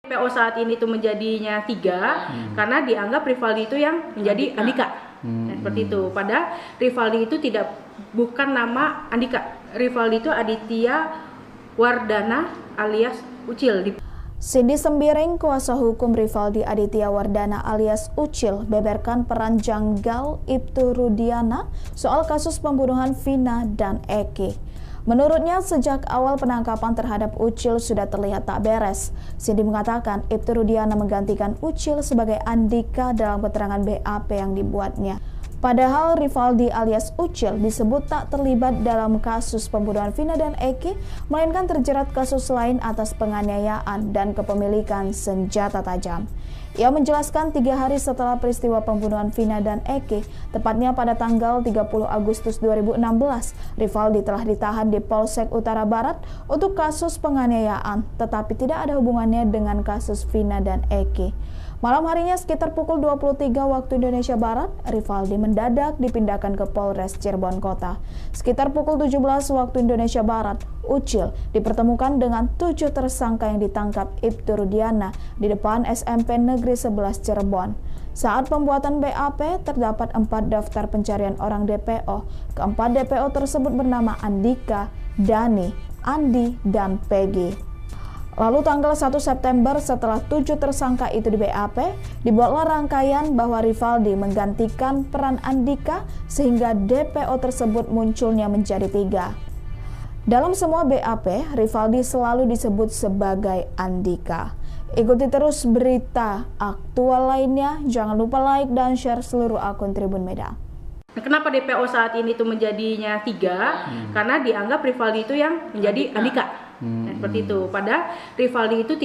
PO saat ini tuh menjadinya 3 karena dianggap Rivaldi itu yang menjadi Andika. Seperti itu. Padahal Rivaldi itu bukan nama Andika. Rivaldi itu Aditya Wardana alias Ucil. Cindy Sembiring, kuasa hukum Rivaldi Aditya Wardana alias Ucil, beberkan peran janggal Ibtu Rudiana soal kasus pembunuhan Vina dan Eki. Menurutnya, sejak awal penangkapan terhadap Ucil sudah terlihat tak beres. Cindy mengatakan Ibtu Rudiana menggantikan Ucil sebagai Andika dalam keterangan BAP yang dibuatnya. Padahal Rivaldi alias Ucil disebut tak terlibat dalam kasus pembunuhan Vina dan Eki, melainkan terjerat kasus lain atas penganiayaan dan kepemilikan senjata tajam. Ia menjelaskan 3 hari setelah peristiwa pembunuhan Vina dan Eki, tepatnya pada tanggal 30 Agustus 2016, Rivaldi telah ditahan di Polsek Utara Barat untuk kasus penganiayaan, tetapi tidak ada hubungannya dengan kasus Vina dan Eki. Malam harinya sekitar pukul 23 waktu Indonesia Barat, Rivaldi mendadak dipindahkan ke Polres Cirebon Kota. Sekitar pukul 17 waktu Indonesia Barat, Ucil dipertemukan dengan 7 tersangka yang ditangkap Ibtu Rudiana di depan SMP Negeri 11 Cirebon. Saat pembuatan BAP, terdapat 4 daftar pencarian orang DPO. Keempat DPO tersebut bernama Andika, Dani, Andi, dan Peggy. Lalu tanggal 1 September setelah 7 tersangka itu di BAP, dibuatlah rangkaian bahwa Rivaldi menggantikan peran Andika sehingga DPO tersebut munculnya menjadi 3. Dalam semua BAP, Rivaldi selalu disebut sebagai Andika. Ikuti terus berita aktual lainnya, jangan lupa like dan share seluruh akun Tribun Medan. Kenapa DPO saat ini tuh menjadinya 3? Karena dianggap Rivaldi itu yang menjadi Andika. Seperti itu. Padahal Rivaldi itu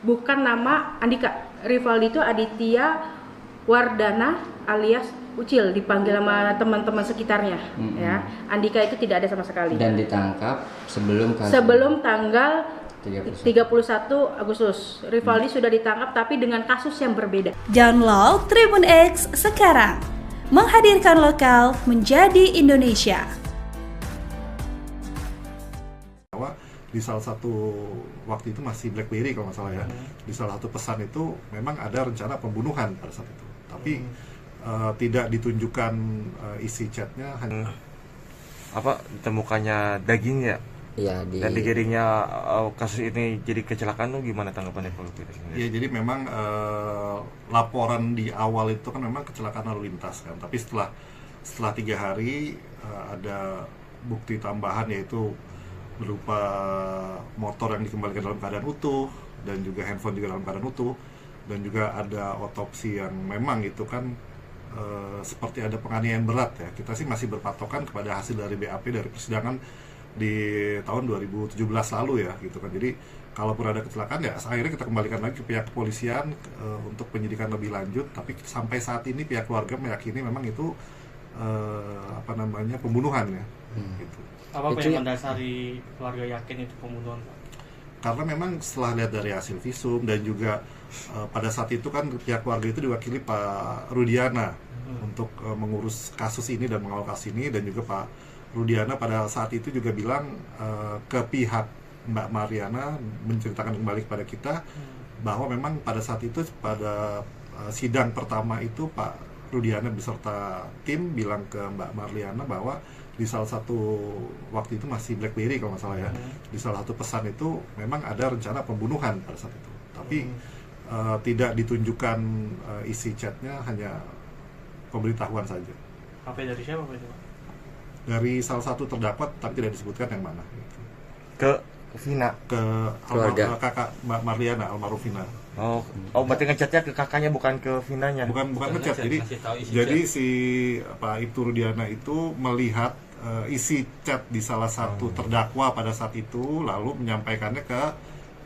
bukan nama Andika. Rivaldi itu Aditya Wardana alias Ucil, dipanggil sama teman-teman sekitarnya. Ya, Andika itu tidak ada sama sekali. Dan ditangkap sebelum tanggal 31 Agustus. Rivaldi sudah ditangkap tapi dengan kasus yang berbeda. Download Tribun X sekarang. Menghadirkan lokal menjadi Indonesia. Di salah satu waktu itu masih BlackBerry kalau nggak salah ya, di salah satu pesan itu memang ada rencana pembunuhan pada saat itu, tapi tidak ditunjukkan isi chatnya, hanya ditemukannya daging ya. Iya, dan digiringnya kasus ini jadi kecelakaan tuh gimana tanggapannya kalau gitu? Iya, jadi memang laporan di awal itu kan memang kecelakaan lalu lintas kan, tapi setelah 3 hari ada bukti tambahan yaitu berupa motor yang dikembalikan dalam keadaan utuh dan juga handphone juga dalam keadaan utuh, dan juga ada otopsi yang memang itu kan seperti ada penganiayaan berat ya. Kita sih masih berpatokan kepada hasil dari BAP dari persidangan di tahun 2017 lalu ya gitu kan. Jadi kalaupun ada kecelakaan ya akhirnya kita kembalikan lagi ke pihak kepolisian untuk penyidikan lebih lanjut, tapi sampai saat ini pihak keluarga meyakini memang itu pembunuhan ya. Gitu. Apa yang mendasari keluarga yakin itu pembunuhan, Pak? Karena memang setelah lihat dari hasil visum dan juga pada saat itu kan pihak keluarga itu diwakili Pak Rudiana untuk mengurus kasus ini dan mengawal kasus ini, dan juga Pak Rudiana pada saat itu juga bilang ke pihak Mbak Mariana, menceritakan kembali kepada kita bahwa memang pada saat itu pada sidang pertama itu Pak Rudiana beserta tim bilang ke Mbak Mariana bahwa di salah satu waktu itu masih BlackBerry kalau nggak salah ya, di salah satu pesan itu memang ada rencana pembunuhan pada saat itu, tapi tidak ditunjukkan isi chatnya, hanya pemberitahuan saja. HP dari siapa Pak? Dari salah satu terdakwa tapi tidak disebutkan yang mana. Gitu. Ke Vina, ke kakak Mbak Mariana, almarhum Vina. Oh, berarti ngechatnya ke kakaknya bukan ke Vinanya. Bukan ngechat. Jadi si Pak Ibtu Rudiana itu melihat isi chat di salah satu terdakwa pada saat itu, lalu menyampaikannya ke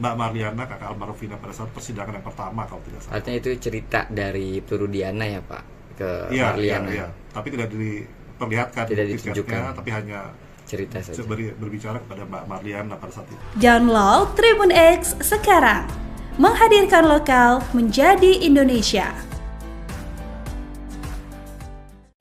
Mbak Mariana, kakak almarhum Vina pada saat persidangan yang pertama kalau tidak salah. Artinya itu cerita dari Ibtu Rudiana ya Pak ke Mariana. Iya. Tapi tidak diperlihatkan, tidak ditunjukkan, tapi hanya cerita saja. Berbicara kepada Mbak Mariana pada saat itu. Download Tribun X sekarang. Menghadirkan lokal menjadi Indonesia.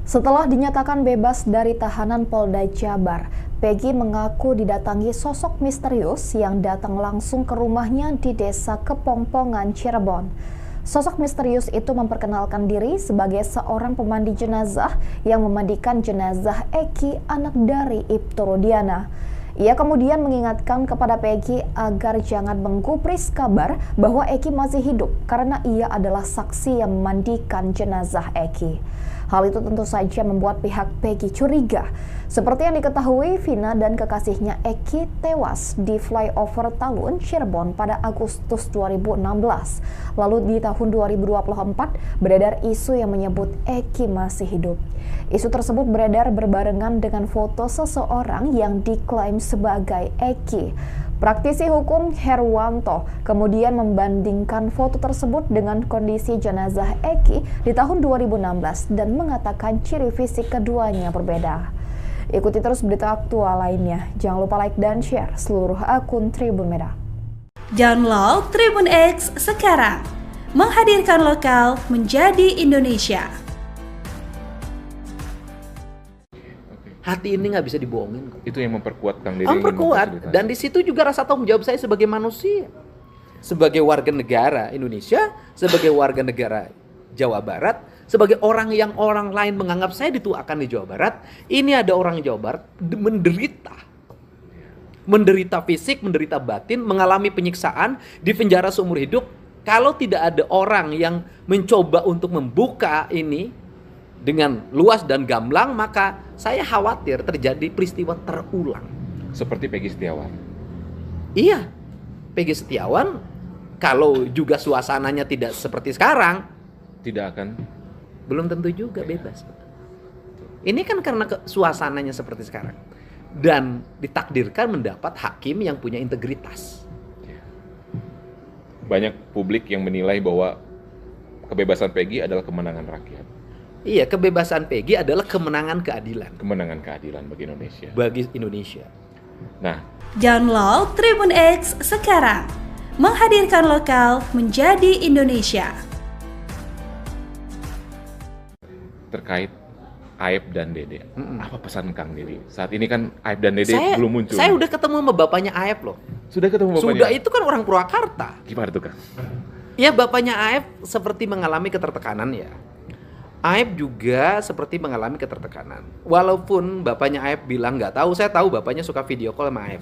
Setelah dinyatakan bebas dari tahanan Polda Jabar, Peggy mengaku didatangi sosok misterius yang datang langsung ke rumahnya di desa Kepongpongan, Cirebon. Sosok misterius itu memperkenalkan diri sebagai seorang pemandi jenazah yang memandikan jenazah Eki, anak dari Ibtu Rudiana. Ia kemudian mengingatkan kepada Peggy agar jangan menggubris kabar bahwa Eki masih hidup karena ia adalah saksi yang memandikan jenazah Eki. Hal itu tentu saja membuat pihak Peggy curiga. Seperti yang diketahui, Vina dan kekasihnya Eki tewas di flyover Talun, Cirebon pada Agustus 2016. Lalu di tahun 2024 beredar isu yang menyebut Eki masih hidup. Isu tersebut beredar berbarengan dengan foto seseorang yang diklaim sebagai Eki. Praktisi hukum Herwanto kemudian membandingkan foto tersebut dengan kondisi jenazah Eki di tahun 2016 dan mengatakan ciri fisik keduanya berbeda. Ikuti terus berita aktual lainnya. Jangan lupa like dan share seluruh akun Tribun Merah. Download Tribun X sekarang, menghadirkan lokal menjadi Indonesia. Hati ini nggak bisa dibohongin. Itu yang memperkuat Kang Deddy. Memperkuat, dan di situ juga rasa tanggung jawab saya sebagai manusia, sebagai warga negara Indonesia, sebagai warga negara Jawa Barat, sebagai orang yang orang lain menganggap saya dituakan di Jawa Barat. Ini ada orang Jawa Barat menderita fisik, menderita batin, mengalami penyiksaan, di penjara seumur hidup. Kalau tidak ada orang yang mencoba untuk membuka ini dengan luas dan gamblang, maka saya khawatir terjadi peristiwa terulang. Seperti Peggy Setiawan. Iya, Peggy Setiawan kalau juga suasananya tidak seperti sekarang, tidak akan, belum tentu juga bebas. Ini kan karena suasananya seperti sekarang. Dan ditakdirkan mendapat hakim yang punya integritas. Banyak publik yang menilai bahwa kebebasan Peggy adalah kemenangan rakyat. Iya, kebebasan Peggy adalah kemenangan keadilan. Kemenangan keadilan bagi Indonesia. Bagi Indonesia. Nah, Download Tribun X sekarang, menghadirkan lokal menjadi Indonesia. Terkait Aib dan Dede, apa pesan Kang Deddy? Saat ini kan Aib dan Dede belum muncul. Saya udah ketemu sama bapaknya Aib loh. Sudah ketemu bapaknya? Sudah, itu kan orang Purwakarta. Gimana tuh Kang? Ya, bapaknya Aib seperti mengalami ketertekanan ya. Aib juga seperti mengalami ketertekanan. Walaupun bapaknya Aib bilang nggak tahu, saya tahu bapaknya suka video call sama Aib.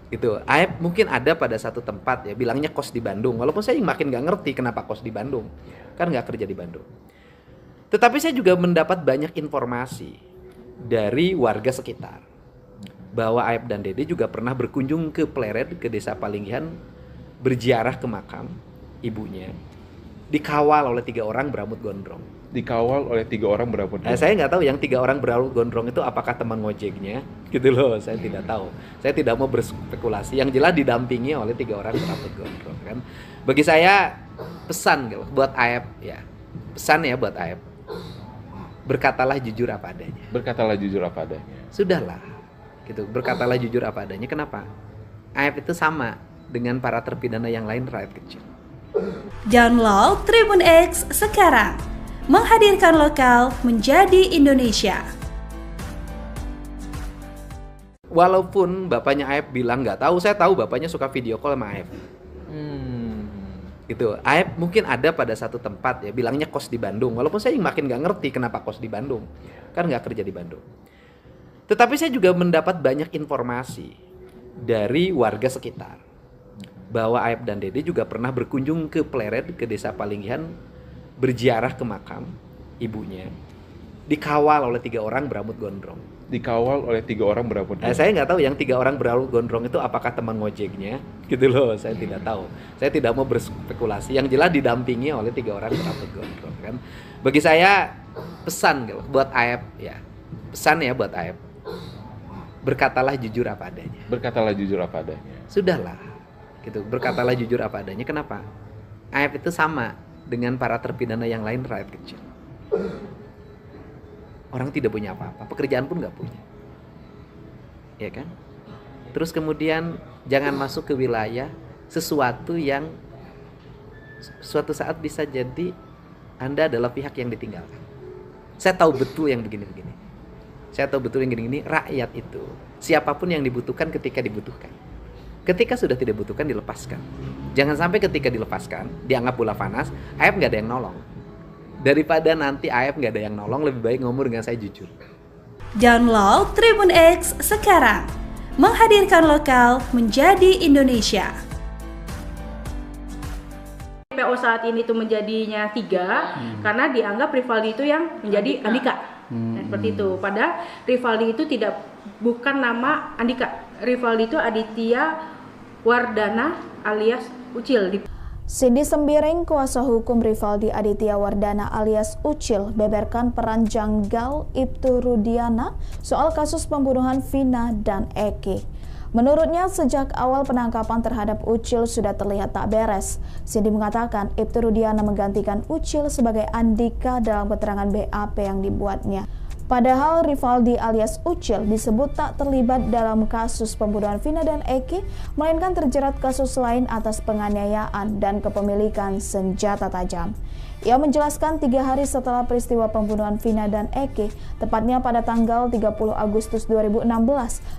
Gitu. Aib mungkin ada pada satu tempat ya, bilangnya kos di Bandung. Walaupun saya makin nggak ngerti kenapa kos di Bandung, kan nggak kerja di Bandung. Tetapi saya juga mendapat banyak informasi dari warga sekitar bahwa Aib dan Dede juga pernah berkunjung ke Pleret, ke desa Palinggihan, berziarah ke makam ibunya. Dikawal oleh 3 orang berambut gondrong. Dikawal oleh 3 orang berambut gondrong. Saya nggak tahu yang 3 orang berambut gondrong itu apakah teman ngojeknya, gitu loh. Saya tidak tahu. Saya tidak mau berspekulasi. Yang jelas didampingi oleh 3 orang berambut gondrong kan. Bagi saya pesan gitu, buat Aib ya. Pesan ya buat Aib. Berkatalah jujur apa adanya. Berkatalah jujur apa adanya. Sudahlah. Gitu. Berkatalah jujur apa adanya. Kenapa? Aib itu sama dengan para terpidana yang lain, rakyat kecil. Download Tribun X sekarang, menghadirkan lokal menjadi Indonesia. Walaupun bapaknya Aib bilang nggak tahu, saya tahu bapaknya suka video call sama Aib. Gitu. Aib mungkin ada pada satu tempat ya, bilangnya kos di Bandung. Walaupun saya makin nggak ngerti kenapa kos di Bandung, kan nggak kerja di Bandung. Tetapi saya juga mendapat banyak informasi dari warga sekitar bahwa Aib dan Dede juga pernah berkunjung ke Pleret, ke desa Palinggihan, berziarah ke makam ibunya. Dikawal oleh 3 orang berambut gondrong. Dikawal oleh 3 orang berambut gondrong. Saya nggak tahu yang 3 orang berambut gondrong itu apakah teman ngojeknya, gitu loh. Saya tidak tahu. Saya tidak mau berspekulasi. Yang jelas didampingi oleh 3 orang berambut gondrong kan. Bagi saya pesan gitu, buat Aib ya. Pesan ya buat Aib. Berkatalah jujur apa adanya. Berkatalah jujur apa adanya. Sudahlah. Gitu. Berkatalah jujur apa adanya. Kenapa? Aib itu sama dengan para terpidana yang lain, rakyat kecil. Orang tidak punya apa-apa, pekerjaan pun nggak punya, ya kan? Terus kemudian jangan masuk ke wilayah sesuatu yang suatu saat bisa jadi Anda adalah pihak yang ditinggalkan. Saya tahu betul yang begini-begini. saya tahu betul yang gini-gini, rakyat itu siapapun yang dibutuhkan ketika dibutuhkan. Ketika sudah tidak dibutuhkan, dilepaskan. Jangan sampai ketika dilepaskan dianggap bola panas, AF nggak ada yang nolong. Daripada nanti AF nggak ada yang nolong, lebih baik ngomong dengan saya jujur. Download Tribun X sekarang, menghadirkan lokal menjadi Indonesia. PO saat ini itu menjadinya 3 karena dianggap Rivaldi itu yang menjadi Andika. Seperti itu. Padahal Rivaldi itu bukan nama Andika. Rivaldi itu Aditya Wardana alias Ucil. Cindy Sembiring, kuasa hukum Rivaldi Aditya Wardana alias Ucil, beberkan peran janggal Ibtu Rudiana soal kasus pembunuhan Vina dan Eki. Menurutnya, sejak awal penangkapan terhadap Ucil sudah terlihat tak beres. Cindy mengatakan Ibtu Rudiana menggantikan Ucil sebagai Andika dalam keterangan BAP yang dibuatnya. Padahal Rivaldi alias Ucil disebut tak terlibat dalam kasus pembunuhan Vina dan Eki, melainkan terjerat kasus lain atas penganiayaan dan kepemilikan senjata tajam. Ia menjelaskan 3 hari setelah peristiwa pembunuhan Vina dan Eki, tepatnya pada tanggal 30 Agustus 2016,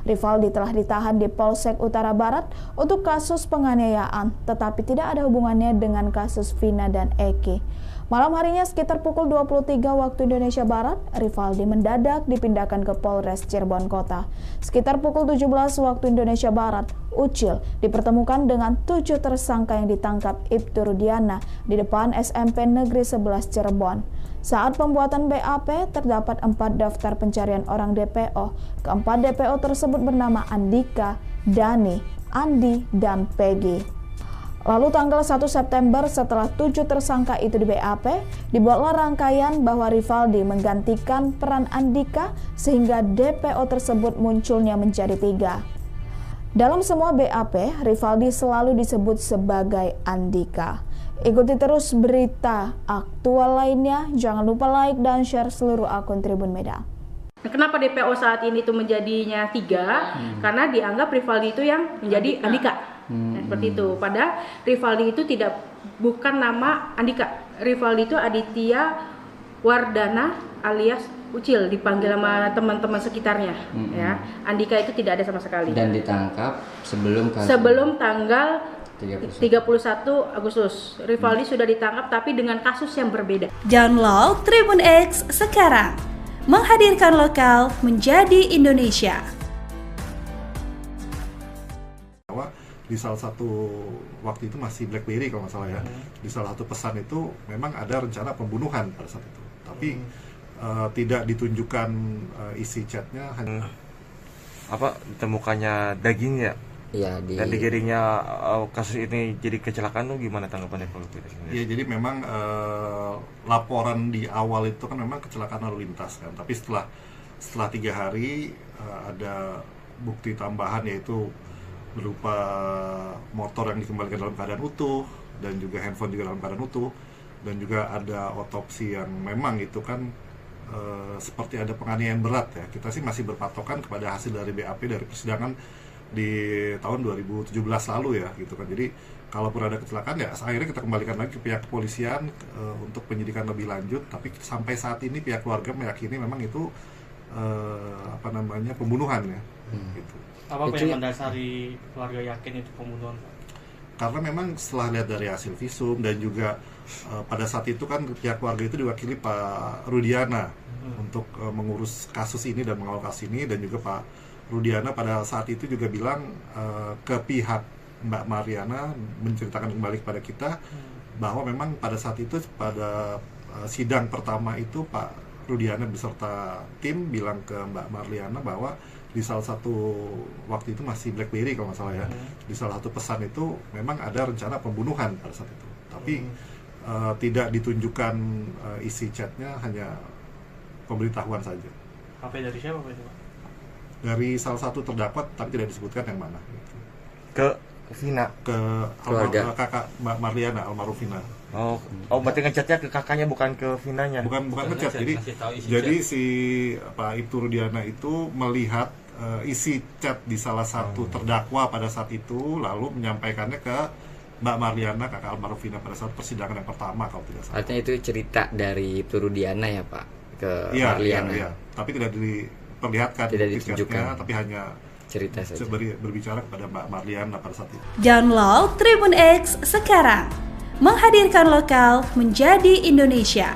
Rivaldi telah ditahan di Polsek Utara Barat untuk kasus penganiayaan, tetapi tidak ada hubungannya dengan kasus Vina dan Eki. Malam harinya sekitar pukul 23 waktu Indonesia Barat, Rivaldi mendadak dipindahkan ke Polres Cirebon Kota. Sekitar pukul 17 waktu Indonesia Barat, Ucil dipertemukan dengan 7 tersangka yang ditangkap Ibtu Rudiana di depan SMP Negeri 11 Cirebon. Saat pembuatan BAP, terdapat 4 daftar pencarian orang DPO. Keempat DPO tersebut bernama Andika, Dani, Andi, dan Peggy. Lalu tanggal 1 September setelah 7 tersangka itu di BAP, dibuatlah rangkaian bahwa Rivaldi menggantikan peran Andika sehingga DPO tersebut munculnya menjadi 3. Dalam semua BAP, Rivaldi selalu disebut sebagai Andika. Ikuti terus berita aktual lainnya, jangan lupa like dan share seluruh akun Tribun Medan. Kenapa DPO saat ini itu menjadinya 3? Karena dianggap Rivaldi itu yang menjadi Andika. Seperti itu. Padahal Rivaldi itu bukan nama Andika. Rivaldi itu Aditya Wardana alias Ucil, dipanggil sama teman-teman sekitarnya. Ya, Andika itu tidak ada sama sekali. Dan ditangkap sebelum tanggal 31 Agustus. Rivaldi sudah ditangkap tapi dengan kasus yang berbeda. Download Tribun X sekarang, menghadirkan lokal menjadi Indonesia. Di salah satu waktu itu masih BlackBerry kalau nggak salah ya, di salah satu pesan itu memang ada rencana pembunuhan pada saat itu, tapi tidak ditunjukkan isi chatnya, hanya ditemukannya daging ya. Iya, dan digiringnya kasus ini jadi kecelakaan tuh gimana tanggapannya kalau gitu? Ya, jadi memang laporan di awal itu kan memang kecelakaan lalu lintas kan, tapi setelah 3 hari ada bukti tambahan, yaitu berupa motor yang dikembalikan dalam keadaan utuh dan juga handphone juga dalam keadaan utuh, dan juga ada otopsi yang memang itu kan seperti ada penganiayaan berat ya. Kita sih masih berpatokan kepada hasil dari BAP dari persidangan di tahun 2017 lalu ya gitu kan. Jadi kalaupun ada kecelakaan ya akhirnya kita kembalikan lagi ke pihak kepolisian untuk penyidikan lebih lanjut, tapi sampai saat ini pihak keluarga meyakini memang itu pembunuhan ya. Gitu. Apa yang mendasari keluarga yakin itu pembunuhan? Karena memang setelah lihat dari hasil visum dan juga pada saat itu kan pihak keluarga itu diwakili Pak Rudiana untuk mengurus kasus ini dan mengawal kasus ini, dan juga Pak Rudiana pada saat itu juga bilang ke pihak Mbak Mariana, menceritakan kembali kepada kita bahwa memang pada saat itu pada sidang pertama itu Pak Rudiana beserta tim bilang ke Mbak Mariana bahwa di salah satu waktu itu masih BlackBerry kalau nggak salah ya, di salah satu pesan itu memang ada rencana pembunuhan pada saat itu, tapi tidak ditunjukkan isi chatnya, hanya pemberitahuan saja. HP dari siapa Pak itu? Dari salah satu terdakwa tapi tidak disebutkan yang mana. Ke Vina, ke kakak Mbak Marliana, almarhum Vina. Oh, berarti ngechatnya ke kakaknya bukan ke Vinanya. Bukan ngechat. Jadi si Pak Ibtu Rudiana itu melihat isi chat di salah satu terdakwa pada saat itu, lalu menyampaikannya ke Mbak Marliana, kakak almarhum Vina pada saat persidangan yang pertama kalau tidak salah. Artinya itu cerita dari Ibtu Rudiana ya Pak ke Marliana. Iya. Tapi diperlihatkan Tidak bukti ditunjukkan. chatnya, tapi hanya Cerita saja. berbicara kepada Mbak Marliana pada saat itu. Download Tribun X sekarang. Menghadirkan lokal menjadi Indonesia.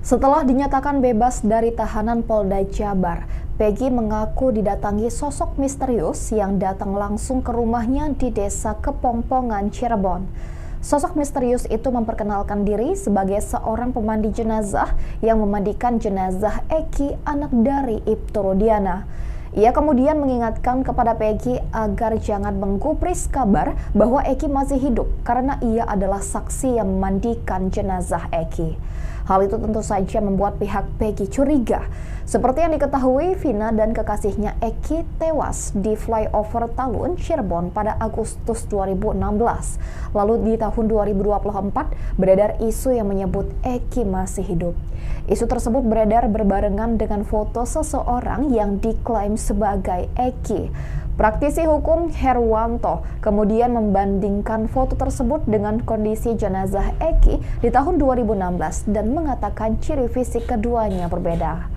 Setelah dinyatakan bebas dari tahanan Polda Jabar, Peggy mengaku didatangi sosok misterius yang datang langsung ke rumahnya di Desa Kepongpongan, Cirebon. Sosok misterius itu memperkenalkan diri sebagai seorang pemandi jenazah yang memandikan jenazah Eki, anak dari Ibtu Rudiana. Ia kemudian mengingatkan kepada Peggy agar jangan menggubris kabar bahwa Eki masih hidup karena ia adalah saksi yang memandikan jenazah Eki. Hal itu tentu saja membuat pihak Peggy curiga. Seperti yang diketahui, Vina dan kekasihnya Eki tewas di flyover Talun, Cirebon pada Agustus 2016. Lalu di tahun 2024 beredar isu yang menyebut Eki masih hidup. Isu tersebut beredar berbarengan dengan foto seseorang yang diklaim sebagai Eki. Praktisi hukum Herwanto kemudian membandingkan foto tersebut dengan kondisi jenazah Eki di tahun 2016 dan mengatakan ciri fisik keduanya berbeda.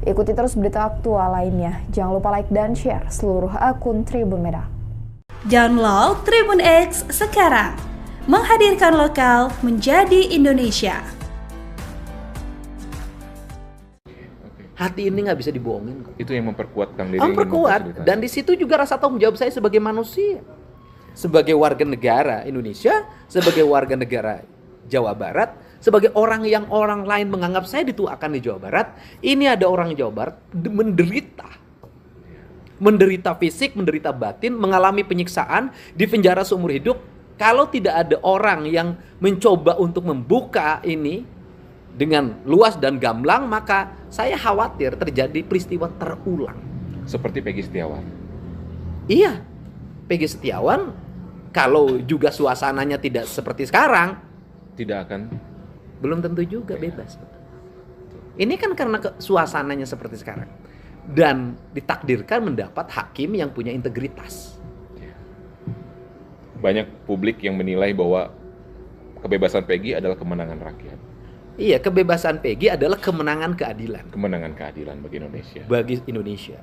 Ikuti terus berita aktual lainnya. Jangan lupa like dan share seluruh akun Tribun Merah. Download Tribun X sekarang. Menghadirkan lokal menjadi Indonesia. Hati ini nggak bisa dibohongin kok. Itu yang memperkuat Kang Deddy. Memperkuat, dan di situ juga rasa tanggung jawab saya sebagai manusia, sebagai warga negara Indonesia, sebagai warga negara Jawa Barat, sebagai orang yang orang lain menganggap saya dituakan di Jawa Barat. Ini ada orang Jawa Barat menderita fisik, menderita batin, mengalami penyiksaan, di penjara seumur hidup. Kalau tidak ada orang yang mencoba untuk membuka ini dengan luas dan gamblang, maka saya khawatir terjadi peristiwa terulang. Seperti Peggy Setiawan. Iya, Peggy Setiawan kalau juga suasananya tidak seperti sekarang, tidak akan, belum tentu juga bebas. Ini kan karena suasananya seperti sekarang. Dan ditakdirkan mendapat hakim yang punya integritas. Banyak publik yang menilai bahwa kebebasan Peggy adalah kemenangan rakyat. Iya, kebebasan Peggy adalah kemenangan keadilan. Kemenangan keadilan bagi Indonesia. Bagi Indonesia.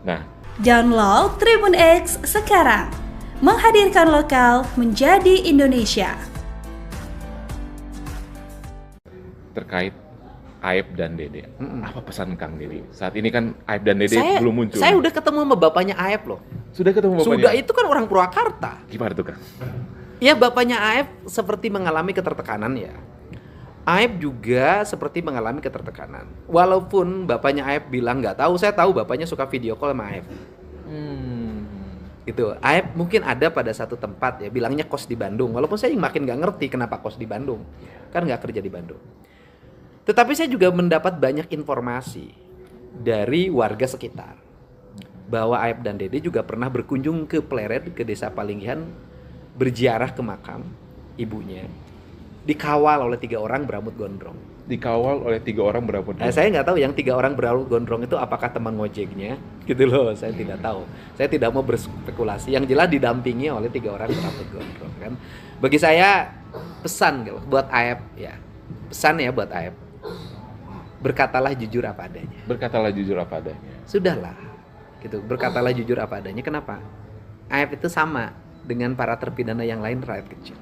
Nah, Download Tribun X sekarang. Menghadirkan lokal menjadi Indonesia. terkait Aib dan Dede. Apa pesan Kang Deddy? Saat ini kan Aib dan Dede belum muncul. Saya udah ketemu sama bapaknya Aib loh. Sudah ketemu bapaknya? Sudah, itu kan orang Purwakarta. Gimana tuh Kang? Ya, bapaknya Aib seperti mengalami ketertekanan ya. Aib juga seperti mengalami ketertekanan. Walaupun bapaknya Aib bilang nggak tahu, saya tahu bapaknya suka video call sama Aib. Gitu. Aib mungkin ada pada satu tempat ya, bilangnya kos di Bandung. Walaupun saya makin nggak ngerti kenapa kos di Bandung. Kan nggak kerja di Bandung. Tetapi saya juga mendapat banyak informasi dari warga sekitar bahwa Aib dan Dede juga pernah berkunjung ke Pleret, ke Desa Palinggihan, berziarah ke makam ibunya, dikawal oleh 3 orang berambut gondrong. Dikawal oleh 3 orang berambut gondrong. Saya nggak tahu yang 3 orang berambut gondrong itu apakah teman ngojeknya, gitu loh. Saya tidak tahu. Saya tidak mau berspekulasi. Yang jelas didampingi oleh 3 orang berambut gondrong kan. Bagi saya pesan gitu, buat Aib ya, pesan ya buat Aib. Berkatalah jujur apa adanya. Berkatalah jujur apa adanya. Sudahlah, gitu. Berkatalah jujur apa adanya. Kenapa? Aib itu sama dengan para terpidana yang lain, rakyat kecil.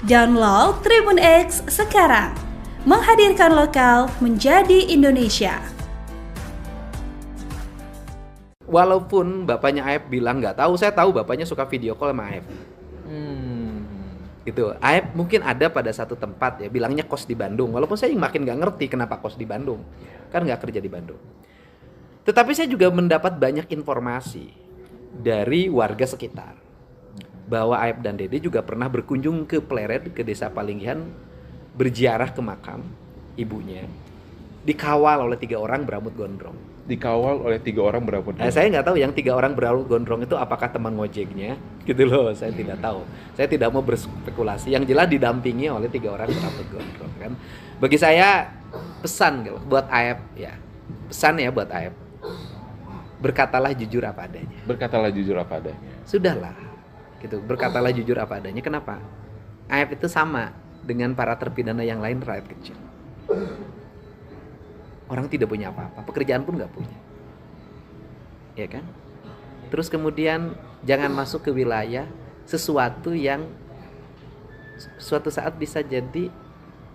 Download Tribun X sekarang. Menghadirkan lokal menjadi Indonesia. Walaupun bapaknya Aib bilang nggak tahu, saya tahu bapaknya suka video call sama Aib. Gitu. Aib mungkin ada pada satu tempat ya, bilangnya kos di Bandung. Walaupun saya makin nggak ngerti kenapa kos di Bandung. Kan nggak kerja di Bandung. Tetapi saya juga mendapat banyak informasi dari warga sekitar bahwa Aib dan Dede juga pernah berkunjung ke Pleret, ke Desa Palinggihan, berziarah ke makam ibunya, dikawal oleh 3 orang berambut gondrong. Dikawal oleh 3 orang berambut gondrong. Saya nggak tahu yang 3 orang berambut gondrong itu apakah teman ngojeknya, gitu loh. Saya tidak tahu. Saya tidak mau berspekulasi. Yang jelas didampingi oleh 3 orang berambut gondrong kan. Bagi saya pesan gitu, buat Aib ya, pesan ya buat Aib. Berkatalah jujur apa adanya. Berkatalah jujur apa adanya. Sudahlah, gitu. Berkatalah jujur apa adanya. Kenapa? Aib itu sama dengan para terpidana yang lain, rakyat kecil. Orang tidak punya apa-apa, pekerjaan pun nggak punya, ya kan? Terus kemudian jangan masuk ke wilayah sesuatu yang suatu saat bisa jadi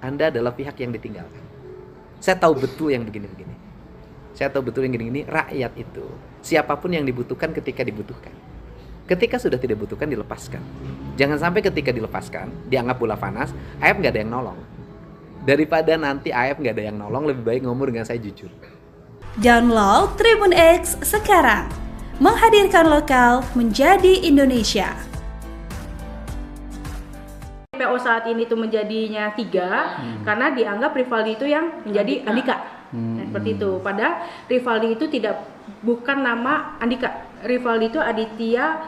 Anda adalah pihak yang ditinggalkan. Saya tahu betul yang begini-begini. Saya tahu betul yang gini-gini. Rakyat itu siapapun yang dibutuhkan ketika dibutuhkan. Ketika sudah tidak dibutuhkan, dilepaskan. Jangan sampai ketika dilepaskan dianggap bola panas, AF nggak ada yang nolong. Daripada nanti AF nggak ada yang nolong, lebih baik ngomong dengan saya jujur. Download Tribun X sekarang, menghadirkan lokal menjadi Indonesia. DPO saat ini itu menjadinya 3 karena dianggap Rivaldi itu yang menjadi Andika. Nah, seperti itu. Padahal Rivaldi itu bukan nama Andika. Rivaldi itu Aditya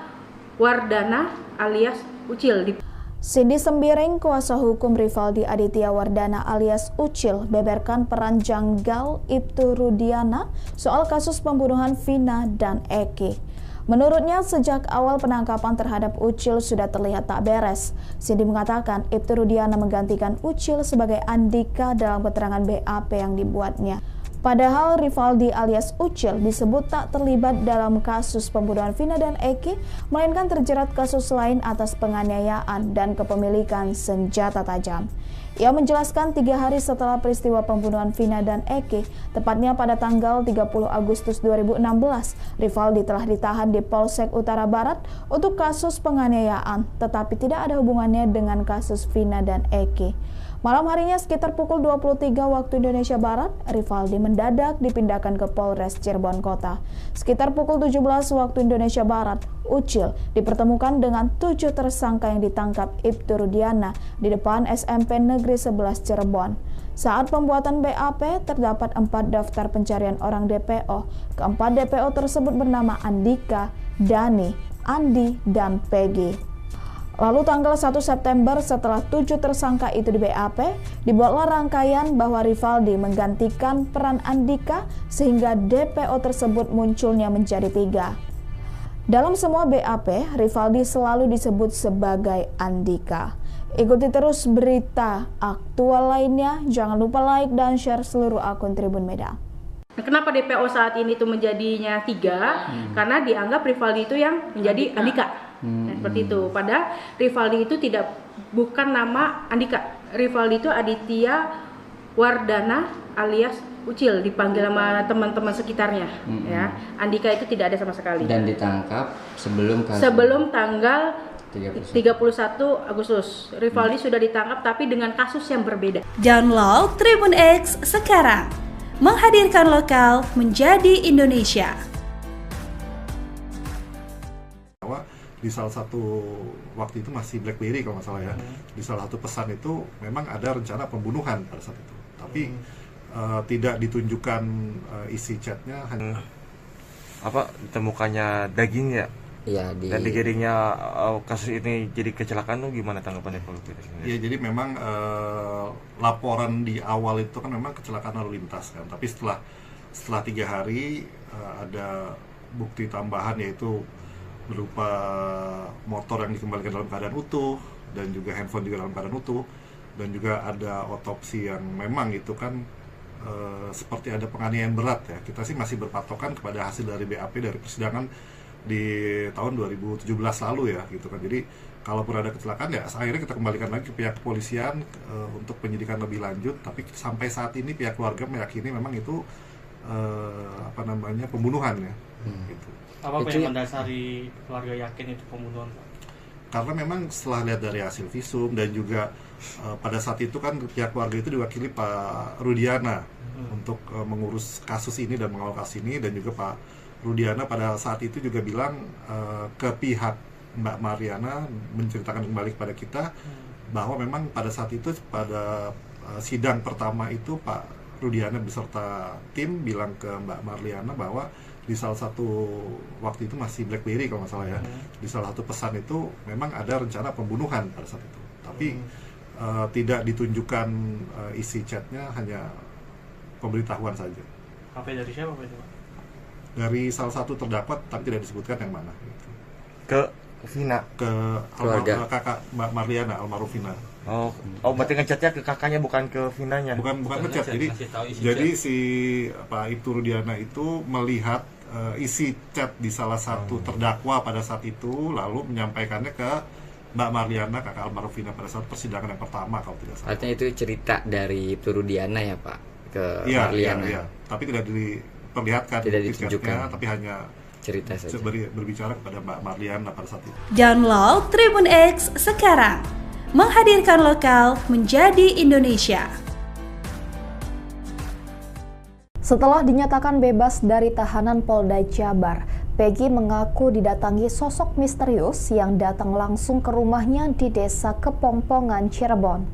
Wardana alias Ucil. Cindy Sembiring, kuasa hukum Rivaldi Aditya Wardana alias Ucil, beberkan peran janggal Ibtu Rudiana soal kasus pembunuhan Vina dan Eki. Menurutnya, sejak awal penangkapan terhadap Ucil sudah terlihat tak beres. Cindy mengatakan Ibtu Rudiana menggantikan Ucil sebagai Andika dalam keterangan BAP yang dibuatnya. Padahal Rivaldi alias Ucil disebut tak terlibat dalam kasus pembunuhan Vina dan Eki, melainkan terjerat kasus lain atas penganiayaan dan kepemilikan senjata tajam. Ia menjelaskan 3 hari setelah peristiwa pembunuhan Vina dan Eki, tepatnya pada tanggal 30 Agustus 2016, Rivaldi telah ditahan di Polsek Utara Barat untuk kasus penganiayaan, tetapi tidak ada hubungannya dengan kasus Vina dan Eki. Malam harinya sekitar pukul 23 waktu Indonesia Barat, Rivaldi mendadak dipindahkan ke Polres Cirebon Kota. Sekitar pukul 17 waktu Indonesia Barat, Ucil dipertemukan dengan 7 tersangka yang ditangkap Ibtu Rudiana di depan SMP Negeri 11 Cirebon. Saat pembuatan BAP, terdapat 4 daftar pencarian orang DPO. Keempat DPO tersebut bernama Andika, Dani, Andi, dan Peggy. Lalu tanggal 1 September setelah 7 tersangka itu di BAP, dibuatlah rangkaian bahwa Rivaldi menggantikan peran Andika sehingga DPO tersebut munculnya menjadi 3. Dalam semua BAP, Rivaldi selalu disebut sebagai Andika. Ikuti terus berita aktual lainnya, jangan lupa like dan share seluruh akun Tribun Medan. Kenapa DPO saat ini itu menjadinya 3? Karena dianggap Rivaldi itu yang menjadi Andika. Nah, seperti itu. Padahal Rivaldi itu bukan nama Andika. Rivaldi itu Aditya Wardana alias Ucil, dipanggil sama teman-teman sekitarnya. Ya, Andika itu tidak ada sama sekali. Dan ditangkap sebelum tanggal 31 Agustus. Rivaldi sudah ditangkap tapi dengan kasus yang berbeda. Download Tribun X sekarang, menghadirkan lokal menjadi Indonesia. Di salah satu waktu itu masih BlackBerry kalau nggak salah ya, di salah satu pesan itu memang ada rencana pembunuhan pada saat itu, tapi tidak ditunjukkan isi chatnya, hanya ditemukannya daging ya. Iya, dan digiringnya kasus ini jadi kecelakaan tuh gimana tanggapannya Pak Lutfi? Ya, jadi memang laporan di awal itu kan memang kecelakaan lalu lintas kan, tapi setelah 3 hari ada bukti tambahan, yaitu berupa motor yang dikembalikan dalam keadaan utuh dan juga handphone juga dalam keadaan utuh, dan juga ada otopsi yang memang itu kan seperti ada penganiayaan berat ya. Kita sih masih berpatokan kepada hasil dari BAP dari persidangan di tahun 2017 lalu ya gitu kan. Jadi kalaupun ada kecelakaan ya akhirnya kita kembalikan lagi ke pihak kepolisian untuk penyidikan lebih lanjut, tapi sampai saat ini pihak keluarga meyakini memang itu pembunuhan ya. Gitu. Apa yang mendasari keluarga yakin itu pembunuhan, Pak? Karena memang setelah lihat dari hasil visum dan juga pada saat itu kan pihak keluarga itu diwakili Pak Rudiana untuk mengurus kasus ini dan mengawal kasus ini, dan juga Pak Rudiana pada saat itu juga bilang ke pihak Mbak Mariana, menceritakan kembali kepada kita bahwa memang pada saat itu pada sidang pertama itu Pak Rudiana beserta tim bilang ke Mbak Mariana bahwa di salah satu waktu itu masih BlackBerry kalau nggak salah ya, di salah satu pesan itu memang ada rencana pembunuhan pada saat itu, tapi tidak ditunjukkan isi chatnya, hanya pemberitahuan saja. HP dari siapa Pak itu, Pak? Dari salah satu terdakwa tapi tidak disebutkan yang mana gitu. Vina ke Keluarga. kakak Mbak Marliana almarhum Vina. oh berarti ngechatnya ke kakaknya bukan ke Vinanya. Bukan ngechat. Jadi si Pak Ibtu Rudiana itu melihat isi chat di salah satu terdakwa pada saat itu, lalu menyampaikannya ke Mbak Marliana kakak almarhum Vina pada saat persidangan yang pertama kalau tidak salah. Artinya itu cerita dari Ibtu Rudiana ya Pak ke Iya, Marliana. iya. Tapi tidak diperlihatkan, Tidak bukti ditunjukkan. chatnya, tapi hanya Cerita saja. berbicara kepada Mbak Marliana pada saat itu. Download Tribun X sekarang. Menghadirkan lokal menjadi Indonesia. Setelah dinyatakan bebas dari tahanan Polda Jabar, Peggy mengaku didatangi sosok misterius yang datang langsung ke rumahnya di Desa Kepongpongan, Cirebon.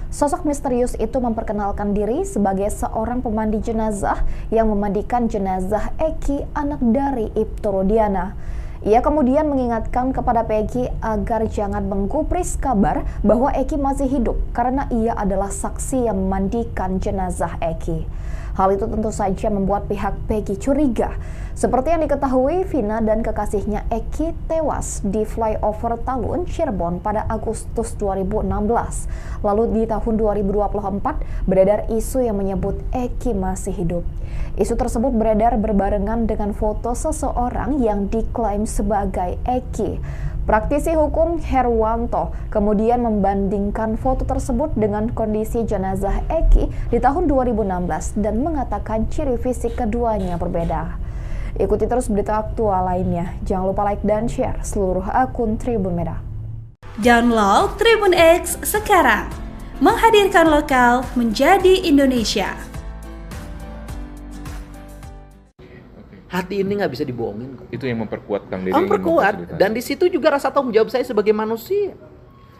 Sosok misterius itu memperkenalkan diri sebagai seorang pemandi jenazah yang memandikan jenazah Eki, anak dari Ibtu Rudiana. Ia kemudian mengingatkan kepada Peggy agar jangan menggubris kabar bahwa Eki masih hidup karena ia adalah saksi yang memandikan jenazah Eki. Hal itu tentu saja membuat pihak Peggy curiga. Seperti yang diketahui, Vina dan kekasihnya Eki tewas di flyover Talun, Cirebon pada Agustus 2016. Lalu di tahun 2024 beredar isu yang menyebut Eki masih hidup. Isu tersebut beredar berbarengan dengan foto seseorang yang diklaim sebagai Eki. Praktisi hukum Herwanto kemudian membandingkan foto tersebut dengan kondisi jenazah Eki di tahun 2016 dan mengatakan ciri fisik keduanya berbeda. Ikuti terus berita aktual lainnya. Jangan lupa like dan share seluruh akun Tribun Merah. Download Tribun X sekarang. Menghadirkan lokal menjadi Indonesia. Hati ini nggak bisa dibohongin kok. Itu yang memperkuat Kang Deddy. Memperkuat, dan di situ juga rasa tanggung jawab saya sebagai manusia,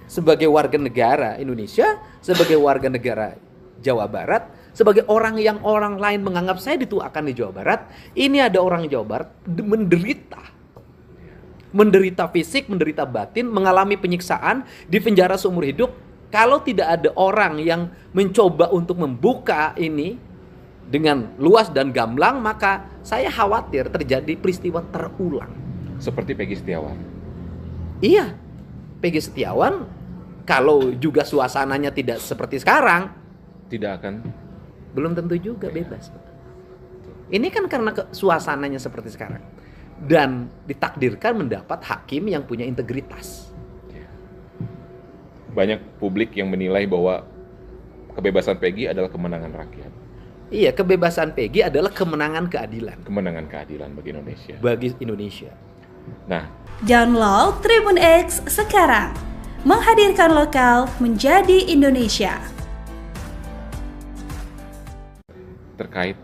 sebagai warga negara Indonesia, sebagai warga negara Jawa Barat, sebagai orang yang orang lain menganggap saya dituakan di Jawa Barat. Ini ada orang Jawa Barat menderita fisik, menderita batin, mengalami penyiksaan, di penjara seumur hidup. Kalau tidak ada orang yang mencoba untuk membuka ini dengan luas dan gamblang, maka saya khawatir terjadi peristiwa terulang. Seperti Peggy Setiawan. Iya, Peggy Setiawan kalau juga suasananya tidak seperti sekarang, Tidak akan. belum tentu juga bebas. Ini kan karena suasananya seperti sekarang. Dan ditakdirkan mendapat hakim yang punya integritas. Banyak publik yang menilai bahwa kebebasan Peggy adalah kemenangan rakyat. Iya, kebebasan Peggy adalah kemenangan keadilan. Kemenangan keadilan bagi Indonesia. Bagi Indonesia. Nah, Download Tribun X sekarang. Menghadirkan lokal menjadi Indonesia. terkait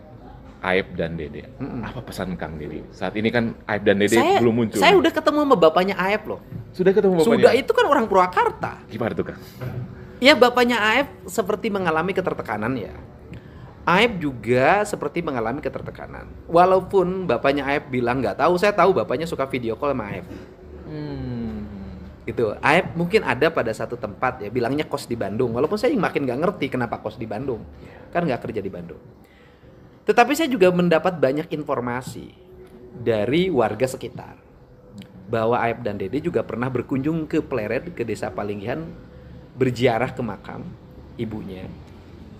Aib dan Dede. Apa pesan Kang Deddy? Saat ini kan Aib dan Dede belum muncul. Saya udah ketemu sama bapaknya Aib loh. Sudah ketemu bapaknya? Sudah, itu kan orang Purwakarta. Gimana tuh Kang? Ya, bapaknya Aib seperti mengalami ketertekanan ya. Aib juga seperti mengalami ketertekanan. Walaupun bapaknya Aib bilang nggak tahu, saya tahu bapaknya suka video call sama Aib. Gitu. Aib mungkin ada pada satu tempat ya, bilangnya kos di Bandung. Walaupun saya makin nggak ngerti kenapa kos di Bandung, kan nggak kerja di Bandung. Tetapi saya juga mendapat banyak informasi dari warga sekitar bahwa Aib dan Dede juga pernah berkunjung ke Pleret, ke Desa Palinggihan, berziarah ke makam ibunya,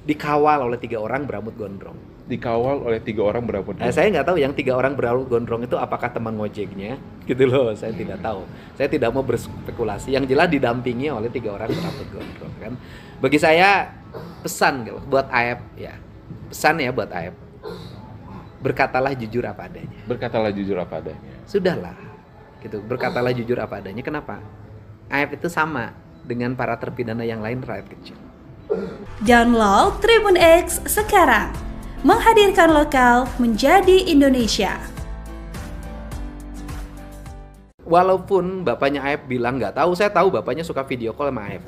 dikawal oleh 3 orang berambut gondrong. Dikawal oleh 3 orang berambut gondrong. Saya nggak tahu yang 3 orang berambut gondrong itu apakah teman ngojeknya, gitu loh. Saya tidak tahu. Saya tidak mau berspekulasi. Yang jelas didampingi oleh 3 orang berambut gondrong kan. Bagi saya pesan buat Aib ya, pesan ya buat Aib. Berkatalah jujur apa adanya. Berkatalah jujur apa adanya. Sudahlah, gitu. Berkatalah jujur apa adanya. Kenapa? Aib itu sama dengan para terpidana yang lain, rakyat kecil. Download Tribun X sekarang. Menghadirkan lokal menjadi Indonesia. Walaupun bapaknya Aib bilang nggak tahu, saya tahu bapaknya suka video call sama Aib.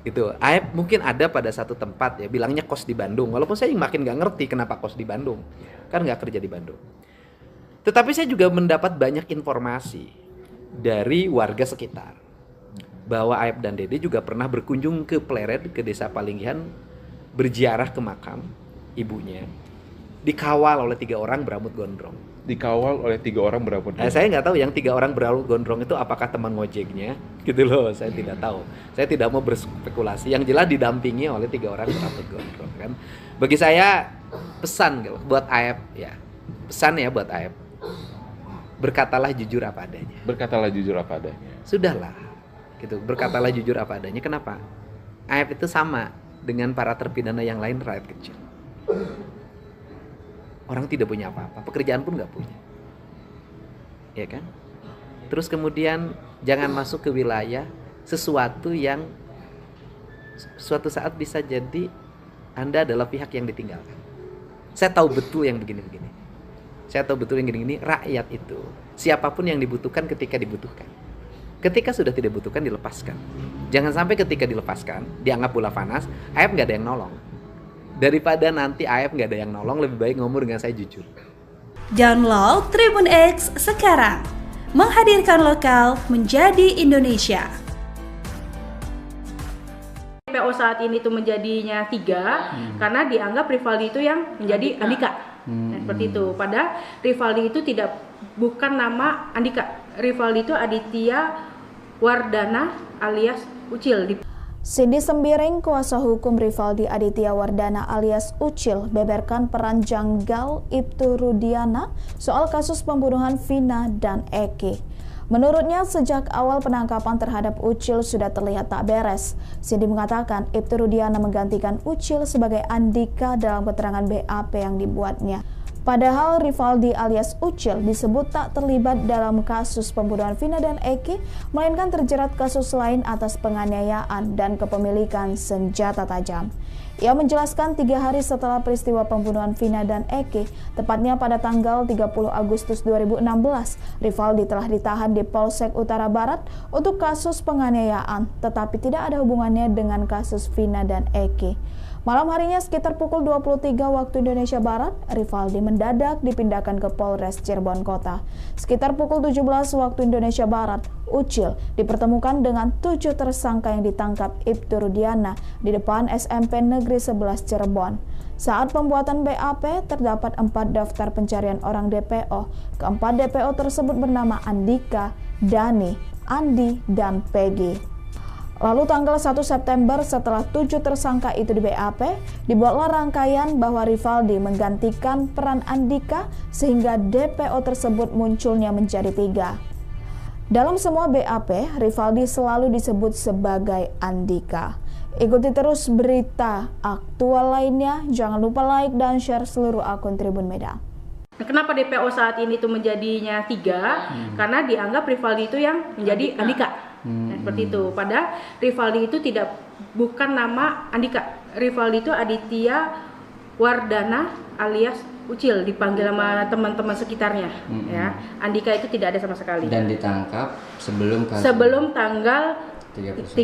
Gitu. Aib mungkin ada pada satu tempat ya, bilangnya kos di Bandung. Walaupun saya makin nggak ngerti kenapa kos di Bandung, kan nggak kerja di Bandung. Tetapi saya juga mendapat banyak informasi dari warga sekitar bahwa Aib dan Dede juga pernah berkunjung ke Pleret, ke Desa Palinggihan, berziarah ke makam ibunya, dikawal oleh 3 orang berambut gondrong. dikawal oleh 3 orang berambut gondrong. Saya nggak tahu yang 3 orang berambut gondrong itu apakah teman ngojeknya, gitu loh. Saya tidak tahu. Saya tidak mau berspekulasi. Yang jelas didampingi oleh 3 orang berambut gondrong kan. Bagi saya pesan gitu, buat Aep ya, pesan ya buat Aep. Berkatalah jujur apa adanya. Berkatalah jujur apa adanya. Sudahlah, gitu. Berkatalah jujur apa adanya. Kenapa? Aep itu sama dengan para terpidana yang lain, rakyat kecil. Orang tidak punya apa-apa, pekerjaan pun nggak punya, ya kan? Terus kemudian jangan masuk ke wilayah sesuatu yang suatu saat bisa jadi Anda adalah pihak yang ditinggalkan. Saya tahu betul yang begini-begini. Saya tahu betul yang gini-gini. Rakyat itu siapapun yang dibutuhkan ketika dibutuhkan. Ketika sudah tidak dibutuhkan dilepaskan. Jangan sampai ketika dilepaskan dianggap bola panas, Aep nggak ada yang nolong. Daripada nanti Aep nggak ada yang nolong, lebih baik ngomong dengan saya jujur. Download Tribun X sekarang, menghadirkan lokal menjadi Indonesia. DPO saat ini itu menjadinya 3 karena dianggap Rivaldi itu yang menjadi Andika. Seperti itu. Padahal Rivaldi itu bukan nama Andika. Rivaldi itu Aditya Wardana alias Ucil. Cindy Sembiring, kuasa hukum Rivaldi Aditya Wardana alias Ucil, beberkan peran janggal Ibtu Rudiana soal kasus pembunuhan Vina dan Eki. Menurutnya, sejak awal penangkapan terhadap Ucil sudah terlihat tak beres. Cindy mengatakan Ibtu Rudiana menggantikan Ucil sebagai Andika dalam keterangan BAP yang dibuatnya. Padahal Rivaldi alias Ucil disebut tak terlibat dalam kasus pembunuhan Vina dan Eki, melainkan terjerat kasus lain atas penganiayaan dan kepemilikan senjata tajam. Ia menjelaskan 3 hari setelah peristiwa pembunuhan Vina dan Eki, tepatnya pada tanggal 30 Agustus 2016, Rivaldi telah ditahan di Polsek Utara Barat untuk kasus penganiayaan, tetapi tidak ada hubungannya dengan kasus Vina dan Eki. Malam harinya sekitar pukul 23 waktu Indonesia Barat, Rivaldi mendadak dipindahkan ke Polres Cirebon Kota. Sekitar pukul 17 waktu Indonesia Barat, Ucil dipertemukan dengan 7 tersangka yang ditangkap Ibtu Rudiana di depan SMP Negeri 11 Cirebon. Saat pembuatan BAP, terdapat 4 daftar pencarian orang DPO. Keempat DPO tersebut bernama Andika, Dani, Andi, dan Peggy. Lalu tanggal 1 September setelah 7 tersangka itu di BAP, dibuatlah rangkaian bahwa Rivaldi menggantikan peran Andika sehingga DPO tersebut munculnya menjadi 3. Dalam semua BAP, Rivaldi selalu disebut sebagai Andika. Ikuti terus berita aktual lainnya, jangan lupa like dan share seluruh akun Tribun Medan. Kenapa DPO saat ini itu menjadinya 3? Karena dianggap Rivaldi itu yang menjadi Andika. Seperti itu. Padahal Rivaldi itu bukan nama Andika. Rivaldi itu Aditya Wardana alias Ucil, dipanggil sama teman-teman sekitarnya. Ya, Andika itu tidak ada sama sekali. Dan ditangkap sebelum tanggal 31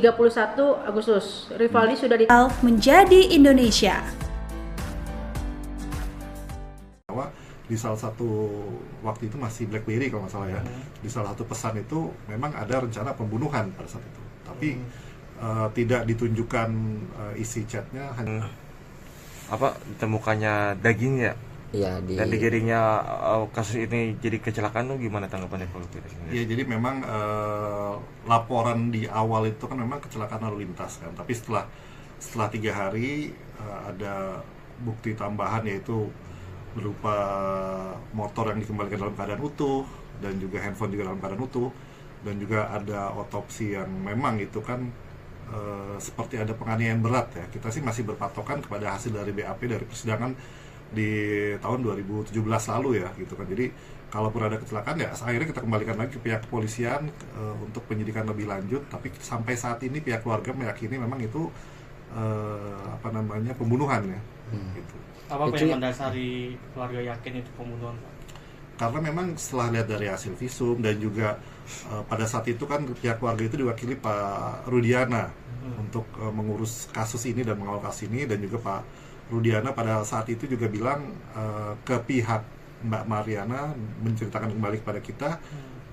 Agustus. Rivaldi sudah menjadi Indonesia. Di salah satu waktu itu masih BlackBerry kalau nggak salah ya, di salah satu pesan itu memang ada rencana pembunuhan pada saat itu, tapi tidak ditunjukkan isi chatnya, hanya ditemukannya daging ya. Iya, dan digiringnya kasus ini jadi kecelakaan tuh gimana tanggapannya kalau gitu? Iya, jadi memang laporan di awal itu kan memang kecelakaan lalu lintas kan, tapi setelah 3 hari ada bukti tambahan yaitu berupa motor yang dikembalikan dalam keadaan utuh dan juga handphone juga dalam keadaan utuh, dan juga ada otopsi yang memang itu kan seperti ada penganiayaan berat ya. Kita sih masih berpatokan kepada hasil dari BAP dari persidangan di tahun 2017 lalu ya gitu kan. Jadi kalaupun ada kecelakaan ya akhirnya kita kembalikan lagi ke pihak kepolisian untuk penyidikan lebih lanjut, tapi sampai saat ini pihak keluarga meyakini memang itu pembunuhan ya. Gitu. Apa yang mendasari keluarga yakin itu pembunuhan, Pak? Karena memang setelah lihat dari hasil visum dan juga pada saat itu kan pihak keluarga itu diwakili Pak Rudiana untuk mengurus kasus ini dan mengawal kasus ini, dan juga Pak Rudiana pada saat itu juga bilang ke pihak Mbak Mariana, menceritakan kembali kepada kita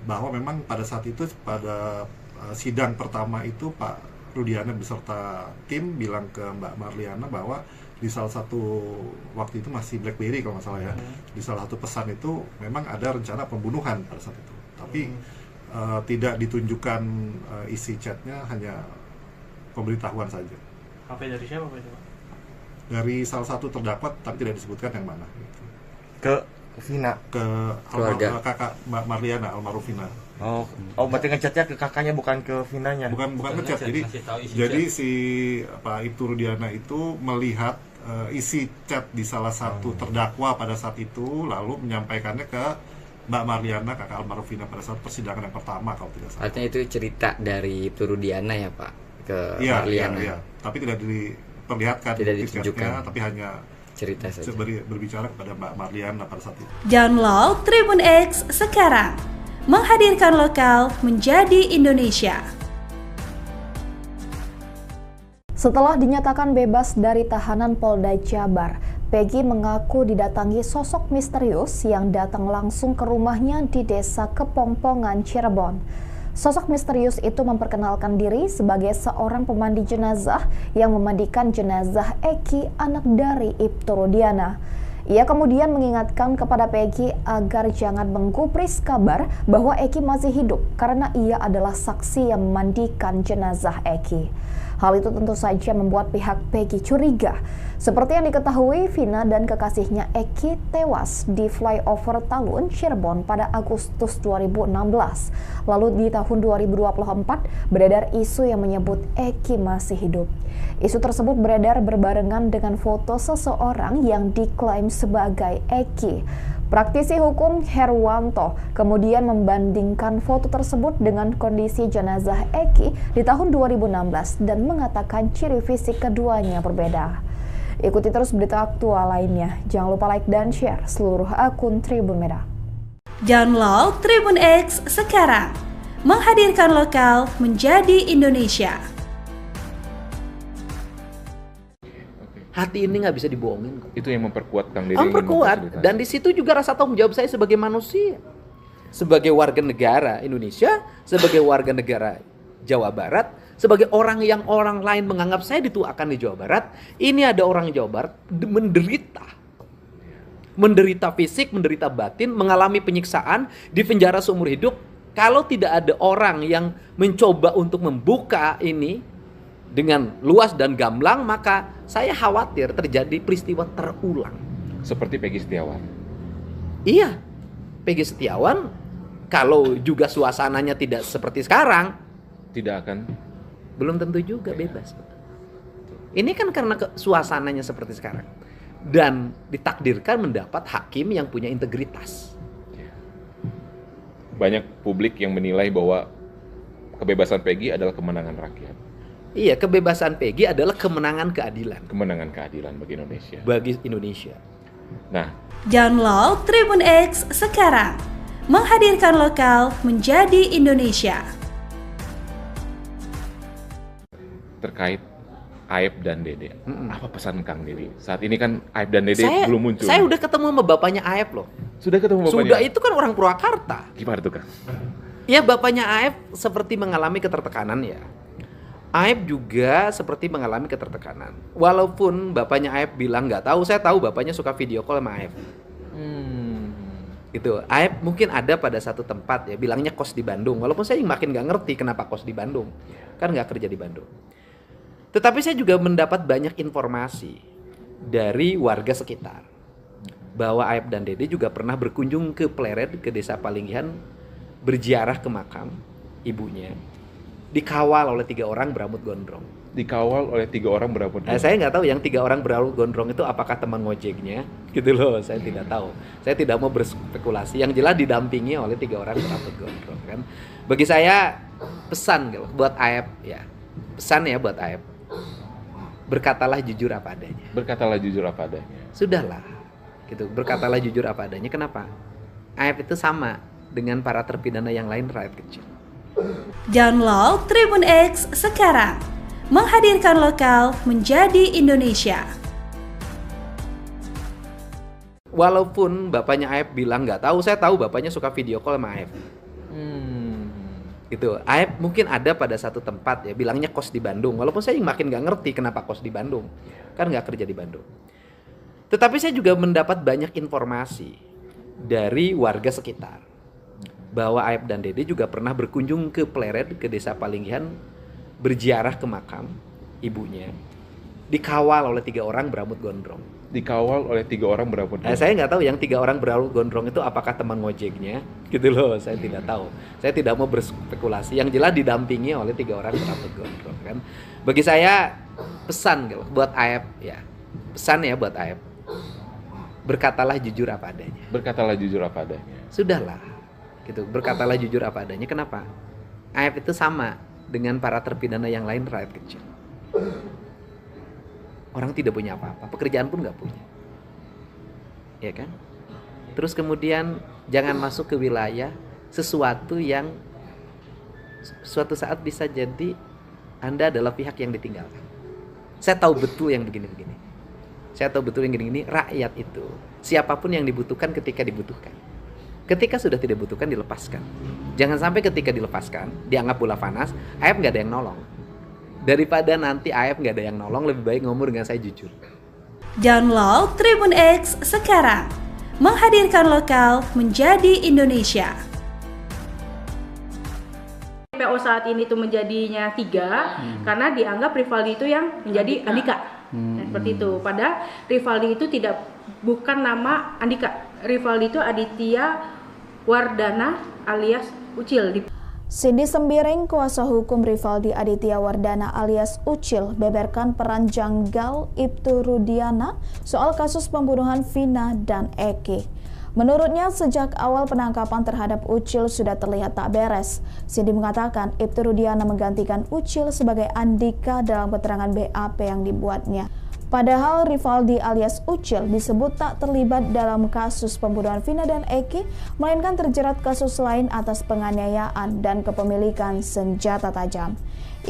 bahwa memang pada saat itu pada sidang pertama itu Pak Rudiana beserta tim bilang ke Mbak Mariana bahwa di salah satu waktu itu masih BlackBerry kalau nggak salah ya, di salah satu pesan itu memang ada rencana pembunuhan pada saat itu, tapi tidak ditunjukkan isi chatnya, hanya pemberitahuan saja. HP dari siapa Pak itu? Dari salah satu terdakwa, tapi tidak disebutkan yang mana. Gitu. Ke Vina, Ke kakak Mbak Marliana, almarhum Vina. oh berarti ngechatnya ke kakaknya, bukan ke Vinanya. Bukan ngechat, jadi si Pak Ibtu Rudiana itu melihat isi chat di salah satu terdakwa pada saat itu, lalu menyampaikannya ke Mbak Marliana, kakak almarhum Vina, pada saat persidangan yang pertama kalau tidak salah. Artinya itu cerita dari Ibtu Rudiana ya Pak ke Marliana. Iya, tapi tidak diperlihatkan, tidak ditunjukkan, tapi hanya cerita saja. Berbicara kepada Mbak Marliana pada saat itu. Download Tribun X sekarang, menghadirkan lokal menjadi Indonesia. Setelah dinyatakan bebas dari tahanan Polda Jabar, Peggy mengaku didatangi sosok misterius yang datang langsung ke rumahnya di Desa Kepongpongan, Cirebon. Sosok misterius itu memperkenalkan diri sebagai seorang pemandi jenazah yang memandikan jenazah Eki, anak dari Ibtu Rudiana. Ia kemudian mengingatkan kepada Peggy agar jangan menggubris kabar bahwa Eki masih hidup karena ia adalah saksi yang memandikan jenazah Eki. Hal itu tentu saja membuat pihak Peggy curiga. Seperti yang diketahui, Vina dan kekasihnya Eki tewas di flyover Talun, Cirebon pada Agustus 2016. Lalu di tahun 2024 beredar isu yang menyebut Eki masih hidup. Isu tersebut beredar berbarengan dengan foto seseorang yang diklaim sebagai Eki. Praktisi hukum Herwanto kemudian membandingkan foto tersebut dengan kondisi jenazah Eki di tahun 2016 dan mengatakan ciri fisik keduanya berbeda. Ikuti terus berita aktual lainnya. Jangan lupa like dan share seluruh akun Tribun Merah. Download Tribun X sekarang, menghadirkan lokal menjadi Indonesia. Hati ini nggak bisa dibohongin kok. Itu yang memperkuat Kang Deddy. Memperkuat, dan di situ juga rasa tanggung jawab saya sebagai manusia, sebagai warga negara Indonesia, sebagai warga negara Jawa Barat, sebagai orang yang orang lain menganggap saya dituakan di Jawa Barat. Ini ada orang Jawa Barat menderita fisik, menderita batin, mengalami penyiksaan, di penjara seumur hidup. Kalau tidak ada orang yang mencoba untuk membuka ini dengan luas dan gamblang, maka saya khawatir terjadi peristiwa terulang. Seperti Peggy Setiawan. Iya, Peggy Setiawan, kalau juga suasananya tidak seperti sekarang, tidak akan, belum tentu juga bebas. Ini kan karena suasananya seperti sekarang, dan ditakdirkan mendapat hakim yang punya integritas. Banyak publik yang menilai bahwa kebebasan Peggy adalah kemenangan rakyat. Iya, kebebasan Peggy adalah kemenangan keadilan. Kemenangan keadilan bagi Indonesia. Bagi Indonesia. Nah, Download Tribun X sekarang, menghadirkan lokal menjadi Indonesia. terkait Aib dan Dede, apa pesan Kang Deddy? Saat ini kan Aib dan Dede belum muncul. Saya udah ketemu sama bapaknya Aib loh. Sudah ketemu bapaknya? Sudah, itu kan orang Purwakarta. Gimana tuh Kang? Ya, bapaknya Aib seperti mengalami ketertekanan ya. Aib juga seperti mengalami ketertekanan. Walaupun bapaknya Aib bilang nggak tahu, saya tahu bapaknya suka video call sama Aib. Gitu. Aib mungkin ada pada satu tempat ya, bilangnya kos di Bandung. Walaupun saya makin nggak ngerti kenapa kos di Bandung, kan nggak kerja di Bandung. Tetapi saya juga mendapat banyak informasi dari warga sekitar bahwa Aib dan Dede juga pernah berkunjung ke Pleret, ke Desa Palinggihan, berziarah ke makam ibunya, dikawal oleh 3 orang berambut gondrong. Dikawal oleh 3 orang berambut gondrong? Saya nggak tahu yang 3 orang berambut gondrong itu apakah teman ngojeknya, gitu loh. Saya tidak tahu. Saya tidak mau berspekulasi. Yang jelas didampingi oleh 3 orang berambut gondrong kan. Bagi saya pesan gitu buat Aib ya, pesan ya buat Aib. Berkatalah jujur apa adanya. Berkatalah jujur apa adanya. Sudahlah, gitu. Berkatalah jujur apa adanya. Kenapa? Aib itu sama dengan para terpidana yang lain, rakyat kecil. Download Tribun X sekarang, menghadirkan lokal menjadi Indonesia. Walaupun bapaknya Aib bilang nggak tahu, saya tahu bapaknya suka video call sama Aib. Gitu. Aib mungkin ada pada satu tempat ya, bilangnya kos di Bandung. Walaupun saya makin nggak ngerti kenapa kos di Bandung, kan nggak kerja di Bandung. Tetapi saya juga mendapat banyak informasi dari warga sekitar bahwa Aib dan Dede juga pernah berkunjung ke Pleret, ke desa Palinggihan, berziarah ke makam ibunya, dikawal oleh 3 orang berambut gondrong. Dikawal oleh 3 orang berambut gondrong. Saya nggak tahu yang 3 orang berambut gondrong itu apakah teman ngojeknya, gitu loh. Saya tidak tahu. Saya tidak mau berspekulasi. Yang jelas didampingi oleh 3 orang berambut gondrong kan. Bagi saya pesan gitu, buat Aib ya, pesan ya buat Aib. Berkatalah jujur apa adanya. Berkatalah jujur apa adanya. Sudahlah, gitu. Berkatalah jujur apa adanya. Kenapa? Aib itu sama dengan para terpidana yang lain, rakyat kecil. Orang tidak punya apa-apa, pekerjaan pun nggak punya, ya kan? Terus kemudian jangan masuk ke wilayah sesuatu yang suatu saat bisa jadi Anda adalah pihak yang ditinggalkan. Saya tahu betul yang begini-begini. Saya tahu betul yang gini-gini. Rakyat itu siapapun yang dibutuhkan ketika dibutuhkan. Ketika sudah tidak dibutuhkan, dilepaskan. Jangan sampai ketika dilepaskan dianggap bola panas, Aib nggak ada yang nolong. Daripada nanti Aib nggak ada yang nolong, lebih baik ngomong dengan saya jujur. Download Tribun X sekarang, menghadirkan lokal menjadi Indonesia. DPO saat ini itu menjadinya 3 karena dianggap Rivaldi itu yang menjadi Andika. Nah, seperti itu. Padahal Rivaldi itu bukan nama Andika. Rivaldi itu Aditya Wardana alias Ucil. Cindy Sembiring, kuasa hukum Rivaldi Aditya Wardana alias Ucil, beberkan peran janggal Ibtu Rudiana soal kasus pembunuhan Vina dan Eki. Menurutnya, sejak awal penangkapan terhadap Ucil sudah terlihat tak beres. Cindy mengatakan Ibtu Rudiana menggantikan Ucil sebagai Andika dalam keterangan BAP yang dibuatnya. Padahal Rivaldi alias Ucil disebut tak terlibat dalam kasus pembunuhan Vina dan Eki, melainkan terjerat kasus lain atas penganiayaan dan kepemilikan senjata tajam.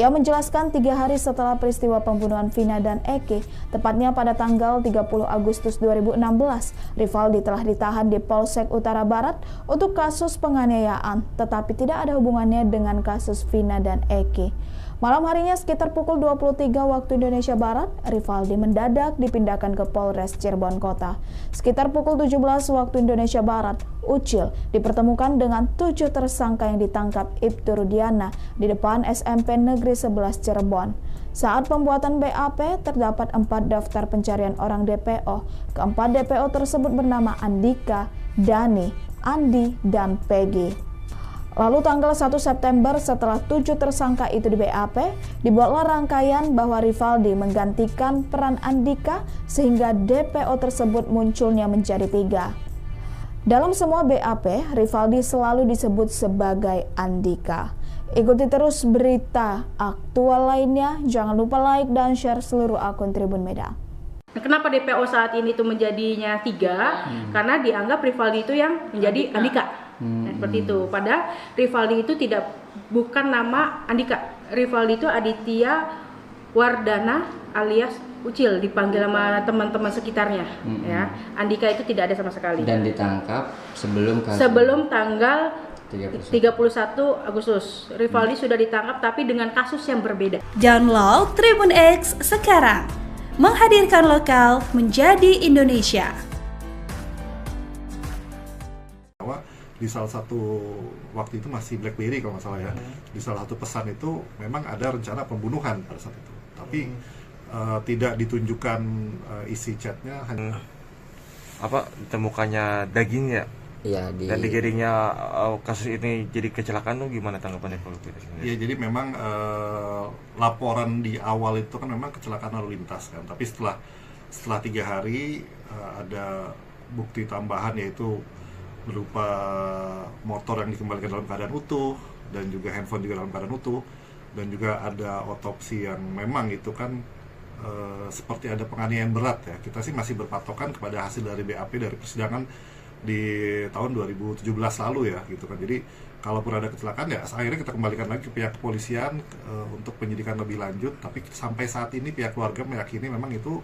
Ia menjelaskan 3 hari setelah peristiwa pembunuhan Vina dan Eki, tepatnya pada tanggal 30 Agustus 2016, Rivaldi telah ditahan di Polsek Utara Barat untuk kasus penganiayaan, tetapi tidak ada hubungannya dengan kasus Vina dan Eki. Malam harinya sekitar pukul 23 waktu Indonesia Barat, Rivaldi mendadak dipindahkan ke Polres Cirebon Kota. Sekitar pukul 17 waktu Indonesia Barat, Ucil dipertemukan dengan 7 tersangka yang ditangkap Ibtu Rudiana di depan SMP Negeri 11 Cirebon. Saat pembuatan BAP, terdapat 4 daftar pencarian orang DPO. Keempat DPO tersebut bernama Andika, Dani, Andi, dan Peggy. Lalu tanggal 1 September setelah 7 tersangka itu di BAP, dibuatlah rangkaian bahwa Rivaldi menggantikan peran Andika sehingga DPO tersebut munculnya menjadi 3. Dalam semua BAP, Rivaldi selalu disebut sebagai Andika. Ikuti terus berita aktual lainnya, jangan lupa like dan share seluruh akun Tribun Medan. Kenapa DPO saat ini itu menjadinya 3? Karena dianggap Rivaldi itu yang menjadi Andika. Nah, seperti itu. Padahal Rivaldi itu bukan nama Andika. Rivaldi itu Aditya Wardana alias Ucil, dipanggil sama teman-teman sekitarnya. Ya, Andika itu tidak ada sama sekali. Dan ditangkap sebelum tanggal 31 Agustus. Rivaldi sudah ditangkap tapi dengan kasus yang berbeda. Download Tribun X sekarang, menghadirkan lokal menjadi Indonesia. Di salah satu waktu itu masih BlackBerry kalau nggak salah ya, di salah satu pesan itu memang ada rencana pembunuhan pada saat itu, tapi tidak ditunjukkan isi chatnya, hanya ditemukannya daging ya. Iya, dan dijadinya kasus ini jadi kecelakaan tuh gimana tanggapannya kalau gitu? Iya, jadi memang laporan di awal itu kan memang kecelakaan lalu lintas kan, tapi setelah 3 hari ada bukti tambahan yaitu berupa motor yang dikembalikan dalam keadaan utuh dan juga handphone juga dalam keadaan utuh, dan juga ada otopsi yang memang itu kan seperti ada penganiayaan berat ya. Kita sih masih berpatokan kepada hasil dari BAP dari persidangan di tahun 2017 lalu ya gitu kan. Jadi kalaupun ada kecelakaan ya akhirnya kita kembalikan lagi ke pihak kepolisian untuk penyidikan lebih lanjut, tapi sampai saat ini pihak keluarga meyakini memang itu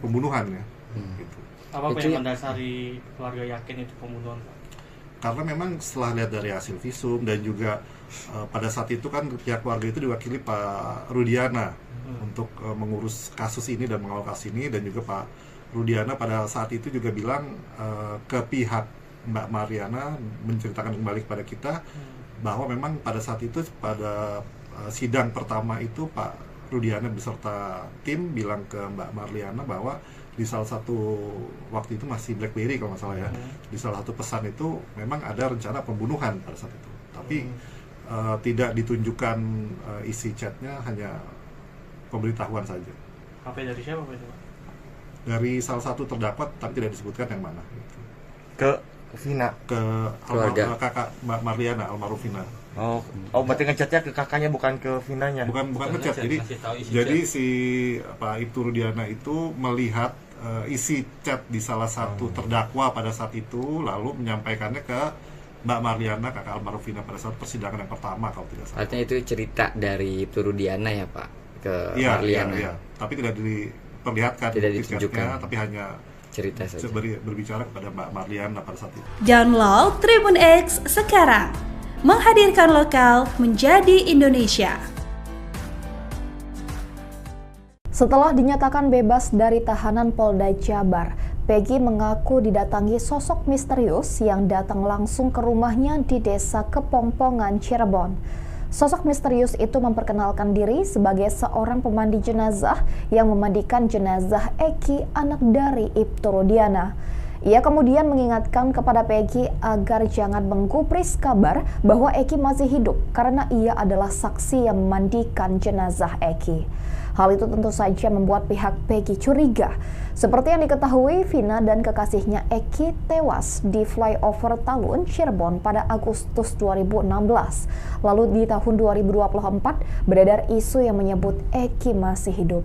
pembunuhan ya gitu. Apa yang mendasari keluarga yakin itu pembunuhan, Pak? karena memang setelah lihat dari hasil visum dan juga pada saat itu kan pihak keluarga itu diwakili Pak Rudiana untuk mengurus kasus ini dan mengawal kasus ini, dan juga Pak Rudiana pada saat itu juga bilang ke pihak Mbak Mariana, menceritakan kembali kepada kita bahwa memang pada saat itu pada sidang pertama itu Pak Rudiana beserta tim bilang ke Mbak Mariana bahwa di salah satu waktu itu masih BlackBerry kalau nggak salah ya, di salah satu pesan itu memang ada rencana pembunuhan pada saat itu, tapi tidak ditunjukkan isi chatnya, hanya pemberitahuan saja. HP dari siapa Pak itu? Dari salah satu terdakwa, tapi tidak disebutkan yang mana. Gitu. Ke Vina, ke Keluarga. kakak Mbak Mariana, almarhum Vina. oh berarti ngechatnya ke kakaknya bukan ke Vinanya. Bukan ngechat, jadi si Pak Ibtu Rudiana itu melihat isi chat di salah satu terdakwa pada saat itu, lalu menyampaikannya ke Mbak Mariana, kakak almarhum Vina pada saat persidangan yang pertama kalau tidak salah. Artinya itu cerita dari Ibtu Rudiana ya Pak ke Iya, Marliana. iya. Tapi tidak diperlihatkan, Tidak bukti ditunjukkan. chatnya, tapi hanya Cerita saja. berbicara kepada Mbak Mariana pada saat itu. Download Tribun X sekarang. Menghadirkan lokal menjadi Indonesia. Setelah dinyatakan bebas dari tahanan Polda Jabar, Peggy mengaku didatangi sosok misterius yang datang langsung ke rumahnya di Desa Kepongpongan, Cirebon. Sosok misterius itu memperkenalkan diri sebagai seorang pemandi jenazah yang memandikan jenazah Eki, anak dari Ibtu Rudiana. Ia kemudian mengingatkan kepada Peggy agar jangan menggubris kabar bahwa Eki masih hidup karena ia adalah saksi yang memandikan jenazah Eki. Hal itu tentu saja membuat pihak Peggy curiga. Seperti yang diketahui, Vina dan kekasihnya Eki tewas di flyover Talun, Cirebon pada Agustus 2016. Lalu di tahun 2024 beredar isu yang menyebut Eki masih hidup.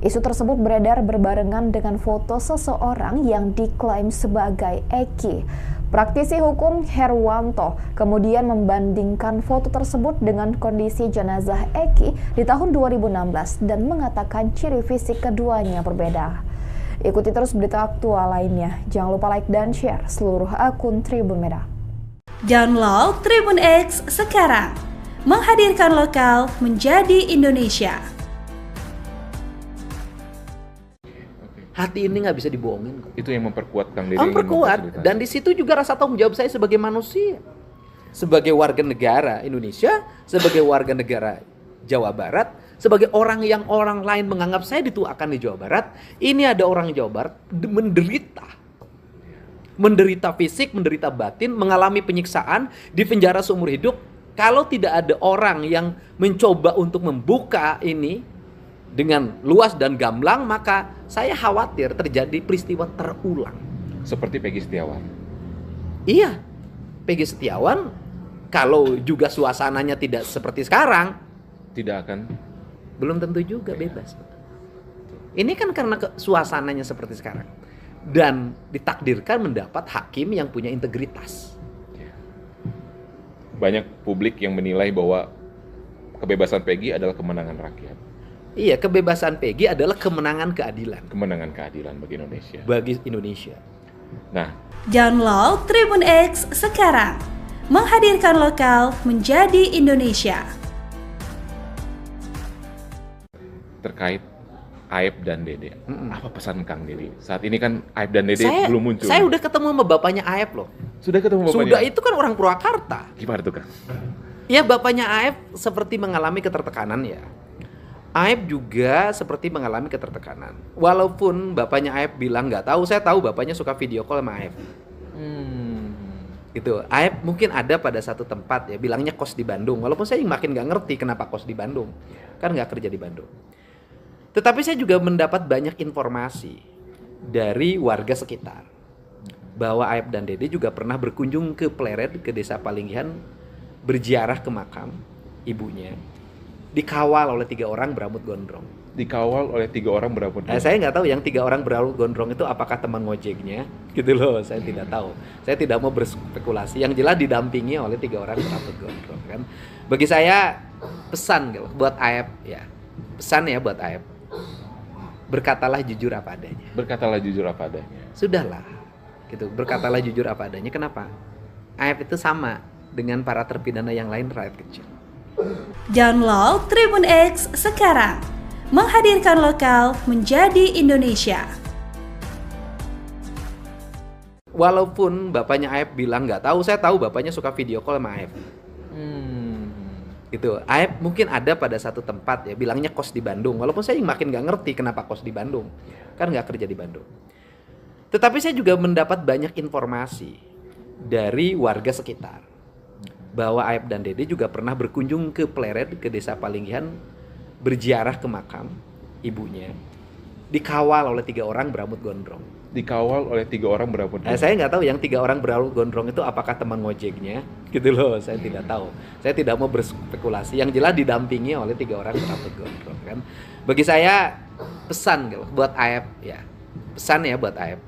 Isu tersebut beredar berbarengan dengan foto seseorang yang diklaim sebagai Eki. Praktisi hukum Herwanto kemudian membandingkan foto tersebut dengan kondisi jenazah Eki di tahun 2016 dan mengatakan ciri fisik keduanya berbeda. Ikuti terus berita aktual lainnya. Jangan lupa like dan share seluruh akun Tribun Merah. Download Tribun X sekarang. Menghadirkan lokal menjadi Indonesia. Hati ini nggak bisa dibohongin kok. Itu yang memperkuat Kang Deddy. Memperkuat, dan di situ juga rasa tanggung jawab saya sebagai manusia, sebagai warga negara Indonesia, sebagai warga negara Jawa Barat, sebagai orang yang orang lain menganggap saya dituakan di Jawa Barat. Ini ada orang Jawa Barat menderita fisik, menderita batin, mengalami penyiksaan, di penjara seumur hidup. Kalau tidak ada orang yang mencoba untuk membuka ini dengan luas dan gamblang, maka saya khawatir terjadi peristiwa terulang. Seperti Peggy Setiawan. Iya, Peggy Setiawan kalau juga suasananya tidak seperti sekarang, Tidak akan. belum tentu juga bebas. Ini kan karena suasananya seperti sekarang. Dan ditakdirkan mendapat hakim yang punya integritas. Banyak publik yang menilai bahwa kebebasan Peggy adalah kemenangan rakyat. Iya, kebebasan Peggy adalah kemenangan keadilan. Kemenangan keadilan bagi Indonesia. Bagi Indonesia. Nah, Download Tribun X sekarang. Menghadirkan lokal menjadi Indonesia. terkait Aib dan Dede. Apa pesan Kang Deddy? Saat ini kan Aib dan Dede belum muncul. Saya udah ketemu sama bapaknya Aib loh. Sudah ketemu bapaknya? Sudah, itu kan orang Purwakarta. Gimana tuh Kang? Ya, bapaknya Aib seperti mengalami ketertekanan ya. Aib juga seperti mengalami ketertekanan. Walaupun bapaknya Aib bilang nggak tahu, saya tahu bapaknya suka video call sama Aib. Gitu. Aib mungkin ada pada satu tempat ya, bilangnya kos di Bandung. Walaupun saya makin nggak ngerti kenapa kos di Bandung. Kan nggak kerja di Bandung. Tetapi saya juga mendapat banyak informasi dari warga sekitar bahwa Aib dan Dede juga pernah berkunjung ke Pleret, ke Desa Palinggihan, berziarah ke makam ibunya, dikawal oleh 3 orang berambut gondrong. Dikawal oleh 3 orang berambut gondrong. Saya nggak tahu yang 3 orang berambut gondrong itu apakah teman ngojeknya, gitu loh. Saya tidak tahu. Saya tidak mau berspekulasi. Yang jelas didampingi oleh 3 orang berambut gondrong kan. Bagi saya pesan buat Aib ya, pesan ya buat Aib. Berkatalah jujur apa adanya. Berkatalah jujur apa adanya. Sudahlah, gitu. Berkatalah jujur apa adanya. Kenapa? AF itu sama dengan para terpidana yang lain rakyat kecil. Download Tribun X sekarang, menghadirkan lokal menjadi Indonesia. Walaupun bapaknya AF bilang nggak tahu, saya tahu bapaknya suka video call sama AF. Gitu. AF mungkin ada pada satu tempat ya, bilangnya kos di Bandung. Walaupun saya makin nggak ngerti kenapa kos di Bandung, kan nggak kerja di Bandung. Tetapi saya juga mendapat banyak informasi dari warga sekitar bahwa AF dan Dede juga pernah berkunjung ke Pleret, ke desa Palinggihan, berziarah ke makam ibunya, dikawal oleh 3 orang berambut gondrong. Dikawal oleh 3 orang berambut gondrong. Saya nggak tahu yang 3 orang berambut gondrong itu apakah teman ngojeknya, gitu loh. Saya tidak tahu. Saya tidak mau berspekulasi. Yang jelas didampingi oleh 3 orang berambut gondrong kan. Bagi saya pesan gitu, buat AF ya, pesan ya buat AF.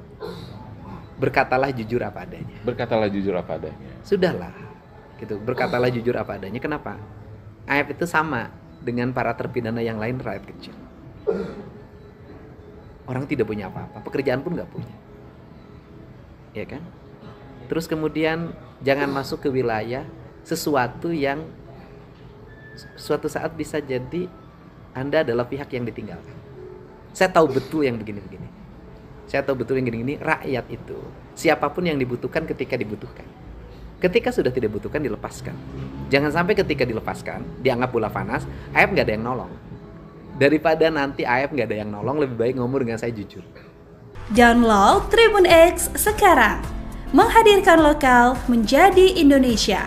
Berkatalah jujur apa adanya. Berkatalah jujur apa adanya. Sudahlah, gitu. Berkatalah jujur apa adanya. Kenapa? AF itu sama dengan para terpidana yang lain rakyat kecil. Orang tidak punya apa-apa, pekerjaan pun nggak punya, ya kan? Terus kemudian jangan masuk ke wilayah sesuatu yang suatu saat bisa jadi Anda adalah pihak yang ditinggalkan. Saya tahu betul yang begini-begini. Saya tahu betul yang gini-gini. Rakyat itu siapapun yang dibutuhkan ketika dibutuhkan. Ketika sudah tidak dibutuhkan dilepaskan. Jangan sampai ketika dilepaskan dianggap bola panas, AF nggak ada yang nolong. Daripada nanti AF nggak ada yang nolong, lebih baik ngomong dengan saya jujur. Download Tribun X sekarang, menghadirkan lokal menjadi Indonesia.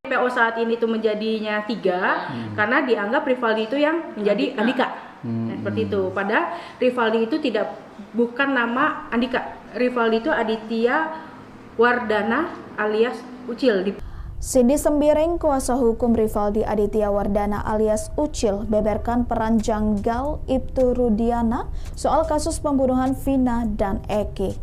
DPO saat ini itu menjadinya 3 karena dianggap Rivaldi itu yang menjadi Andika. Seperti itu. Padahal Rivaldi itu bukan nama Andika. Rivaldi itu Aditya Wardana alias Ucil. Cindy Sembiring, kuasa hukum Rivaldi Aditya Wardana alias Ucil, beberkan peran janggal Ibtu Rudiana soal kasus pembunuhan Vina dan Eki.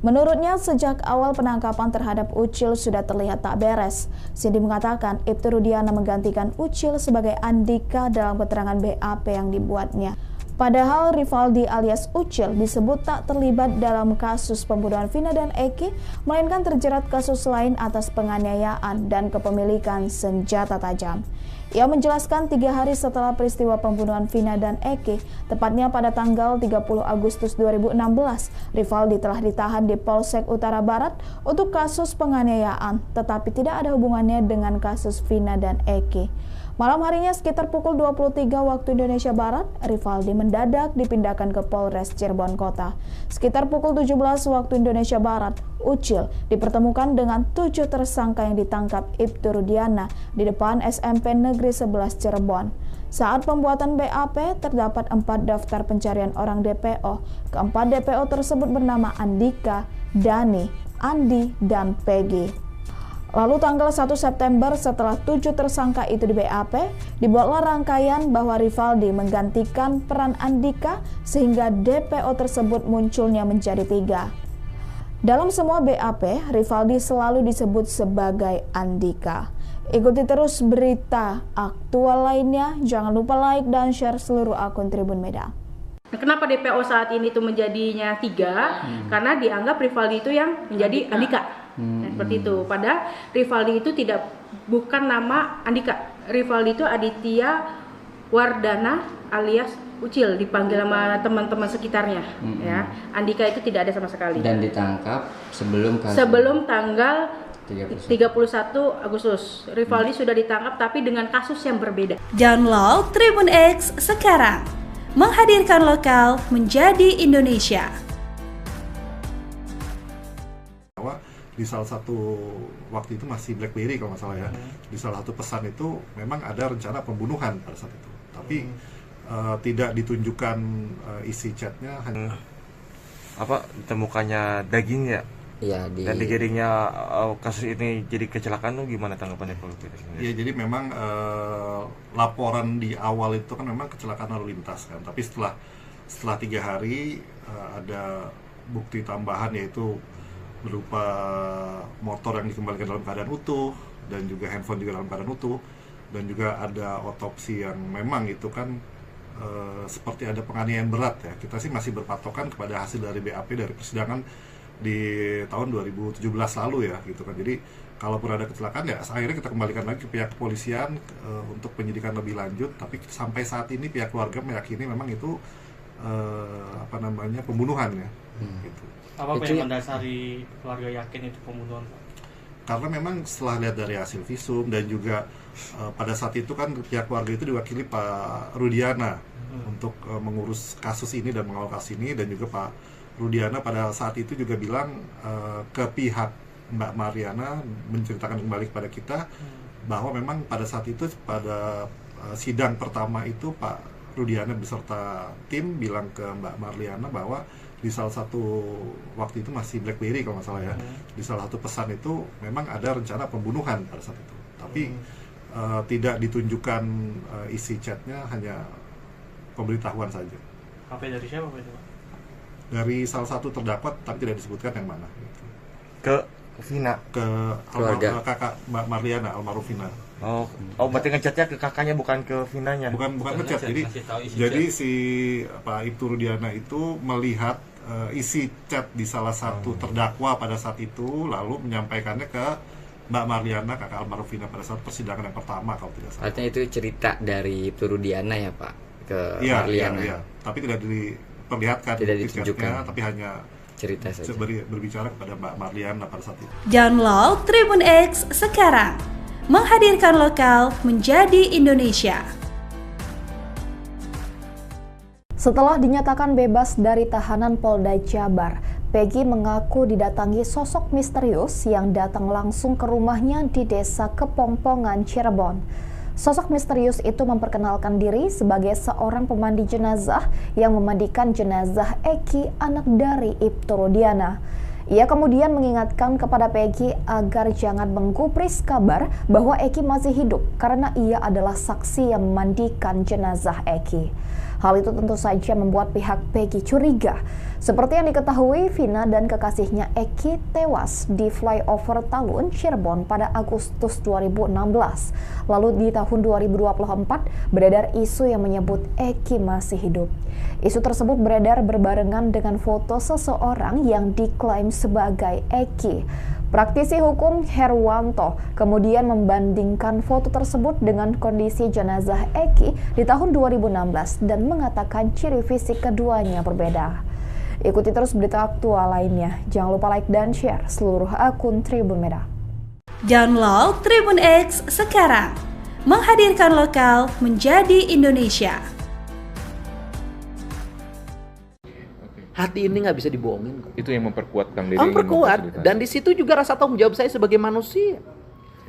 Menurutnya, sejak awal penangkapan terhadap Ucil sudah terlihat tak beres. Cindy mengatakan Ibtu Rudiana menggantikan Ucil sebagai Andika dalam keterangan BAP yang dibuatnya. Padahal Rivaldi alias Ucil disebut tak terlibat dalam kasus pembunuhan Vina dan Eki, melainkan terjerat kasus lain atas penganiayaan dan kepemilikan senjata tajam. Ia menjelaskan 3 hari setelah peristiwa pembunuhan Vina dan Eki, tepatnya pada tanggal 30 Agustus 2016, Rivaldi telah ditahan di Polsek Utara Barat untuk kasus penganiayaan, tetapi tidak ada hubungannya dengan kasus Vina dan Eki. Malam harinya sekitar pukul 23 waktu Indonesia Barat, Rivaldi mendadak dipindahkan ke Polres Cirebon Kota. Sekitar pukul 17 waktu Indonesia Barat, Ucil dipertemukan dengan 7 tersangka yang ditangkap Ibtu Rudiana di depan SMP Negeri 11 Cirebon. Saat pembuatan BAP, terdapat 4 daftar pencarian orang DPO. Keempat DPO tersebut bernama Andika, Dani, Andi, dan Peggy. Lalu tanggal 1 September setelah 7 tersangka itu di BAP, dibuatlah rangkaian bahwa Rivaldi menggantikan peran Andika sehingga DPO tersebut munculnya menjadi 3. Dalam semua BAP, Rivaldi selalu disebut sebagai Andika. Ikuti terus berita aktual lainnya, jangan lupa like dan share seluruh akun Tribun Medan. Kenapa DPO saat ini itu menjadinya 3? Karena dianggap Rivaldi itu yang menjadi Andika. Seperti itu. Padahal Rivaldi itu bukan nama Andika. Rivaldi itu Aditya Wardana alias Ucil, dipanggil sama teman-teman sekitarnya. Ya, Andika itu tidak ada sama sekali. Dan ditangkap sebelum tanggal 31 Agustus. Rivaldi sudah ditangkap tapi dengan kasus yang berbeda. Download Tribun X sekarang, menghadirkan lokal menjadi Indonesia. Di salah satu waktu itu masih BlackBerry kalau nggak salah ya, di salah satu pesan itu memang ada rencana pembunuhan pada saat itu, tapi tidak ditunjukkan isi chatnya, hanya ditemukannya daging ya. Iya, Dan dijadinya kasus ini jadi kecelakaan tuh gimana tanggapannya kalau gitu? Iya, jadi memang laporan di awal itu kan memang kecelakaan lalu lintas kan, tapi setelah 3 hari ada bukti tambahan yaitu berupa motor yang dikembalikan dalam keadaan utuh dan juga handphone juga dalam keadaan utuh, dan juga ada otopsi yang memang itu kan seperti ada penganiayaan berat ya. Kita sih masih berpatokan kepada hasil dari BAP dari persidangan di tahun 2017 lalu ya gitu kan. Jadi kalaupun ada kecelakaan ya akhirnya kita kembalikan lagi ke pihak kepolisian untuk penyidikan lebih lanjut. Tapi sampai saat ini pihak keluarga meyakini memang itu pembunuhan ya. Gitu. Apa yang mendasari keluarga yakin itu pembunuhan, Pak? Karena memang setelah lihat dari hasil visum dan juga pada saat itu kan pihak keluarga itu diwakili Pak Rudiana untuk mengurus kasus ini dan mengawal kasus ini, dan juga Pak Rudiana pada saat itu juga bilang ke pihak Mbak Mariana, menceritakan kembali kepada kita bahwa memang pada saat itu pada sidang pertama itu Pak Rudiana beserta tim bilang ke Mbak Mariana bahwa di salah satu waktu itu masih BlackBerry kalau nggak salah ya, di salah satu pesan itu memang ada rencana pembunuhan pada saat itu, tapi tidak ditunjukkan isi chatnya, hanya pemberitahuan saja. HP dari siapa Pak itu, Pak? Dari salah satu terdakwa tapi tidak disebutkan yang mana. Gitu. Ke Vina, ke kakak Mbak Mariana, almarhum Vina. Oh, berarti ngechatnya ke kakaknya bukan ke Vinanya. Bukan ngechat. Jadi si Pak Ibtu Rudiana itu melihat isi chat di salah satu terdakwa pada saat itu, lalu menyampaikannya ke Mbak Mariana, kakak almarhum Vina pada saat persidangan yang pertama kalau tidak salah. Artinya itu cerita dari Ibtu Rudiana ya Pak ke Mariana. Iya. Tapi tidak diperlihatkan, tidak ditunjukkan, tapi hanya cerita saja. Berbicara kepada Mbak Mariana pada saat itu. Download Tribun X sekarang, menghadirkan lokal menjadi Indonesia. Setelah dinyatakan bebas dari tahanan Polda Jabar, Peggy mengaku didatangi sosok misterius yang datang langsung ke rumahnya di Desa Kepongpongan, Cirebon. Sosok misterius itu memperkenalkan diri sebagai seorang pemandi jenazah yang memandikan jenazah Eki, anak dari Ibtu Rudiana. Ia kemudian mengingatkan kepada Peggy agar jangan menggubris kabar bahwa Eki masih hidup karena ia adalah saksi yang memandikan jenazah Eki. Hal itu tentu saja membuat pihak Peggy curiga. Seperti yang diketahui, Vina dan kekasihnya Eki tewas di flyover Talun, Cirebon pada Agustus 2016. Lalu di tahun 2024 beredar isu yang menyebut Eki masih hidup. Isu tersebut beredar berbarengan dengan foto seseorang yang diklaim sebagai Eki. Praktisi hukum Herwanto kemudian membandingkan foto tersebut dengan kondisi jenazah Eki di tahun 2016 dan mengatakan ciri fisik keduanya berbeda. Ikuti terus berita aktual lainnya. Jangan lupa like dan share seluruh akun Tribun Merah. Download Tribun X sekarang, menghadirkan lokal menjadi Indonesia. Hati ini nggak bisa dibohongin. Itu yang memperkuat Kang Deddy. Memperkuat, dan di situ juga rasa tanggung jawab saya sebagai manusia,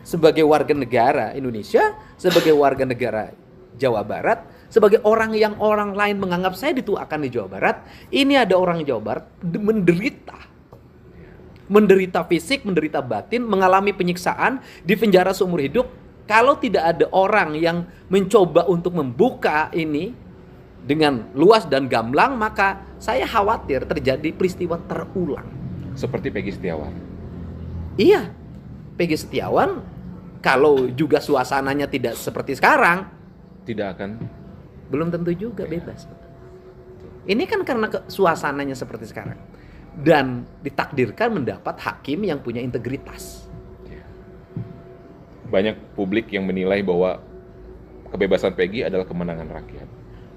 sebagai warga negara Indonesia, sebagai warga negara Jawa Barat, sebagai orang yang orang lain menganggap saya dituakan di Jawa Barat. Ini ada orang Jawa Barat menderita fisik, menderita batin, mengalami penyiksaan, di penjara seumur hidup. Kalau tidak ada orang yang mencoba untuk membuka ini dengan luas dan gamblang, maka saya khawatir terjadi peristiwa terulang. Seperti Peggy Setiawan. Iya, Peggy Setiawan kalau juga suasananya tidak seperti sekarang, tidak akan, belum tentu juga bebas. Ini kan karena suasananya seperti sekarang, dan ditakdirkan mendapat hakim yang punya integritas. Banyak publik yang menilai bahwa kebebasan Peggy adalah kemenangan rakyat.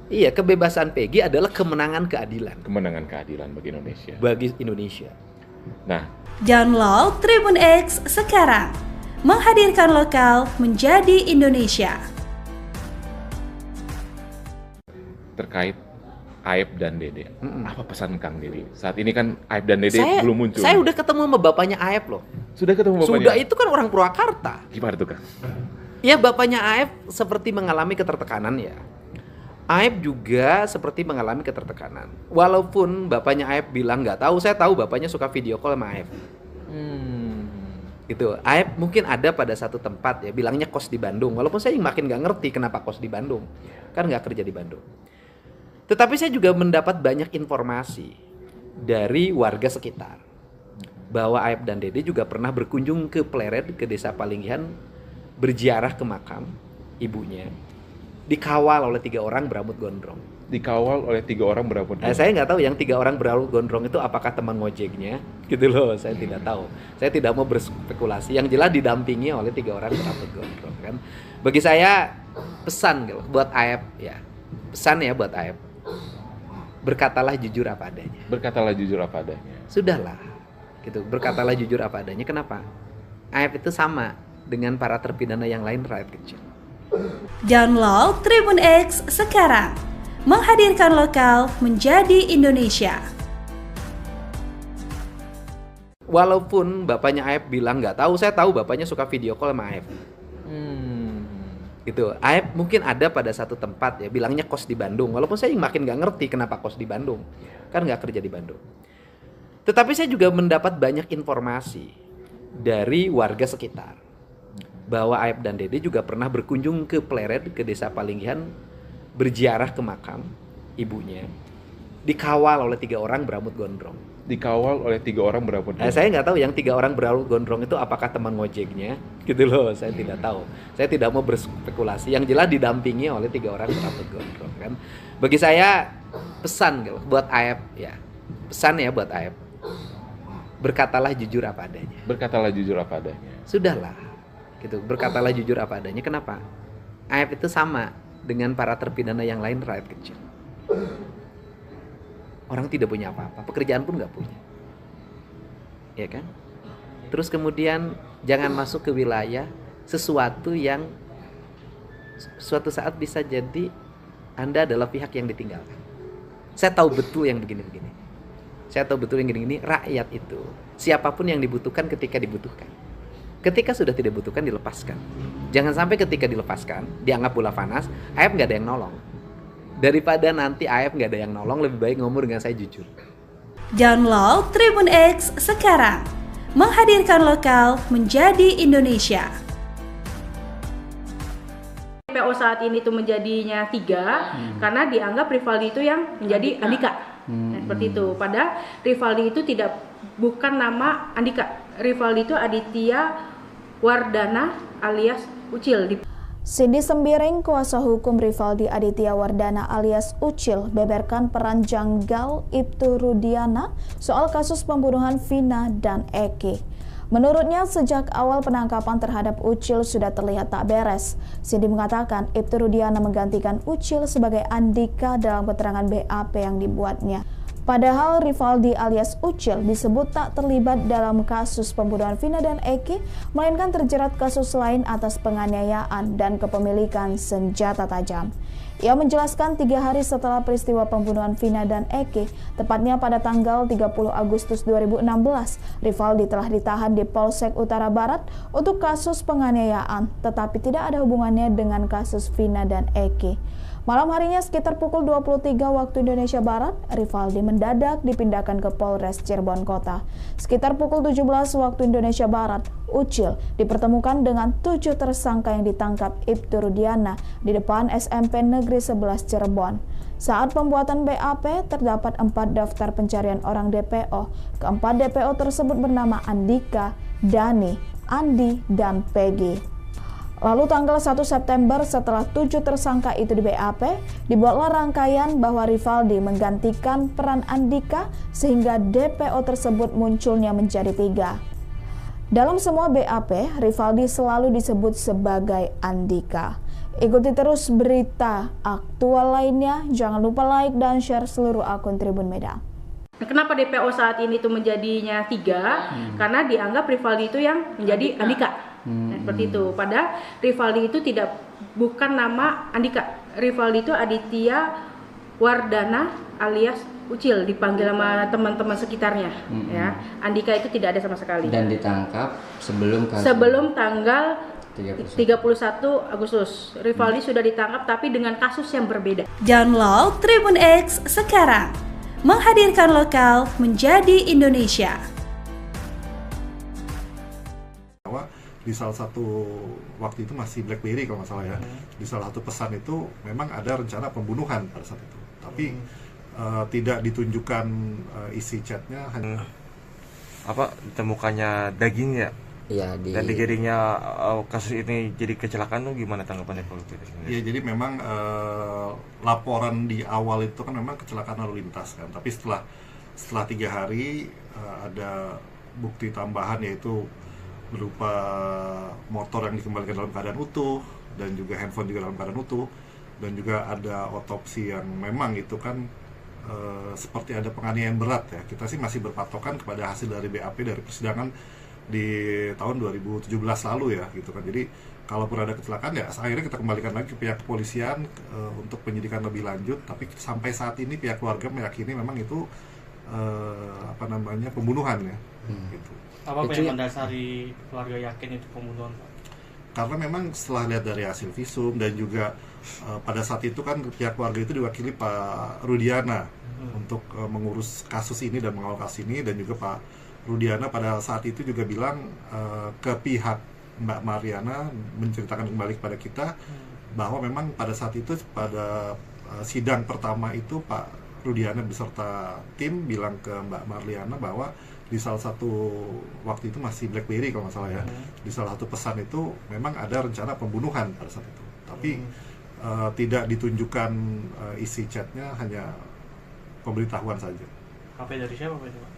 Iya, kebebasan Peggy adalah kemenangan keadilan. Kemenangan keadilan bagi Indonesia. Bagi Indonesia. Nah, download Tribun X sekarang, menghadirkan lokal menjadi Indonesia. Terkait Aib dan Dede, apa pesan Kang Deddy? Saat ini kan Aib dan Dede belum muncul. Saya udah ketemu sama bapaknya Aib loh. Sudah ketemu bapaknya? Sudah, itu kan orang Purwakarta. Gimana tuh Kang? Ya, bapaknya Aib seperti mengalami ketertekanan ya. Aib juga seperti mengalami ketertekanan. Walaupun bapaknya Aib bilang nggak tahu, saya tahu bapaknya suka video call sama Aib. Gitu. Aib mungkin ada pada satu tempat ya, bilangnya kos di Bandung. Walaupun saya makin nggak ngerti kenapa kos di Bandung, kan nggak kerja di Bandung. Tetapi saya juga mendapat banyak informasi dari warga sekitar bahwa Aib dan Dede juga pernah berkunjung ke Pleret, ke Desa Palinggihan, berziarah ke makam ibunya. Dikawal oleh 3 orang berambut gondrong. Dikawal oleh 3 orang berambut gondrong? Saya nggak tahu yang 3 orang berambut gondrong itu apakah teman ngojeknya gitu loh. Saya tidak tahu, saya tidak mau berspekulasi. Yang jelas didampingi oleh 3 orang berambut gondrong kan. Bagi saya pesan gitu, buat Aep ya, pesan ya buat Aep, berkatalah jujur apa adanya. Berkatalah jujur apa adanya. Sudahlah gitu, berkatalah jujur apa adanya. Kenapa? Aep itu sama dengan para terpidana yang lain, rakyat kecil. Download Tribun X sekarang, menghadirkan lokal menjadi Indonesia. Walaupun bapaknya Aep bilang nggak tahu, saya tahu bapaknya suka video call sama Aep. Gitu. Aep mungkin ada pada satu tempat ya, bilangnya kos di Bandung. Walaupun saya makin nggak ngerti kenapa kos di Bandung, kan nggak kerja di Bandung. Tetapi saya juga mendapat banyak informasi dari warga sekitar bahwa Aep dan Dede juga pernah berkunjung ke Pleret, ke desa Palinggihan, berziarah ke makam ibunya, dikawal oleh 3 orang berambut gondrong. Dikawal oleh 3 orang berambut gondrong. Saya nggak tahu yang 3 orang berambut gondrong itu apakah teman ngojeknya, gitu loh. Saya tidak tahu. Saya tidak mau berspekulasi. Yang jelas didampingi oleh 3 orang berambut gondrong kan. Bagi saya pesan gitu, buat Aep ya, pesan ya buat Aep, berkatalah jujur apa adanya. Berkatalah jujur apa adanya. Sudahlah gitu, berkatalah jujur apa adanya. Kenapa? Aep itu sama dengan para terpidana yang lain, rakyat kecil. Orang tidak punya apa-apa, pekerjaan pun nggak punya, ya kan? Terus kemudian jangan masuk ke wilayah sesuatu yang suatu saat bisa jadi Anda adalah pihak yang ditinggalkan. Saya tahu betul yang begini-begini. Saya tahu betul yang gini-gini. Rakyat itu siapapun yang dibutuhkan ketika dibutuhkan. Ketika sudah tidak dibutuhkan, dilepaskan. Jangan sampai ketika dilepaskan dianggap bola panas, Aep nggak ada yang nolong. Daripada nanti Aep nggak ada yang nolong, lebih baik ngomong dengan saya jujur. Download Tribun X sekarang, menghadirkan lokal menjadi Indonesia. PO saat ini itu menjadinya 3 karena dianggap Rivaldi itu yang menjadi Andika. Seperti itu. Padahal Rivaldi itu bukan nama Andika. Rivaldi itu Aditya Wardana alias Ucil. Cindy Sembiring, kuasa hukum Rivaldi Aditya Wardana alias Ucil, beberkan peran janggal Ibtu Rudiana soal kasus pembunuhan Vina dan Eki. Menurutnya, sejak awal penangkapan terhadap Ucil sudah terlihat tak beres. Cindy mengatakan Ibtu Rudiana menggantikan Ucil sebagai Andika dalam keterangan BAP yang dibuatnya. Padahal Rivaldi alias Ucil disebut tak terlibat dalam kasus pembunuhan Vina dan Eki, melainkan terjerat kasus lain atas penganiayaan dan kepemilikan senjata tajam. Ia menjelaskan 3 hari setelah peristiwa pembunuhan Vina dan Eki, tepatnya pada tanggal 30 Agustus 2016, Rivaldi telah ditahan di Polsek Utara Barat untuk kasus penganiayaan, tetapi tidak ada hubungannya dengan kasus Vina dan Eki. Malam harinya sekitar pukul 23 waktu Indonesia Barat, Rivaldi mendadak dipindahkan ke Polres Cirebon Kota. Sekitar pukul 17 waktu Indonesia Barat, Ucil dipertemukan dengan 7 tersangka yang ditangkap Ibtu Rudiana di depan SMP Negeri 11 Cirebon. Saat pembuatan BAP, terdapat 4 daftar pencarian orang DPO. Keempat DPO tersebut bernama Andika, Dani, Andi, dan Peggy. Lalu tanggal 1 September setelah 7 tersangka itu di BAP, dibuatlah rangkaian bahwa Rivaldi menggantikan peran Andika sehingga DPO tersebut munculnya menjadi 3. Dalam semua BAP, Rivaldi selalu disebut sebagai Andika. Ikuti terus berita aktual lainnya, jangan lupa like dan share seluruh akun Tribun Medan. Kenapa DPO saat ini itu menjadinya 3? Karena dianggap Rivaldi itu yang menjadi Andika. Seperti itu. Padahal Rivaldi itu bukan nama Andika. Rivaldi itu Aditya Wardana alias Ucil, dipanggil sama teman-teman sekitarnya. Ya, Andika itu tidak ada sama sekali. Dan ditangkap sebelum tanggal 31 Agustus. Rivaldi sudah ditangkap tapi dengan kasus yang berbeda. Download Tribun X sekarang, menghadirkan lokal menjadi Indonesia. Di salah satu waktu itu masih BlackBerry kalau nggak salah ya, di salah satu pesan itu memang ada rencana pembunuhan pada saat itu, tapi tidak ditunjukkan isi chatnya, hanya ditemukannya daging ya. Iya, dan digiringnya kasus ini jadi kecelakaan tuh gimana tanggapannya kalau gitu? Iya, jadi memang laporan di awal itu kan memang kecelakaan lalu lintas kan, tapi setelah setelah 3 hari ada bukti tambahan, yaitu berupa motor yang dikembalikan dalam keadaan utuh dan juga handphone juga dalam keadaan utuh, dan juga ada otopsi yang memang itu kan seperti ada penganiayaan berat ya. Kita sih masih berpatokan kepada hasil dari BAP dari persidangan di tahun 2017 lalu ya gitu kan. Jadi kalaupun ada kecelakaan ya akhirnya kita kembalikan lagi ke pihak kepolisian untuk penyidikan lebih lanjut. Tapi sampai saat ini pihak keluarga meyakini memang itu pembunuhan ya. Gitu. Apa yang mendasari keluarga yakin itu pembunuhan, Pak? Karena memang setelah lihat dari hasil visum dan juga pada saat itu kan pihak keluarga itu diwakili Pak Rudiana untuk mengurus kasus ini dan mengawal kasus ini, dan juga Pak Rudiana pada saat itu juga bilang ke pihak Mbak Mariana, menceritakan kembali kepada kita bahwa memang pada saat itu pada sidang pertama itu Pak Rudiana beserta tim bilang ke Mbak Mariana bahwa di salah satu waktu itu masih BlackBerry kalau nggak salah ya, di salah satu pesan itu memang ada rencana pembunuhan pada saat itu, tapi tidak ditunjukkan isi chatnya, hanya pemberitahuan saja. HP dari siapa Pak itu, Pak?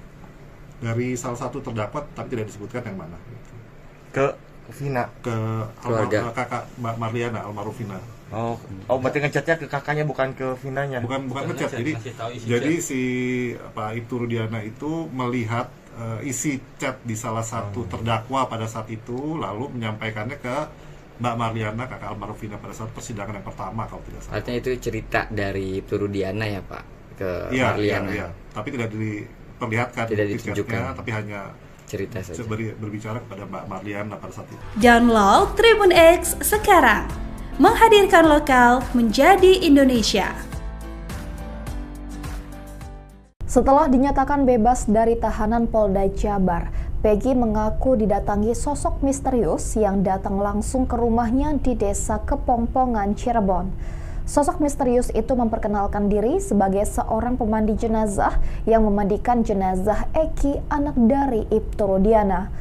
Dari salah satu terdakwa, tapi tidak disebutkan yang mana. Ke Vina, ke kakak Mbak Marliana, almarhum Vina. Oh, berarti ngechatnya ke kakaknya, bukan ke Vinanya. Bukan ngechat. Jadi si Pak Ibtu Rudiana itu melihat isi chat di salah satu terdakwa pada saat itu, lalu menyampaikannya ke Mbak Marliana, kakak almarhum Vina, pada saat persidangan yang pertama kalau tidak salah. Artinya itu cerita dari Ibtu Rudiana ya Pak ke Marliana. Iya. Tapi tidak diperlihatkan, tidak ditunjukkan, tapi hanya cerita saja. Berbicara kepada Mbak Marliana pada saat itu. Download Tribun X sekarang, menghadirkan lokal menjadi Indonesia. Setelah dinyatakan bebas dari tahanan Polda Jabar, Peggy mengaku didatangi sosok misterius yang datang langsung ke rumahnya di Desa Kepongpongan, Cirebon. Sosok misterius itu memperkenalkan diri sebagai seorang pemandi jenazah yang memandikan jenazah Eki, anak dari Ibtu Rudiana.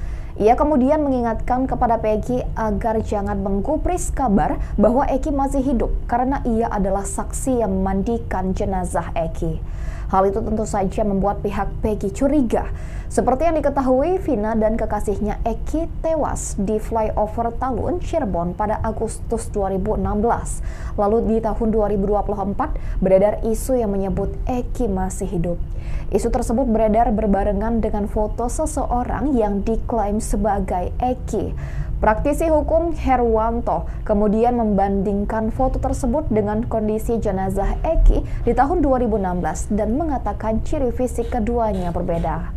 Ia kemudian mengingatkan kepada Peggy agar jangan menggubris kabar bahwa Eki masih hidup karena ia adalah saksi yang memandikan jenazah Eki. Hal itu tentu saja membuat pihak Peggy curiga. Seperti yang diketahui, Vina dan kekasihnya Eki tewas di flyover Talun, Cirebon pada Agustus 2016. Lalu di tahun 2024 beredar isu yang menyebut Eki masih hidup. Isu tersebut beredar berbarengan dengan foto seseorang yang diklaim sebagai Eki. Praktisi hukum Herwanto kemudian membandingkan foto tersebut dengan kondisi jenazah Eki di tahun 2016 dan mengatakan ciri fisik keduanya berbeda.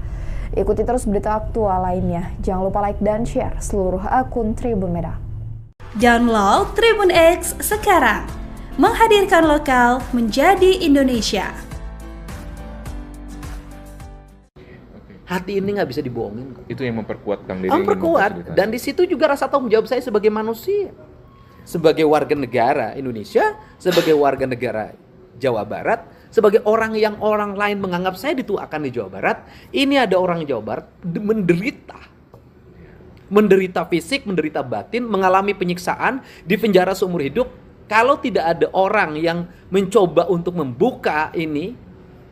Ikuti terus berita aktual lainnya. Jangan lupa like dan share seluruh akun Tribun Merah. Download Tribun X sekarang, menghadirkan lokal menjadi Indonesia. Hati ini nggak bisa dibohongin. Itu yang memperkuat Kang Deddy. Memperkuat, dan di situ juga rasa tanggung jawab saya sebagai manusia, sebagai warga negara Indonesia, sebagai warga negara Jawa Barat, sebagai orang yang orang lain menganggap saya dituakan di Jawa Barat. Ini ada orang Jawa Barat menderita fisik, menderita batin, mengalami penyiksaan, di penjara seumur hidup. Kalau tidak ada orang yang mencoba untuk membuka ini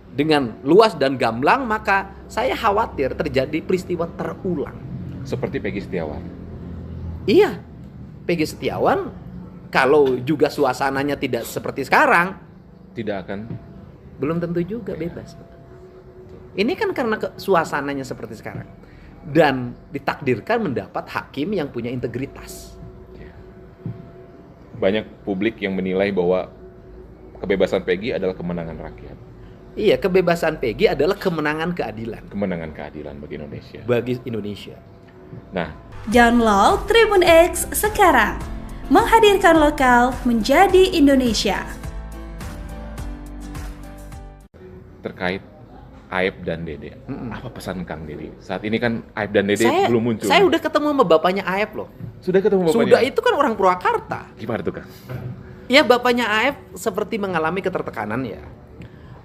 dengan luas dan gamblang, maka saya khawatir terjadi peristiwa terulang. Seperti Peggy Setiawan. Iya, Peggy Setiawan kalau juga suasananya tidak seperti sekarang, tidak akan, belum tentu juga bebas. Ini kan karena suasananya seperti sekarang. Dan ditakdirkan mendapat hakim yang punya integritas. Banyak publik yang menilai bahwa kebebasan Peggy adalah kemenangan rakyat. Iya, kebebasan Peggy adalah kemenangan keadilan. Kemenangan keadilan bagi Indonesia. Bagi Indonesia. Nah, Download Tribun X sekarang, menghadirkan lokal menjadi Indonesia. Terkait Aib dan Dede, apa pesan Kang Deddy? Saat ini kan Aib dan Dede belum muncul. Saya udah ketemu sama bapaknya Aib loh. Sudah ketemu bapaknya? Sudah, itu kan orang Purwakarta. Gimana tuh Kang? Ya, bapaknya Aib seperti mengalami ketertekanan ya.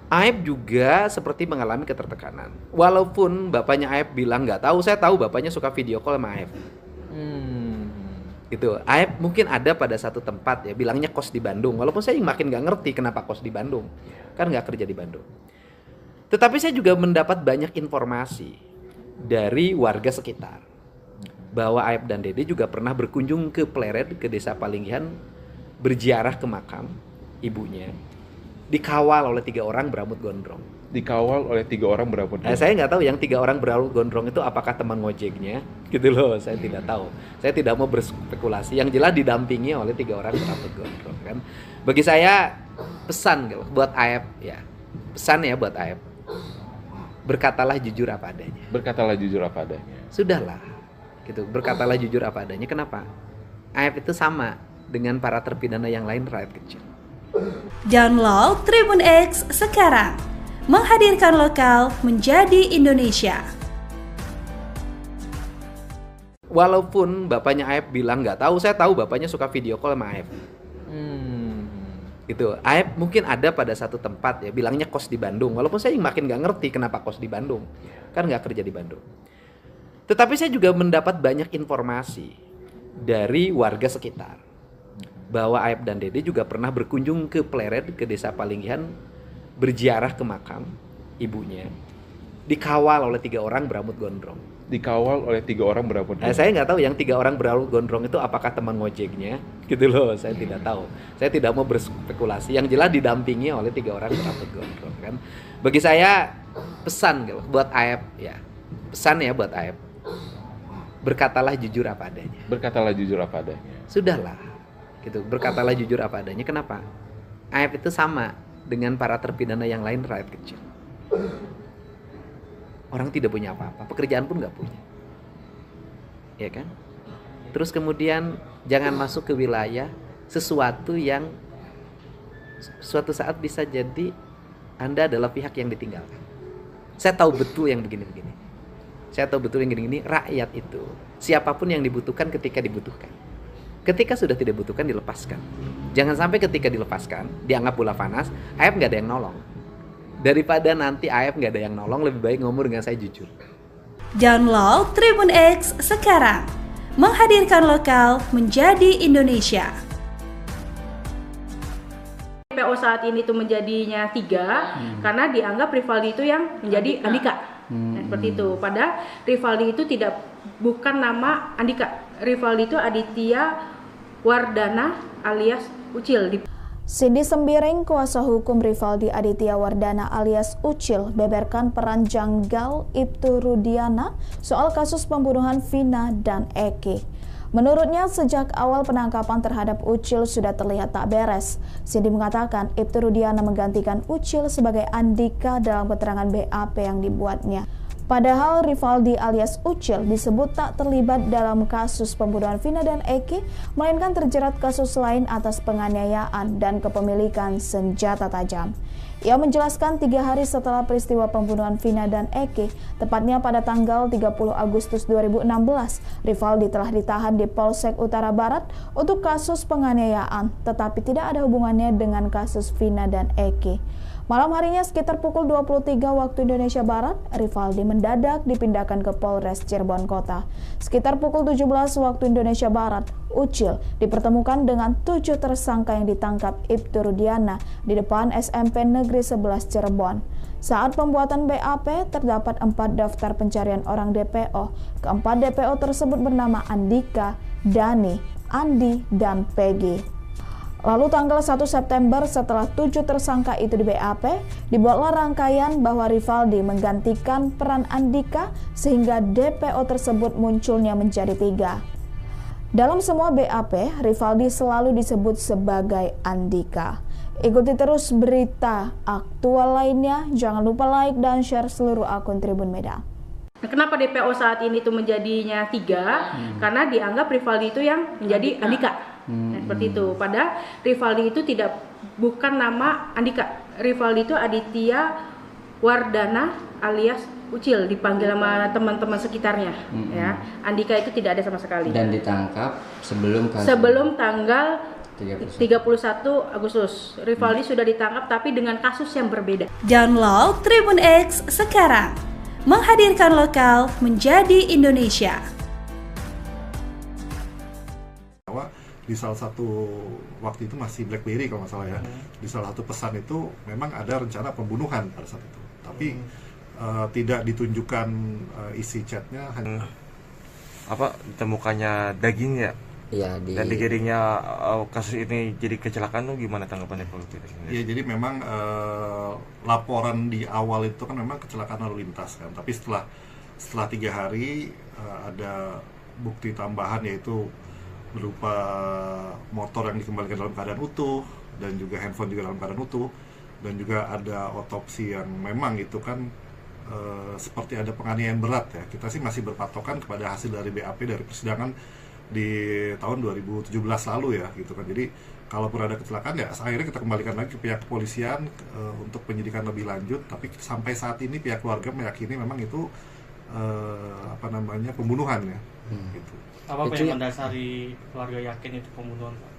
Aib juga seperti mengalami ketertekanan. Walaupun bapaknya Aib bilang nggak tahu, saya tahu bapaknya suka video call sama Aib. Gitu. Aib mungkin ada pada satu tempat ya, bilangnya kos di Bandung. Walaupun saya makin nggak ngerti kenapa kos di Bandung, kan nggak kerja di Bandung. Tetapi saya juga mendapat banyak informasi dari warga sekitar bahwa Aep dan Dede juga pernah berkunjung ke Pleret, ke desa Palinggihan, berziarah ke makam ibunya, dikawal oleh 3 orang berambut gondrong. Dikawal oleh 3 orang berambut gondrong. Saya nggak tahu yang 3 orang berambut gondrong itu apakah teman ngojeknya, gitu loh. Saya tidak tahu. Saya tidak mau berspekulasi. Yang jelas didampingi oleh 3 orang berambut gondrong kan. Bagi saya pesan gitu, buat Aep ya, pesan ya buat Aep. Berkatalah jujur apa adanya. Berkatalah jujur apa adanya. Sudahlah, gitu. Berkatalah jujur apa adanya. Kenapa? Aep itu sama dengan para terpidana yang lain, rakyat kecil. Download Tribun X sekarang. Menghadirkan lokal menjadi Indonesia. Walaupun bapaknya Aep bilang nggak tahu, saya tahu bapaknya suka video call sama Aep. Gitu. Aep mungkin ada pada satu tempat ya, bilangnya kos di Bandung. Walaupun saya makin nggak ngerti kenapa kos di Bandung, kan nggak kerja di Bandung. Tetapi saya juga mendapat banyak informasi dari warga sekitar bahwa Aep dan Dede juga pernah berkunjung ke Pleret, ke desa Palinggihan, berziarah ke makam ibunya, dikawal oleh 3 orang berambut gondrong. Dikawal oleh 3 orang berambut gondrong. Saya nggak tahu yang 3 orang berambut gondrong itu apakah teman ngojeknya, gitu loh. Saya tidak tahu. Saya tidak mau berspekulasi. Yang jelas didampingi oleh 3 orang berambut gondrong kan. Bagi saya pesan gitu, buat Aep ya, pesan ya buat Aep. Berkatalah jujur apa adanya. Berkatalah jujur apa adanya. Sudahlah, gitu. Berkatalah jujur apa adanya. Kenapa? Aep itu sama dengan para terpidana yang lain, rakyat kecil. Orang tidak punya apa-apa, pekerjaan pun nggak punya, ya kan? Terus kemudian jangan masuk ke wilayah sesuatu yang suatu saat bisa jadi Anda adalah pihak yang ditinggalkan. Saya tahu betul yang begini-begini. Saya tahu betul yang gini-gini. Rakyat itu siapapun yang dibutuhkan ketika dibutuhkan. Ketika sudah tidak dibutuhkan dilepaskan. Jangan sampai ketika dilepaskan dianggap bola panas, Aep nggak ada yang nolong. Daripada nanti Aep nggak ada yang nolong, lebih baik ngomong dengan saya jujur. Download Tribun X sekarang. Menghadirkan lokal menjadi Indonesia. PO saat ini itu menjadinya 3 karena dianggap Rivaldi itu yang menjadi Andika. Seperti itu. Padahal Rivaldi itu bukan nama Andika. Rivaldi itu Aditya Wardana alias Ucil. Cindy Sembiring, kuasa hukum Rivaldi Aditya Wardana alias Ucil, beberkan peran janggal Ibtu Rudiana soal kasus pembunuhan Vina dan Eki. Menurutnya, sejak awal penangkapan terhadap Ucil sudah terlihat tak beres. Cindy mengatakan Ibtu Rudiana menggantikan Ucil sebagai Andika dalam keterangan BAP yang dibuatnya. Padahal Rivaldi alias Ucil disebut tak terlibat dalam kasus pembunuhan Vina dan Eki, melainkan terjerat kasus lain atas penganiayaan dan kepemilikan senjata tajam. Ia menjelaskan 3 hari setelah peristiwa pembunuhan Vina dan Eki, tepatnya pada tanggal 30 Agustus 2016, Rivaldi telah ditahan di Polsek Utara Barat untuk kasus penganiayaan, tetapi tidak ada hubungannya dengan kasus Vina dan Eki. Malam harinya sekitar pukul 23 waktu Indonesia Barat, Rivaldi mendadak dipindahkan ke Polres Cirebon Kota. Sekitar pukul 17 waktu Indonesia Barat, Ucil dipertemukan dengan 7 tersangka yang ditangkap Ibtu Rudiana di depan SMP Negeri 11 Cirebon. Saat pembuatan BAP, terdapat 4 daftar pencarian orang DPO. Keempat DPO tersebut bernama Andika, Dani, Andi, dan Peggy. Lalu tanggal 1 September setelah 7 tersangka itu di BAP, dibuatlah rangkaian bahwa Rivaldi menggantikan peran Andika sehingga DPO tersebut munculnya menjadi 3. Dalam semua BAP, Rivaldi selalu disebut sebagai Andika. Ikuti terus berita aktual lainnya, jangan lupa like dan share seluruh akun Tribun Medan. Kenapa DPO saat ini itu menjadinya 3? Karena dianggap Rivaldi itu yang menjadi Andika. Seperti itu. Padahal Rivaldi itu bukan nama Andika. Rivaldi itu Aditya Wardana alias Ucil, dipanggil sama teman-teman sekitarnya. Ya, Andika itu tidak ada sama sekali. Dan ditangkap sebelum tanggal 31 Agustus. Rivaldi sudah ditangkap tapi dengan kasus yang berbeda. Download Tribun X sekarang. Menghadirkan lokal menjadi Indonesia. Di salah satu waktu itu masih BlackBerry kalau nggak salah ya, di salah satu pesan itu memang ada rencana pembunuhan pada saat itu. tapi tidak ditunjukkan isi chatnya, hanya Apa ditemukannya daging ya? Iya, Dan digiringnya kasus ini jadi kecelakaan tuh gimana tanggapannya Pak Lutfi? ya, jadi memang laporan di awal itu kan memang kecelakaan lalu lintas kan, tapi setelah 3 hari ada bukti tambahan, yaitu berupa motor yang dikembalikan dalam keadaan utuh dan juga handphone juga dalam keadaan utuh, dan juga ada otopsi yang memang itu kan seperti ada penganiayaan berat ya. Kita sih masih berpatokan kepada hasil dari BAP dari persidangan di tahun 2017 lalu ya gitu kan. Jadi kalaupun ada kecelakaan ya akhirnya kita kembalikan lagi ke pihak kepolisian untuk penyidikan lebih lanjut, tapi sampai saat ini pihak keluarga meyakini memang itu pembunuhan ya. Gitu. Apa yang mendasari keluarga yakin itu pembunuhan, Pak?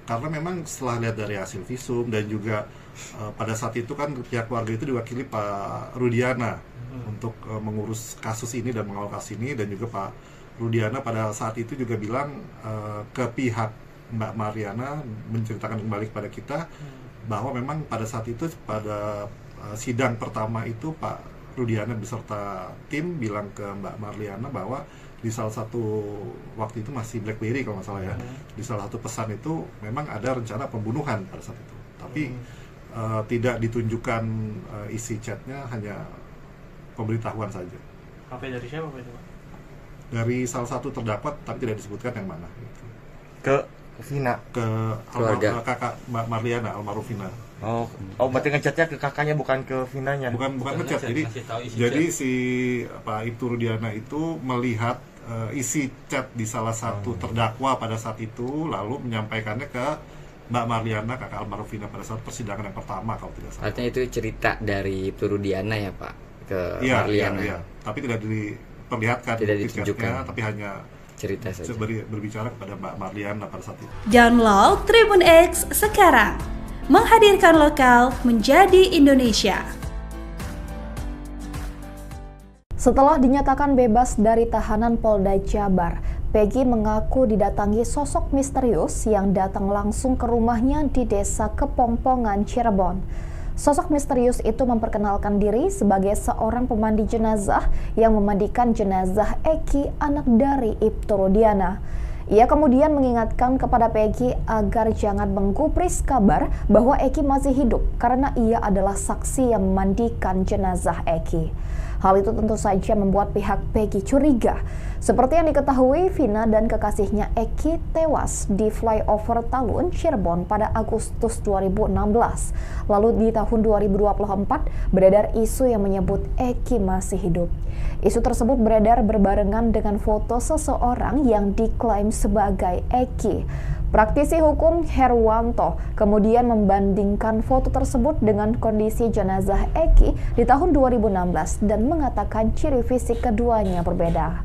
Karena memang setelah lihat dari hasil visum dan juga pada saat itu kan pihak keluarga itu diwakili Pak Rudiana untuk mengurus kasus ini dan mengawal kasus ini, dan juga Pak Rudiana pada saat itu juga bilang ke pihak Mbak Mariana, menceritakan kembali kepada kita bahwa memang pada saat itu pada sidang pertama itu Pak Rudiana beserta tim bilang ke Mbak Mariana bahwa di salah satu waktu itu masih BlackBerry kalau nggak salah ya, di salah satu pesan itu memang ada rencana pembunuhan pada saat itu, tapi tidak ditunjukkan isi chatnya, hanya pemberitahuan saja. HP dari siapa Pak itu, Pak? Dari salah satu terdakwa, tapi tidak disebutkan yang mana. Gitu. Ke Vina, ke kakak Mbak Marliana, almarhum Vina. Oh, berarti ngechatnya ke kakaknya, bukan ke Vinanya. Bukan ngechat. Jadi si Pak Ibtu Rudiana itu melihat isi chat di salah satu terdakwa pada saat itu, lalu menyampaikannya ke Mbak Marliana, kakak almarhum Vina, pada saat persidangan yang pertama kalau tidak salah. Artinya itu cerita dari Ibtu Rudiana ya Pak ke Marliana. Iya. Tapi tidak diperlihatkan, tidak ditunjukkan, tapi hanya cerita saja. Berbicara kepada Mbak Marliana pada saat itu. Download Tribun X sekarang, menghadirkan lokal menjadi Indonesia. Setelah dinyatakan bebas dari tahanan Polda Jabar, Peggy mengaku didatangi sosok misterius yang datang langsung ke rumahnya di Desa Kepongpongan, Cirebon. Sosok misterius itu memperkenalkan diri sebagai seorang pemandi jenazah yang memandikan jenazah Eki, anak dari Ibtu Rudiana. Ia kemudian mengingatkan kepada Peggy agar jangan menggubris kabar bahwa Eki masih hidup karena ia adalah saksi yang memandikan jenazah Eki. Hal itu tentu saja membuat pihak Peggy curiga. Seperti yang diketahui, Vina dan kekasihnya Eki tewas di flyover Talun, Cirebon pada Agustus 2016. Lalu di tahun 2024 beredar isu yang menyebut Eki masih hidup. Isu tersebut beredar berbarengan dengan foto seseorang yang diklaim sebagai Eki. Praktisi hukum Herwanto kemudian membandingkan foto tersebut dengan kondisi jenazah Eki di tahun 2016 dan mengatakan ciri fisik keduanya berbeda.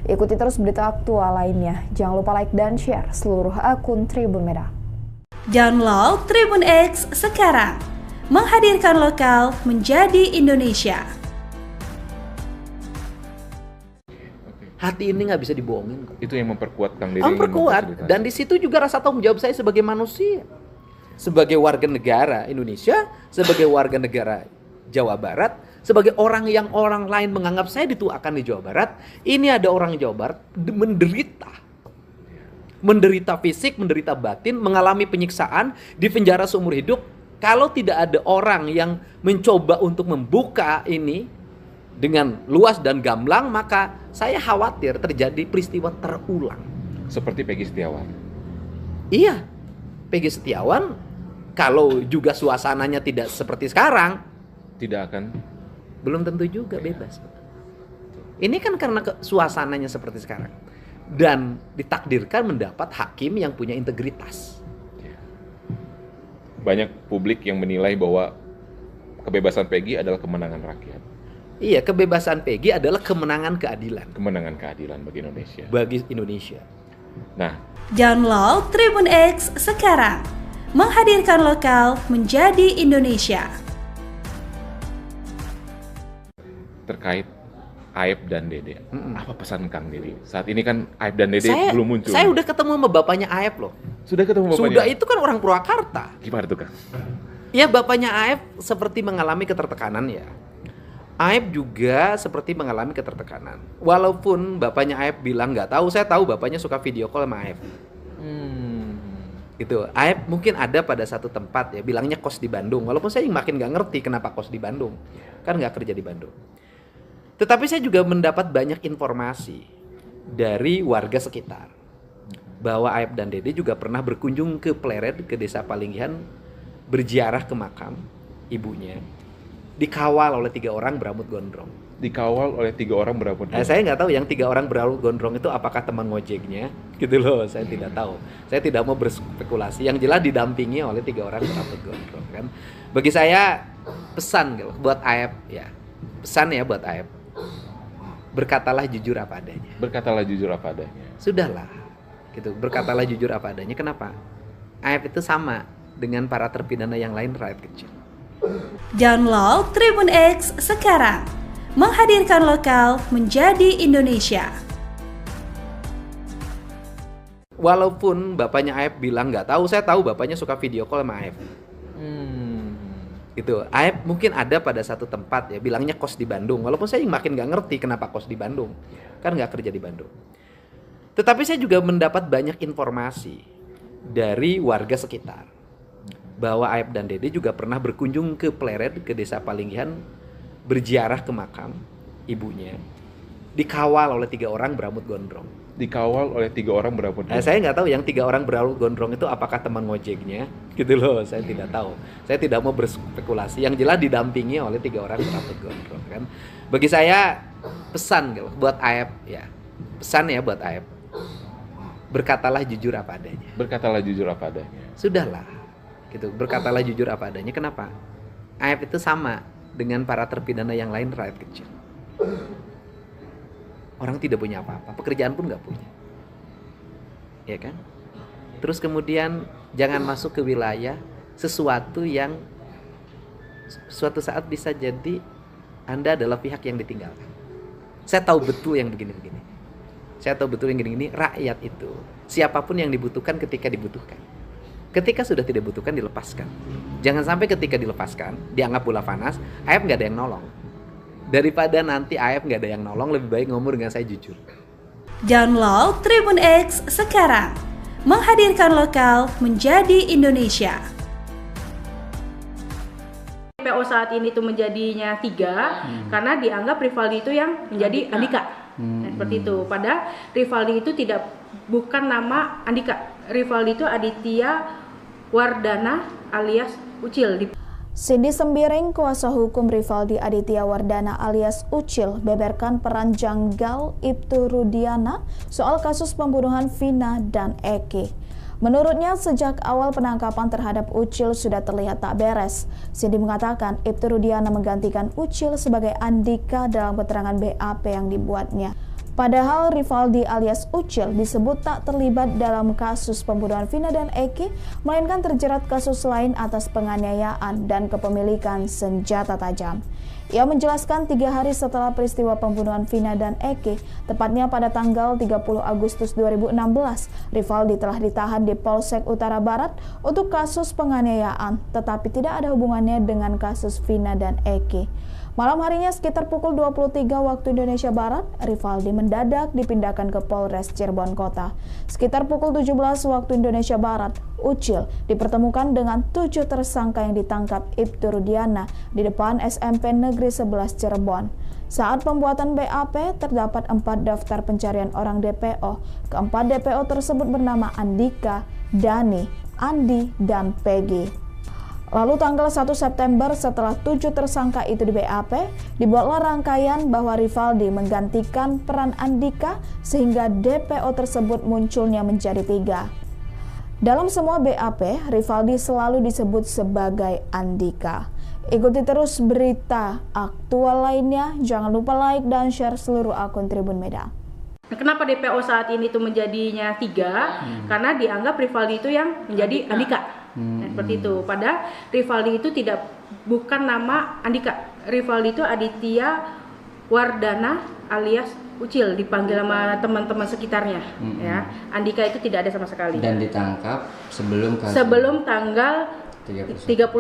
Ikuti terus berita aktual lainnya. Jangan lupa like dan share seluruh akun Tribun Merah. Download Tribun X sekarang, menghadirkan lokal menjadi Indonesia. Hati ini nggak bisa dibohongin. Itu yang memperkuat Kang Deddy. Memperkuat, dan di situ juga rasa tanggung jawab saya sebagai manusia, sebagai warga negara Indonesia, sebagai warga negara Jawa Barat, sebagai orang yang orang lain menganggap saya dituakan di Jawa Barat. Ini ada orang Jawa Barat menderita fisik, menderita batin, mengalami penyiksaan, di penjara seumur hidup. Kalau tidak ada orang yang mencoba untuk membuka ini dengan luas dan gamblang, maka saya khawatir terjadi peristiwa terulang. Seperti Peggy Setiawan. Iya, Peggy Setiawan kalau juga suasananya tidak seperti sekarang, tidak akan, belum tentu juga bebas. Ini kan karena suasananya seperti sekarang, dan ditakdirkan mendapat hakim yang punya integritas. Banyak publik yang menilai bahwa kebebasan Peggy adalah kemenangan rakyat. Iya, kebebasan Peggy adalah kemenangan keadilan. Kemenangan keadilan bagi Indonesia. Bagi Indonesia. Nah, Download Tribun X sekarang, menghadirkan lokal menjadi Indonesia. Terkait Aib dan Dede, apa pesan Kang Deddy? Saat ini kan Aib dan Dede belum muncul. Saya udah ketemu sama bapaknya Aib loh. Sudah ketemu bapaknya? Sudah, itu kan orang Purwakarta. Gimana tuh Kang? Ya, bapaknya Aib seperti mengalami ketertekanan ya. Aib juga seperti mengalami ketertekanan. Walaupun bapaknya Aib bilang nggak tahu, saya tahu bapaknya suka video call sama Aib. Itu Aib mungkin ada pada satu tempat ya, bilangnya kos di Bandung. Walaupun saya makin nggak ngerti kenapa kos di Bandung, kan nggak kerja di Bandung. Tetapi saya juga mendapat banyak informasi dari warga sekitar bahwa Aib dan Dede juga pernah berkunjung ke Pleret, ke desa Palinggihan, berziarah ke makam ibunya, dikawal oleh 3 orang berambut gondrong. Dikawal oleh 3 orang berambut gondrong. Saya nggak tahu yang 3 orang berambut gondrong itu apakah teman ngojeknya, gitu loh. Saya tidak tahu. Saya tidak mau berspekulasi. Yang jelas didampingi oleh 3 orang berambut gondrong kan. Bagi saya pesan gitu, buat Aib ya, pesan ya buat Aib. Berkatalah jujur apa adanya. Berkatalah jujur apa adanya. Sudahlah, gitu. Berkatalah jujur apa adanya. Kenapa? Aib itu sama dengan para terpidana yang lain, rakyat kecil. Download Tribun X sekarang. Menghadirkan lokal menjadi Indonesia. Walaupun bapaknya Aib bilang nggak tahu, saya tahu bapaknya suka video call sama Aib. Gitu. Aib mungkin ada pada satu tempat ya, bilangnya kos di Bandung. Walaupun saya makin nggak ngerti kenapa kos di Bandung, kan nggak kerja di Bandung. Tetapi saya juga mendapat banyak informasi dari warga sekitar bahwa Aib dan Dede juga pernah berkunjung ke Pleret, ke desa Palinggihan, berziarah ke makam ibunya, dikawal oleh 3 orang berambut gondrong. Dikawal oleh 3 orang berambut gondrong. Saya nggak tahu yang 3 orang berambut gondrong itu apakah teman ngojeknya, gitu loh. Saya tidak tahu. Saya tidak mau berspekulasi. Yang jelas didampingi oleh 3 orang berambut gondrong kan. Bagi saya pesan gitu, buat Aib ya, pesan ya buat Aib. Berkatalah jujur apa adanya. Berkatalah jujur apa adanya. Sudahlah, gitu. Berkatalah jujur apa adanya. Kenapa? Aib itu sama dengan para terpidana yang lain, rakyat kecil. Orang tidak punya apa-apa, pekerjaan pun nggak punya, ya kan? Terus kemudian jangan masuk ke wilayah sesuatu yang suatu saat bisa jadi Anda adalah pihak yang ditinggalkan. Saya tahu betul yang begini-begini. Saya tahu betul yang gini-gini. Rakyat itu siapapun yang dibutuhkan ketika dibutuhkan. Ketika sudah tidak dibutuhkan, dilepaskan. Jangan sampai ketika dilepaskan dianggap bola panas, Aib nggak ada yang nolong. Daripada nanti Aib nggak ada yang nolong, lebih baik ngomong dengan saya jujur. Download Tribun X sekarang. Menghadirkan lokal menjadi Indonesia. PO saat ini itu menjadinya 3 karena dianggap Rivaldi itu yang menjadi Andika. Seperti itu. Padahal Rivaldi itu bukan nama Andika. Rivaldi itu Aditya Wardana alias Ucil. Cindy Sembiring, kuasa hukum Rivaldi Aditya Wardana alias Ucil, beberkan peran janggal Ibtu Rudiana soal kasus pembunuhan Vina dan Eki. Menurutnya, sejak awal penangkapan terhadap Ucil sudah terlihat tak beres. Cindy mengatakan Ibtu Rudiana menggantikan Ucil sebagai Andika dalam keterangan BAP yang dibuatnya. Padahal Rivaldi alias Ucil disebut tak terlibat dalam kasus pembunuhan Vina dan Eki, melainkan terjerat kasus lain atas penganiayaan dan kepemilikan senjata tajam. Ia menjelaskan 3 hari setelah peristiwa pembunuhan Vina dan Eki, tepatnya pada tanggal 30 Agustus 2016, Rivaldi telah ditahan di Polsek Utara Barat untuk kasus penganiayaan, tetapi tidak ada hubungannya dengan kasus Vina dan Eki. Malam harinya sekitar pukul 23 waktu Indonesia Barat, Rivaldi mendadak dipindahkan ke Polres Cirebon Kota. Sekitar pukul 17 waktu Indonesia Barat, Ucil dipertemukan dengan 7 tersangka yang ditangkap Ibtu Rudiana di depan SMP Negeri 11 Cirebon. Saat pembuatan BAP, terdapat 4 daftar pencarian orang DPO. Keempat DPO tersebut bernama Andika, Dani, Andi, dan Peggy. Lalu tanggal 1 September setelah 7 tersangka itu di BAP, dibuatlah rangkaian bahwa Rivaldi menggantikan peran Andika sehingga DPO tersebut munculnya menjadi 3. Dalam semua BAP, Rivaldi selalu disebut sebagai Andika. Ikuti terus berita aktual lainnya, jangan lupa like dan share seluruh akun Tribun Medan. Kenapa DPO saat ini itu menjadinya 3? Karena dianggap Rivaldi itu yang menjadi Andika. Seperti itu. Padahal Rivaldi itu bukan nama Andika. Rivaldi itu Aditya Wardana alias Ucil, dipanggil sama teman-teman sekitarnya. Ya, Andika itu tidak ada sama sekali. Dan ditangkap sebelum tanggal 31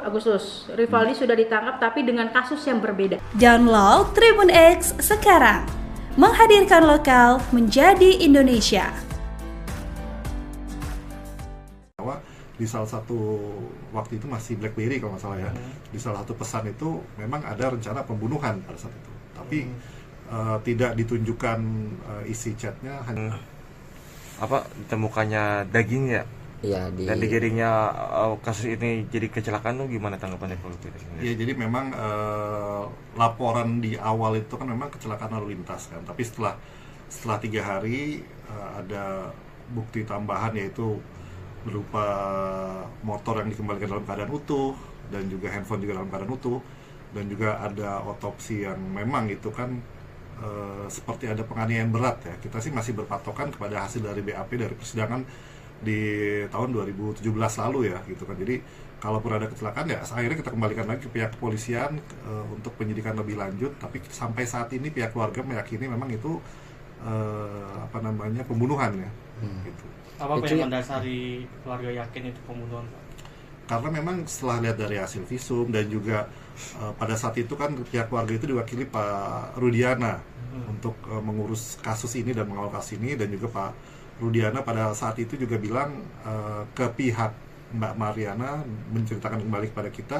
Agustus. Rivaldi sudah ditangkap tapi dengan kasus yang berbeda. Download Tribun X sekarang. Menghadirkan lokal menjadi Indonesia. Di salah satu waktu itu masih BlackBerry kalau nggak salah ya, di salah satu pesan itu memang ada rencana pembunuhan pada saat itu, tapi tidak ditunjukkan isi chatnya, hanya ditemukannya daging ya. Iya, Dan digiringnya kasus ini jadi kecelakaan tuh gimana tanggapannya kalau itu? Ya, jadi memang laporan di awal itu kan memang kecelakaan lalu lintas kan, tapi setelah 3 hari ada bukti tambahan, yaitu berupa motor yang dikembalikan dalam keadaan utuh dan juga handphone juga dalam keadaan utuh, dan juga ada otopsi yang memang itu kan seperti ada penganiayaan berat ya. Kita sih masih berpatokan kepada hasil dari BAP dari persidangan di tahun 2017 lalu ya gitu kan. Jadi kalaupun ada kecelakaan ya akhirnya kita kembalikan lagi ke pihak kepolisian untuk penyidikan lebih lanjut, tapi sampai saat ini pihak keluarga meyakini memang itu pembunuhan ya gitu. Apa yang mendasari keluarga yakin itu pembunuhan, Pak? Karena memang setelah lihat dari hasil visum dan juga pada saat itu kan pihak keluarga itu diwakili Pak Rudiana untuk mengurus kasus ini dan mengawal kasus ini, dan juga Pak Rudiana pada saat itu juga bilang ke pihak Mbak Mariana, menceritakan kembali kepada kita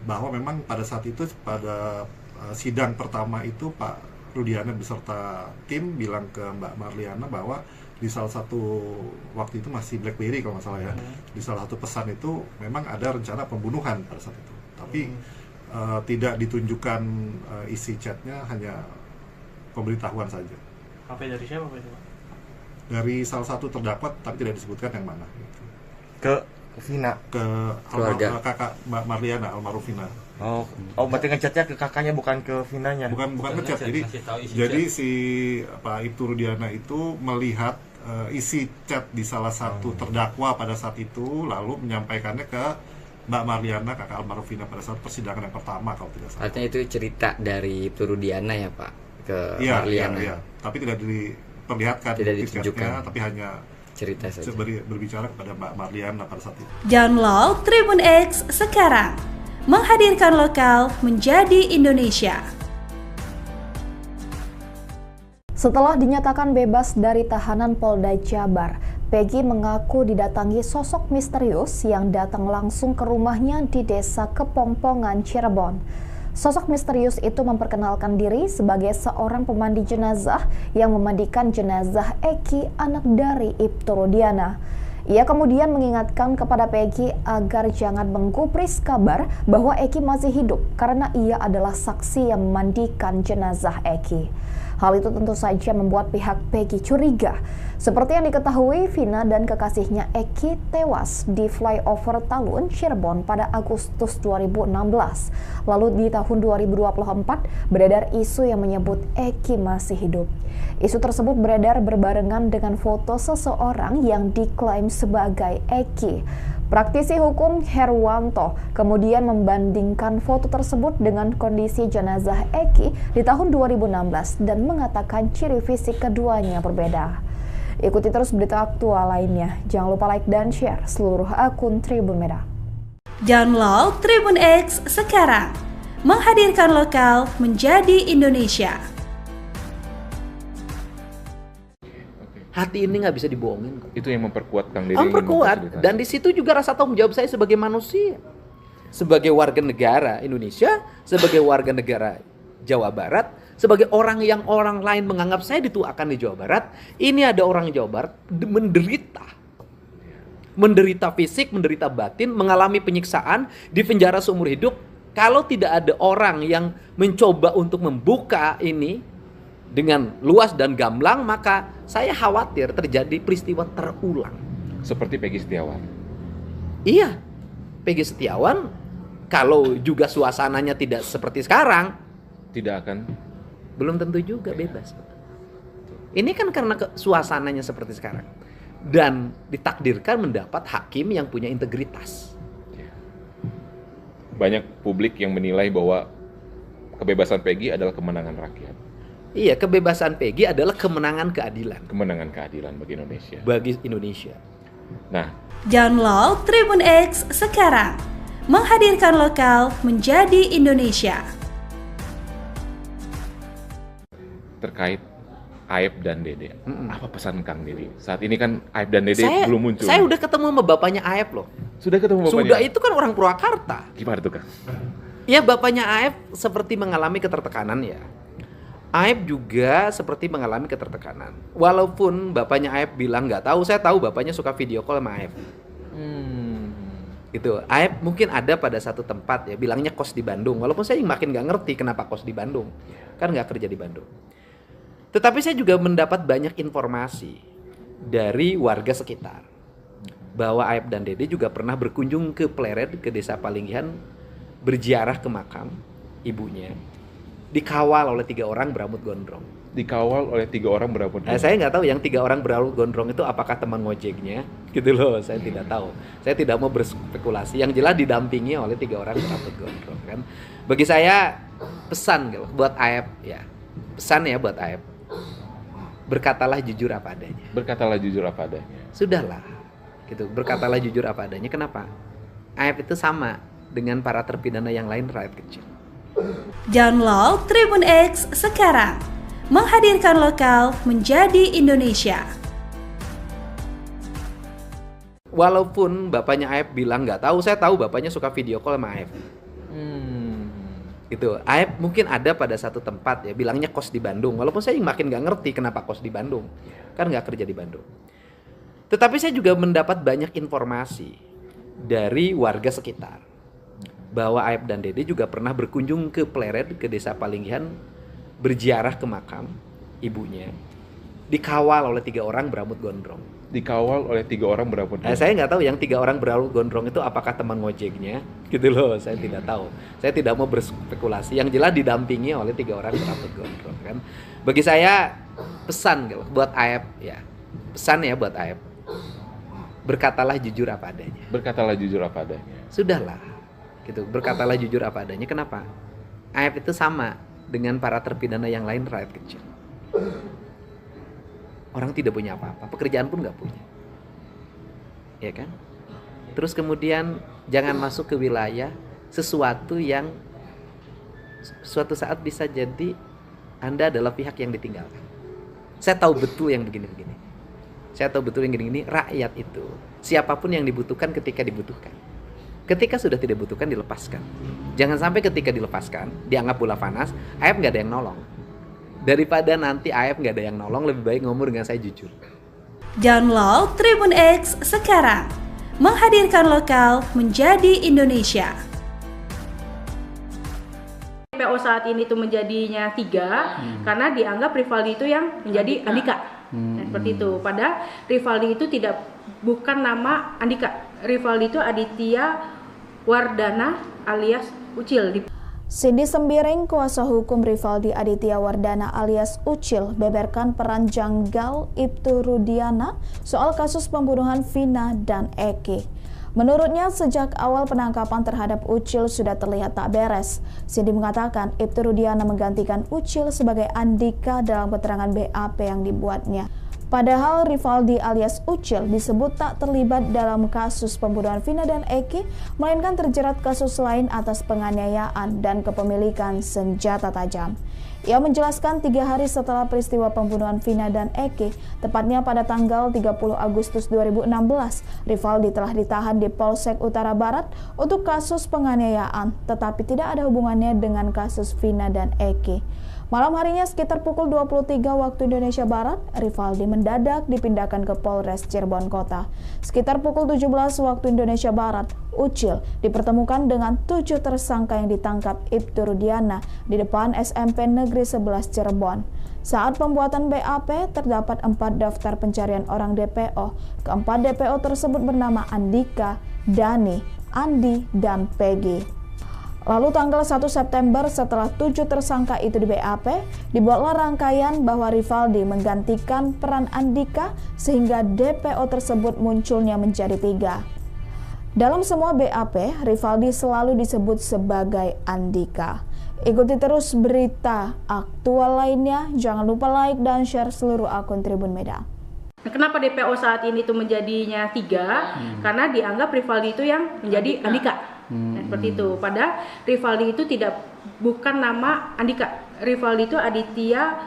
bahwa memang pada saat itu pada sidang pertama itu Pak Rudiana beserta tim bilang ke Mbak Mariana bahwa di salah satu waktu itu masih BlackBerry kalau nggak salah ya, di salah satu pesan itu memang ada rencana pembunuhan pada saat itu, tapi tidak ditunjukkan isi chatnya, hanya pemberitahuan saja. HP dari siapa Pak itu, Pak? Dari salah satu terdakwa, tapi tidak disebutkan yang mana gitu. Ke Vina, ke kakak Mbak Marliana, almarhum Vina. Oh, berarti ngechatnya ke kakaknya, bukan ke Vinanya. Bukan ngechat. Jadi si Pak Ibtu Rudiana itu melihat isi chat di salah satu terdakwa pada saat itu, lalu menyampaikannya ke Mbak Marliana, kakak almarhum Vina, pada saat persidangan yang pertama kalau tidak salah. Artinya itu cerita dari Ibtu Rudiana ya Pak ke Marliana. Iya. Tapi tidak diperlihatkan, tidak ditunjukkan, tapi hanya cerita saja. Berbicara kepada Mbak Marliana pada saat itu. Download Tribun X sekarang. Menghadirkan lokal menjadi Indonesia. Setelah dinyatakan bebas dari tahanan Polda Jabar, Peggy mengaku didatangi sosok misterius yang datang langsung ke rumahnya di Desa Kepongpongan, Cirebon. Sosok misterius itu memperkenalkan diri sebagai seorang pemandi jenazah yang memandikan jenazah Eki, anak dari Ibtu Rudiana. Ia kemudian mengingatkan kepada Peggy agar jangan menggubris kabar bahwa Eki masih hidup karena ia adalah saksi yang memandikan jenazah Eki. Hal itu tentu saja membuat pihak Peggy curiga. Seperti yang diketahui, Vina dan kekasihnya Eki tewas di flyover Talun, Cirebon pada Agustus 2016. Lalu di tahun 2024 beredar isu yang menyebut Eki masih hidup. Isu tersebut beredar berbarengan dengan foto seseorang yang diklaim sebagai Eki. Praktisi hukum Herwanto kemudian membandingkan foto tersebut dengan kondisi jenazah Eki di tahun 2016 dan mengatakan ciri fisik keduanya berbeda. Ikuti terus berita aktual lainnya. Jangan lupa like dan share seluruh akun Tribun Merah. Download Tribun X sekarang. Menghadirkan lokal menjadi Indonesia. Hati ini nggak bisa dibohongin. Itu yang memperkuat Kang Deddy. Memperkuat, dan di situ juga rasa tanggung jawab saya sebagai manusia, sebagai warga negara Indonesia, sebagai warga negara Jawa Barat, sebagai orang yang orang lain menganggap saya dituakan di Jawa Barat. Ini ada orang Jawa Barat menderita fisik, menderita batin, mengalami penyiksaan, di penjara seumur hidup. Kalau tidak ada orang yang mencoba untuk membuka ini dengan luas dan gamblang, maka saya khawatir terjadi peristiwa terulang. Seperti Peggy Setiawan. Iya, Peggy Setiawan kalau juga suasananya tidak seperti sekarang, tidak akan, belum tentu juga bebas. Ini kan karena suasananya seperti sekarang. Dan ditakdirkan mendapat hakim yang punya integritas. Banyak publik yang menilai bahwa kebebasan Peggy adalah kemenangan rakyat. Iya, kebebasan Peggy adalah kemenangan keadilan. Kemenangan keadilan bagi Indonesia. Bagi Indonesia. Nah, Download Tribun X sekarang, menghadirkan lokal menjadi Indonesia. terkait Aib dan Dede, apa pesan Kang Dede? Saat ini kan Aib dan Dede belum muncul. Saya udah ketemu sama bapaknya Aib loh. Sudah ketemu bapaknya? Sudah, itu kan orang Purwakarta. Gimana tuh Kang? Ya, bapaknya Aib seperti mengalami ketertekanan ya. Aib juga seperti mengalami ketertekanan. Walaupun bapaknya Aib bilang nggak tahu, saya tahu bapaknya suka video call sama Aib. Gitu. Aib mungkin ada pada satu tempat ya, bilangnya kos di Bandung. Walaupun saya makin nggak ngerti kenapa kos di Bandung. Kan nggak kerja di Bandung. Tetapi saya juga mendapat banyak informasi dari warga sekitar bahwa Aib dan Dede juga pernah berkunjung ke Pleret, ke desa Palinggihan, berziarah ke makam ibunya, dikawal oleh 3 orang berambut gondrong. Dikawal oleh 3 orang berambut gondrong. Saya nggak tahu yang 3 orang berambut gondrong itu apakah teman ngojeknya, gitu loh. Saya tidak tahu. Saya tidak mau berspekulasi. Yang jelas didampingi oleh 3 orang berambut gondrong kan. Bagi saya pesan gitu buat Aib ya, pesan ya buat Aib. Berkatalah jujur apa adanya. Berkatalah jujur apa adanya. Sudahlah, gitu. Berkatalah jujur apa adanya. Kenapa? Aib itu sama dengan para terpidana yang lain, rakyat kecil. Download Tribun X sekarang, menghadirkan lokal menjadi Indonesia. Walaupun bapaknya Aib bilang nggak tahu, saya tahu bapaknya suka video call sama Aib. Gitu. Aib mungkin ada pada satu tempat ya, bilangnya kos di Bandung. Walaupun saya makin nggak ngerti kenapa kos di Bandung. Kan nggak kerja di Bandung. Tetapi saya juga mendapat banyak informasi dari warga sekitar bahwa Aib dan Dede juga pernah berkunjung ke Pleret, ke desa Palinggihan, berziarah ke makam ibunya, dikawal oleh 3 orang berambut gondrong. Dikawal oleh 3 orang berambut gondrong. Saya nggak tahu yang 3 orang berambut gondrong itu apakah teman ngojeknya, gitu loh. Saya tidak tahu. Saya tidak mau berspekulasi. Yang jelas didampingi oleh 3 orang berambut gondrong kan. Bagi saya pesan gitu buat Aib ya, pesan ya buat Aib. Berkatalah jujur apa adanya. Berkatalah jujur apa adanya. Sudahlah, gitu. Berkatalah jujur apa adanya. Kenapa? Aib itu sama dengan para terpidana yang lain, rakyat kecil. Orang tidak punya apa-apa, pekerjaan pun nggak punya, ya kan? Terus kemudian jangan masuk ke wilayah sesuatu yang suatu saat bisa jadi Anda adalah pihak yang ditinggalkan. Saya tahu betul yang begini-begini. Saya tahu betul yang gini-gini. Rakyat itu siapapun yang dibutuhkan ketika dibutuhkan. Ketika sudah tidak dibutuhkan, dilepaskan. Jangan sampai ketika dilepaskan dianggap bola panas, Aib nggak ada yang nolong. Daripada nanti Aib nggak ada yang nolong, lebih baik ngomong dengan saya jujur. Download Tribun X sekarang, menghadirkan lokal menjadi Indonesia. PO saat ini itu menjadinya 3 karena dianggap Rivaldi itu yang menjadi Andika. Nah, seperti itu. Padahal Rivaldi itu bukan nama Andika. Rivaldi itu Aditya Wardana alias Ucil. Cindy Sembiring, kuasa hukum Rivaldi Aditya Wardana alias Ucil, beberkan peran janggal Ibtu Rudiana soal kasus pembunuhan Vina dan Eki. Menurutnya, sejak awal penangkapan terhadap Ucil sudah terlihat tak beres. Cindy mengatakan Ibtu Rudiana menggantikan Ucil sebagai Andika dalam keterangan BAP yang dibuatnya. Padahal Rivaldi alias Ucil disebut tak terlibat dalam kasus pembunuhan Vina dan Eki, melainkan terjerat kasus lain atas penganiayaan dan kepemilikan senjata tajam. Ia menjelaskan 3 hari setelah peristiwa pembunuhan Vina dan Eki, tepatnya pada tanggal 30 Agustus 2016, Rivaldi telah ditahan di Polsek Utara Barat untuk kasus penganiayaan, tetapi tidak ada hubungannya dengan kasus Vina dan Eki. Malam harinya sekitar pukul 23 waktu Indonesia Barat, Rivaldi mendadak dipindahkan ke Polres Cirebon Kota. Sekitar pukul 17 waktu Indonesia Barat, Ucil dipertemukan dengan 7 tersangka yang ditangkap Ibtu Rudiana di depan SMP Negeri 11 Cirebon. Saat pembuatan BAP, terdapat 4 daftar pencarian orang DPO. Keempat DPO tersebut bernama Andika, Dani, Andi, dan Peggy. Lalu tanggal 1 September setelah 7 tersangka itu di BAP, dibuatlah rangkaian bahwa Rivaldi menggantikan peran Andika sehingga DPO tersebut munculnya menjadi 3. Dalam semua BAP, Rivaldi selalu disebut sebagai Andika. Ikuti terus berita aktual lainnya, jangan lupa like dan share seluruh akun Tribun Medan. Kenapa DPO saat ini itu menjadinya 3? Karena dianggap Rivaldi itu yang menjadi Andika. Nah, seperti itu. Padahal Rivaldi itu bukan nama Andika. Rivaldi itu Aditya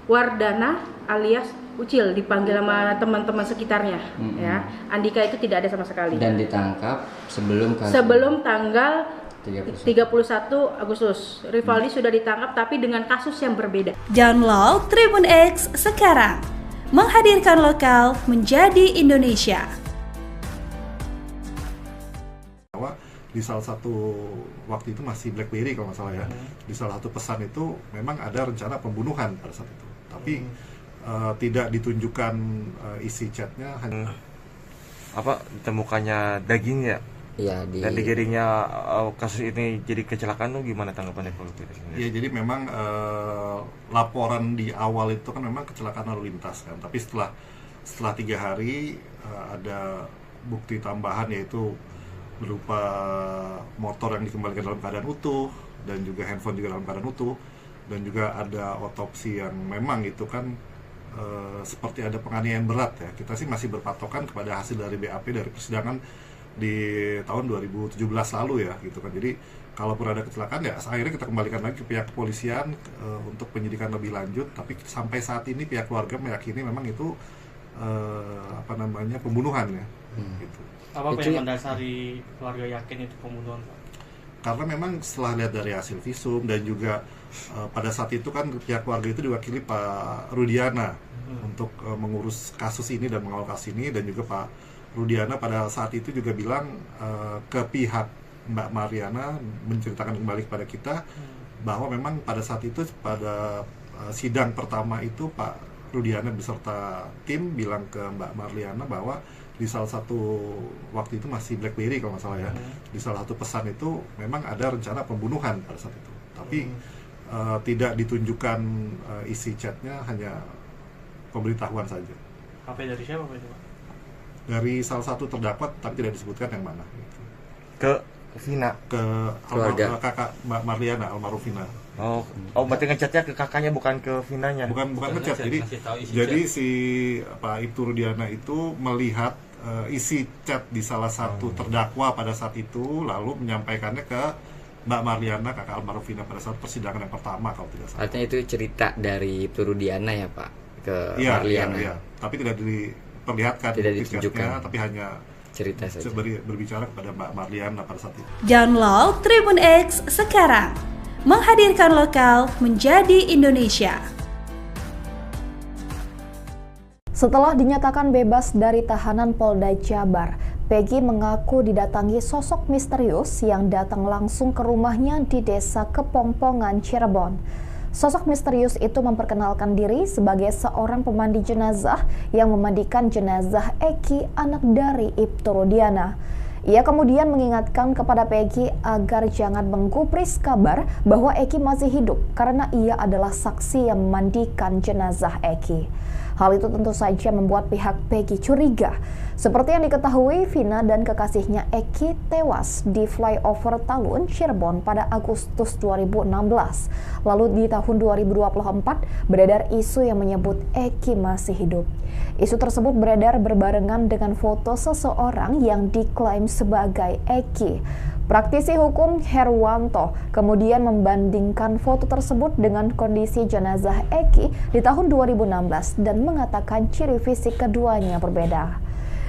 Wardana alias Ucil, dipanggil sama teman-teman sekitarnya. Ya, Andika itu tidak ada sama sekali. Dan ditangkap sebelum tanggal 31 Agustus. Rivaldi sudah ditangkap tapi dengan kasus yang berbeda. Download Tribun X sekarang. Menghadirkan lokal menjadi Indonesia. Bahwa di salah satu waktu itu masih BlackBerry kalau nggak salah ya, di salah satu pesan itu memang ada rencana pembunuhan pada saat itu, tapi tidak ditunjukkan isi chatnya, hanya ditemukannya daging ya. Iya, Dan digiringnya kasus ini jadi kecelakaan tuh gimana tanggapannya kalau gitu? Ya, jadi memang laporan di awal itu kan memang kecelakaan lalu lintas kan, tapi setelah 3 hari ada bukti tambahan, yaitu berupa motor yang dikembalikan dalam keadaan utuh dan juga handphone juga dalam keadaan utuh, dan juga ada otopsi yang memang itu kan seperti ada penganiayaan berat ya. Kita sih masih berpatokan kepada hasil dari BAP dari persidangan di tahun 2017 lalu ya gitu kan. Jadi kalaupun ada kecelakaan ya akhirnya kita kembalikan lagi ke pihak kepolisian untuk penyidikan lebih lanjut, tapi sampai saat ini pihak keluarga meyakini memang itu pembunuhan ya. Gitu. Apa yang mendasari keluarga yakin itu pembunuhan, Pak? Karena memang setelah lihat dari hasil visum dan juga pada saat itu kan pihak keluarga itu diwakili Pak Rudiana untuk mengurus kasus ini dan mengawal kasus ini, dan juga Pak Rudiana pada saat itu juga bilang ke pihak Mbak Mariana, menceritakan kembali kepada kita bahwa memang pada saat itu pada sidang pertama itu Pak Rudiana beserta tim bilang ke Mbak Mariana bahwa di salah satu waktu itu masih BlackBerry kalau nggak salah ya, di salah satu pesan itu memang ada rencana pembunuhan pada saat itu, tapi tidak ditunjukkan isi chatnya, hanya pemberitahuan saja. HP dari siapa Pak itu, Pak? Dari salah satu terdakwa tapi tidak disebutkan yang mana gitu. Ke Vina, ke kakak Mbak Marliana, almarhum Vina. Berarti ngechatnya ke kakaknya, bukan ke Vinanya. Bukan ngechat. Jadi si Pak Ibtu Rudiana itu melihat isi chat di salah satu terdakwa pada saat itu, lalu menyampaikannya ke Mbak Marliana, kakak almarhum Vina, pada saat persidangan yang pertama kalau tidak salah. Artinya itu cerita dari Ibtu Rudiana ya Pak ke Marliana. Iya. Tapi tidak diperlihatkan, tidak ditunjukkan, tapi hanya cerita saja. Berbicara kepada Mbak Marliana pada saat itu. Download Tribun X sekarang. Menghadirkan lokal menjadi Indonesia. Setelah dinyatakan bebas dari tahanan Polda Jabar, Peggy mengaku didatangi sosok misterius yang datang langsung ke rumahnya di Desa Kepongpongan, Cirebon. Sosok misterius itu memperkenalkan diri sebagai seorang pemandi jenazah yang memandikan jenazah Eki, anak dari Ibtu Rudiana. Ia kemudian mengingatkan kepada Peggy agar jangan menggubris kabar bahwa Eki masih hidup karena ia adalah saksi yang memandikan jenazah Eki. Hal itu tentu saja membuat pihak Peggy curiga. Seperti yang diketahui, Vina dan kekasihnya Eki tewas di flyover Talun, Cirebon pada Agustus 2016. Lalu di tahun 2024 beredar isu yang menyebut Eki masih hidup. Isu tersebut beredar berbarengan dengan foto seseorang yang diklaim sebagai Eki. Praktisi hukum Herwanto kemudian membandingkan foto tersebut dengan kondisi jenazah Eki di tahun 2016 dan mengatakan ciri fisik keduanya berbeda.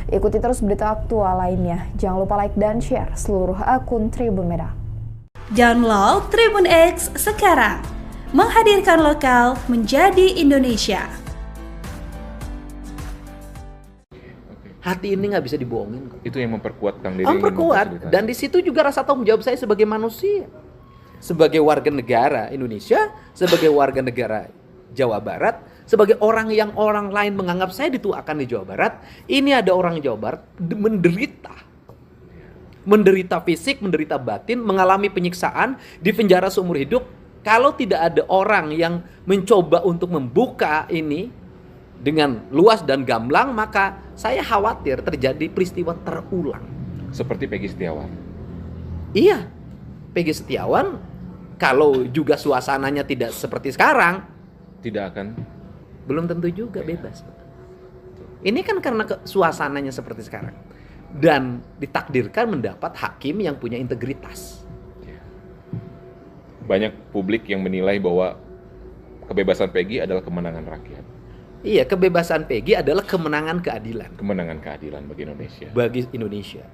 Ikuti terus berita aktual lainnya. Jangan lupa like dan share seluruh akun Tribun Merah. Download Tribun X sekarang. Menghadirkan lokal menjadi Indonesia. Hati ini nggak bisa dibohongin. Itu yang memperkuat Kang Dede. Memperkuat. Dan di situ juga rasa tanggung jawab saya sebagai manusia, sebagai warga negara Indonesia, sebagai warga negara Jawa Barat, sebagai orang yang orang lain menganggap saya dituakan di Jawa Barat. Ini ada orang Jawa Barat menderita fisik, menderita batin, mengalami penyiksaan, di penjara seumur hidup. Kalau tidak ada orang yang mencoba untuk membuka ini dengan luas dan gamblang, maka saya khawatir terjadi peristiwa terulang. Seperti Peggy Setiawan. Iya, Peggy Setiawan kalau juga suasananya tidak seperti sekarang, tidak akan, belum tentu juga bebas. Ini kan karena suasananya seperti sekarang. Dan ditakdirkan mendapat hakim yang punya integritas. Banyak publik yang menilai bahwa kebebasan Peggy adalah kemenangan rakyat. Iya, kebebasan Peggy adalah kemenangan keadilan. Kemenangan keadilan bagi Indonesia. Bagi Indonesia.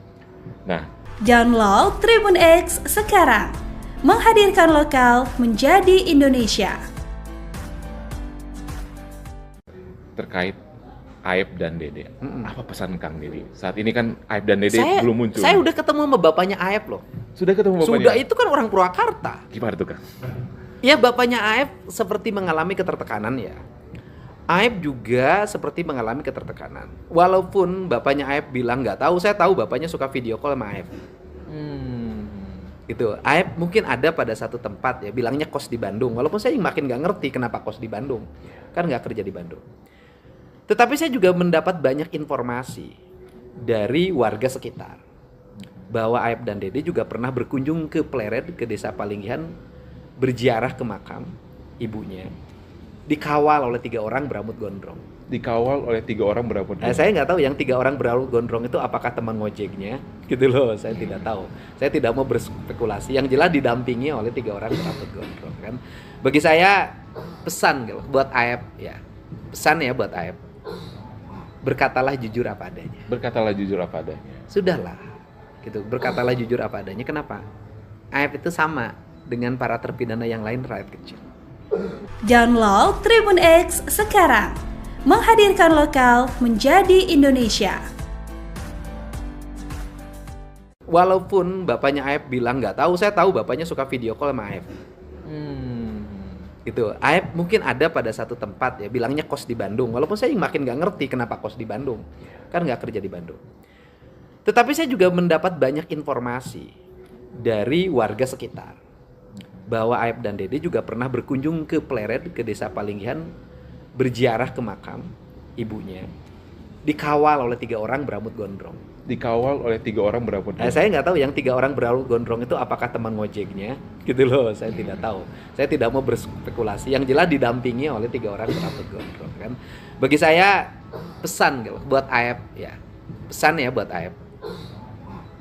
Nah, Download Tribun X sekarang. Menghadirkan lokal menjadi Indonesia. terkait Aep dan Dede. Apa pesan Kang Dede? Saat ini kan Aep dan Dede belum muncul. Saya udah ketemu sama bapaknya Aep loh. Sudah ketemu bapaknya? Sudah, itu kan orang Purwakarta. Gimana tuh Kang? Ya, bapaknya Aep seperti mengalami ketertekanan ya. Aep juga seperti mengalami ketertekanan. Walaupun bapaknya Aep bilang nggak tahu, saya tahu bapaknya suka video call sama Aep. Gitu. Aep mungkin ada pada satu tempat ya, bilangnya kos di Bandung. Walaupun saya makin nggak ngerti kenapa kos di Bandung. Kan nggak kerja di Bandung. Tetapi saya juga mendapat banyak informasi dari warga sekitar bahwa Aep dan Dede juga pernah berkunjung ke Pleret, ke desa Palinggihan, berziarah ke makam ibunya, dikawal oleh 3 orang berambut gondrong. Dikawal oleh 3 orang berambut gondrong. Saya nggak tahu yang 3 orang berambut gondrong itu apakah teman ngojeknya, gitu loh. Saya tidak tahu. Saya tidak mau berspekulasi. Yang jelas didampingi oleh 3 orang berambut gondrong kan. Bagi saya pesan gitu buat Aep ya, pesan ya buat Aep. Berkatalah jujur apa adanya. Berkatalah jujur apa adanya. Sudahlah, gitu. Berkatalah jujur apa adanya. Kenapa? Aep itu sama dengan para terpidana yang lain, rakyat kecil. Download Tribun X sekarang. Menghadirkan lokal menjadi Indonesia. Walaupun bapaknya Aep bilang nggak tahu, saya tahu bapaknya suka video call sama Aep. Gitu. Aep mungkin ada pada satu tempat ya, bilangnya kos di Bandung. Walaupun saya makin nggak ngerti kenapa kos di Bandung. Kan nggak kerja di Bandung. Tetapi saya juga mendapat banyak informasi dari warga sekitar bahwa Aep dan Dede juga pernah berkunjung ke Pleret, ke desa Palinggihan, berziarah ke makam ibunya, dikawal oleh 3 orang berambut gondrong. Dikawal oleh 3 orang berambut gondrong. Saya nggak tahu yang 3 orang berambut gondrong itu apakah teman ngojeknya, gitu loh. Saya tidak tahu. Saya tidak mau berspekulasi. Yang jelas didampingi oleh 3 orang berambut gondrong kan. Bagi saya pesan gitu buat Aep ya, pesan ya buat Aep.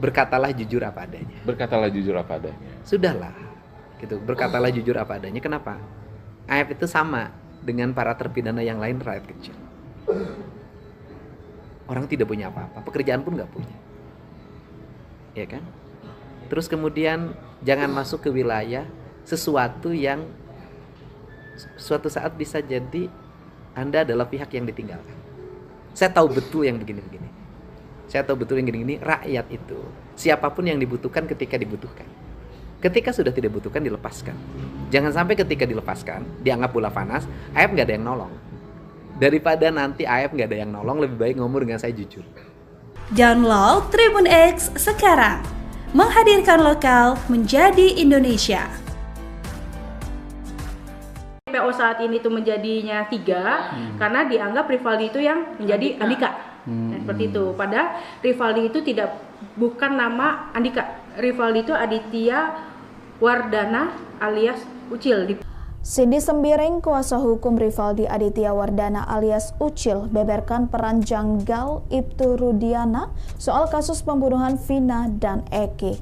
Berkatalah jujur apa adanya. Berkatalah jujur apa adanya. Sudahlah, gitu. Berkatalah jujur apa adanya. Kenapa? Aep itu sama dengan para terpidana yang lain, rakyat kecil. Orang tidak punya apa-apa, pekerjaan pun nggak punya, ya kan? Terus kemudian jangan masuk ke wilayah sesuatu yang suatu saat bisa jadi Anda adalah pihak yang ditinggalkan. Saya tahu betul yang begini-begini. Saya tahu betul yang gini-gini. Rakyat itu siapapun yang dibutuhkan ketika dibutuhkan. Ketika sudah tidak dibutuhkan, dilepaskan. Jangan sampai ketika dilepaskan dianggap bola panas, Aep nggak ada yang nolong. Daripada nanti Aep nggak ada yang nolong, lebih baik ngomong dengan saya jujur. Download Tribun X sekarang. Menghadirkan lokal menjadi Indonesia. PO saat ini itu menjadinya 3 karena dianggap Rivaldi itu yang menjadi Andika. Seperti itu. Padahal Rivaldi itu bukan nama Andika. Rivaldi itu Aditya Wardana alias Ucil. Cindy Sembiring, kuasa hukum Rivaldi Aditya Wardana alias Ucil, beberkan peran janggal Ibtu Rudiana soal kasus pembunuhan Vina dan Eki.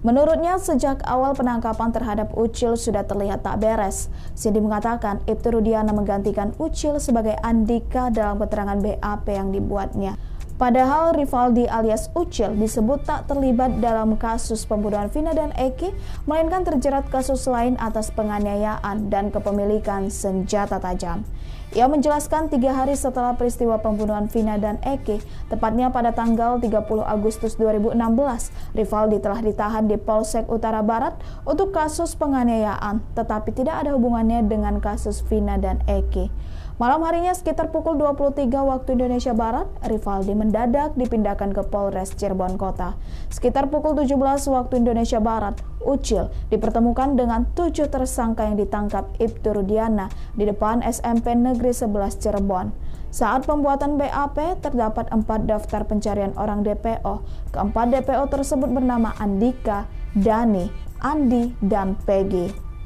Menurutnya, sejak awal penangkapan terhadap Ucil sudah terlihat tak beres. Cindy mengatakan Ibtu Rudiana menggantikan Ucil sebagai Andika dalam keterangan BAP yang dibuatnya. Padahal Rivaldi alias Ucil disebut tak terlibat dalam kasus pembunuhan Vina dan Eki, melainkan terjerat kasus lain atas penganiayaan dan kepemilikan senjata tajam. Ia menjelaskan 3 hari setelah peristiwa pembunuhan Vina dan Eki, tepatnya pada tanggal 30 Agustus 2016, Rivaldi telah ditahan di Polsek Utara Barat untuk kasus penganiayaan, tetapi tidak ada hubungannya dengan kasus Vina dan Eki. Malam harinya sekitar pukul 23 waktu Indonesia Barat, Rivaldi mendadak dipindahkan ke Polres Cirebon Kota. Sekitar pukul 17 waktu Indonesia Barat, Ucil dipertemukan dengan 7 tersangka yang ditangkap Ibtu Rudiana di depan SMP Negeri 11 Cirebon. Saat pembuatan BAP, terdapat 4 daftar pencarian orang DPO. Keempat DPO tersebut bernama Andika, Dani, Andi, dan Peggy.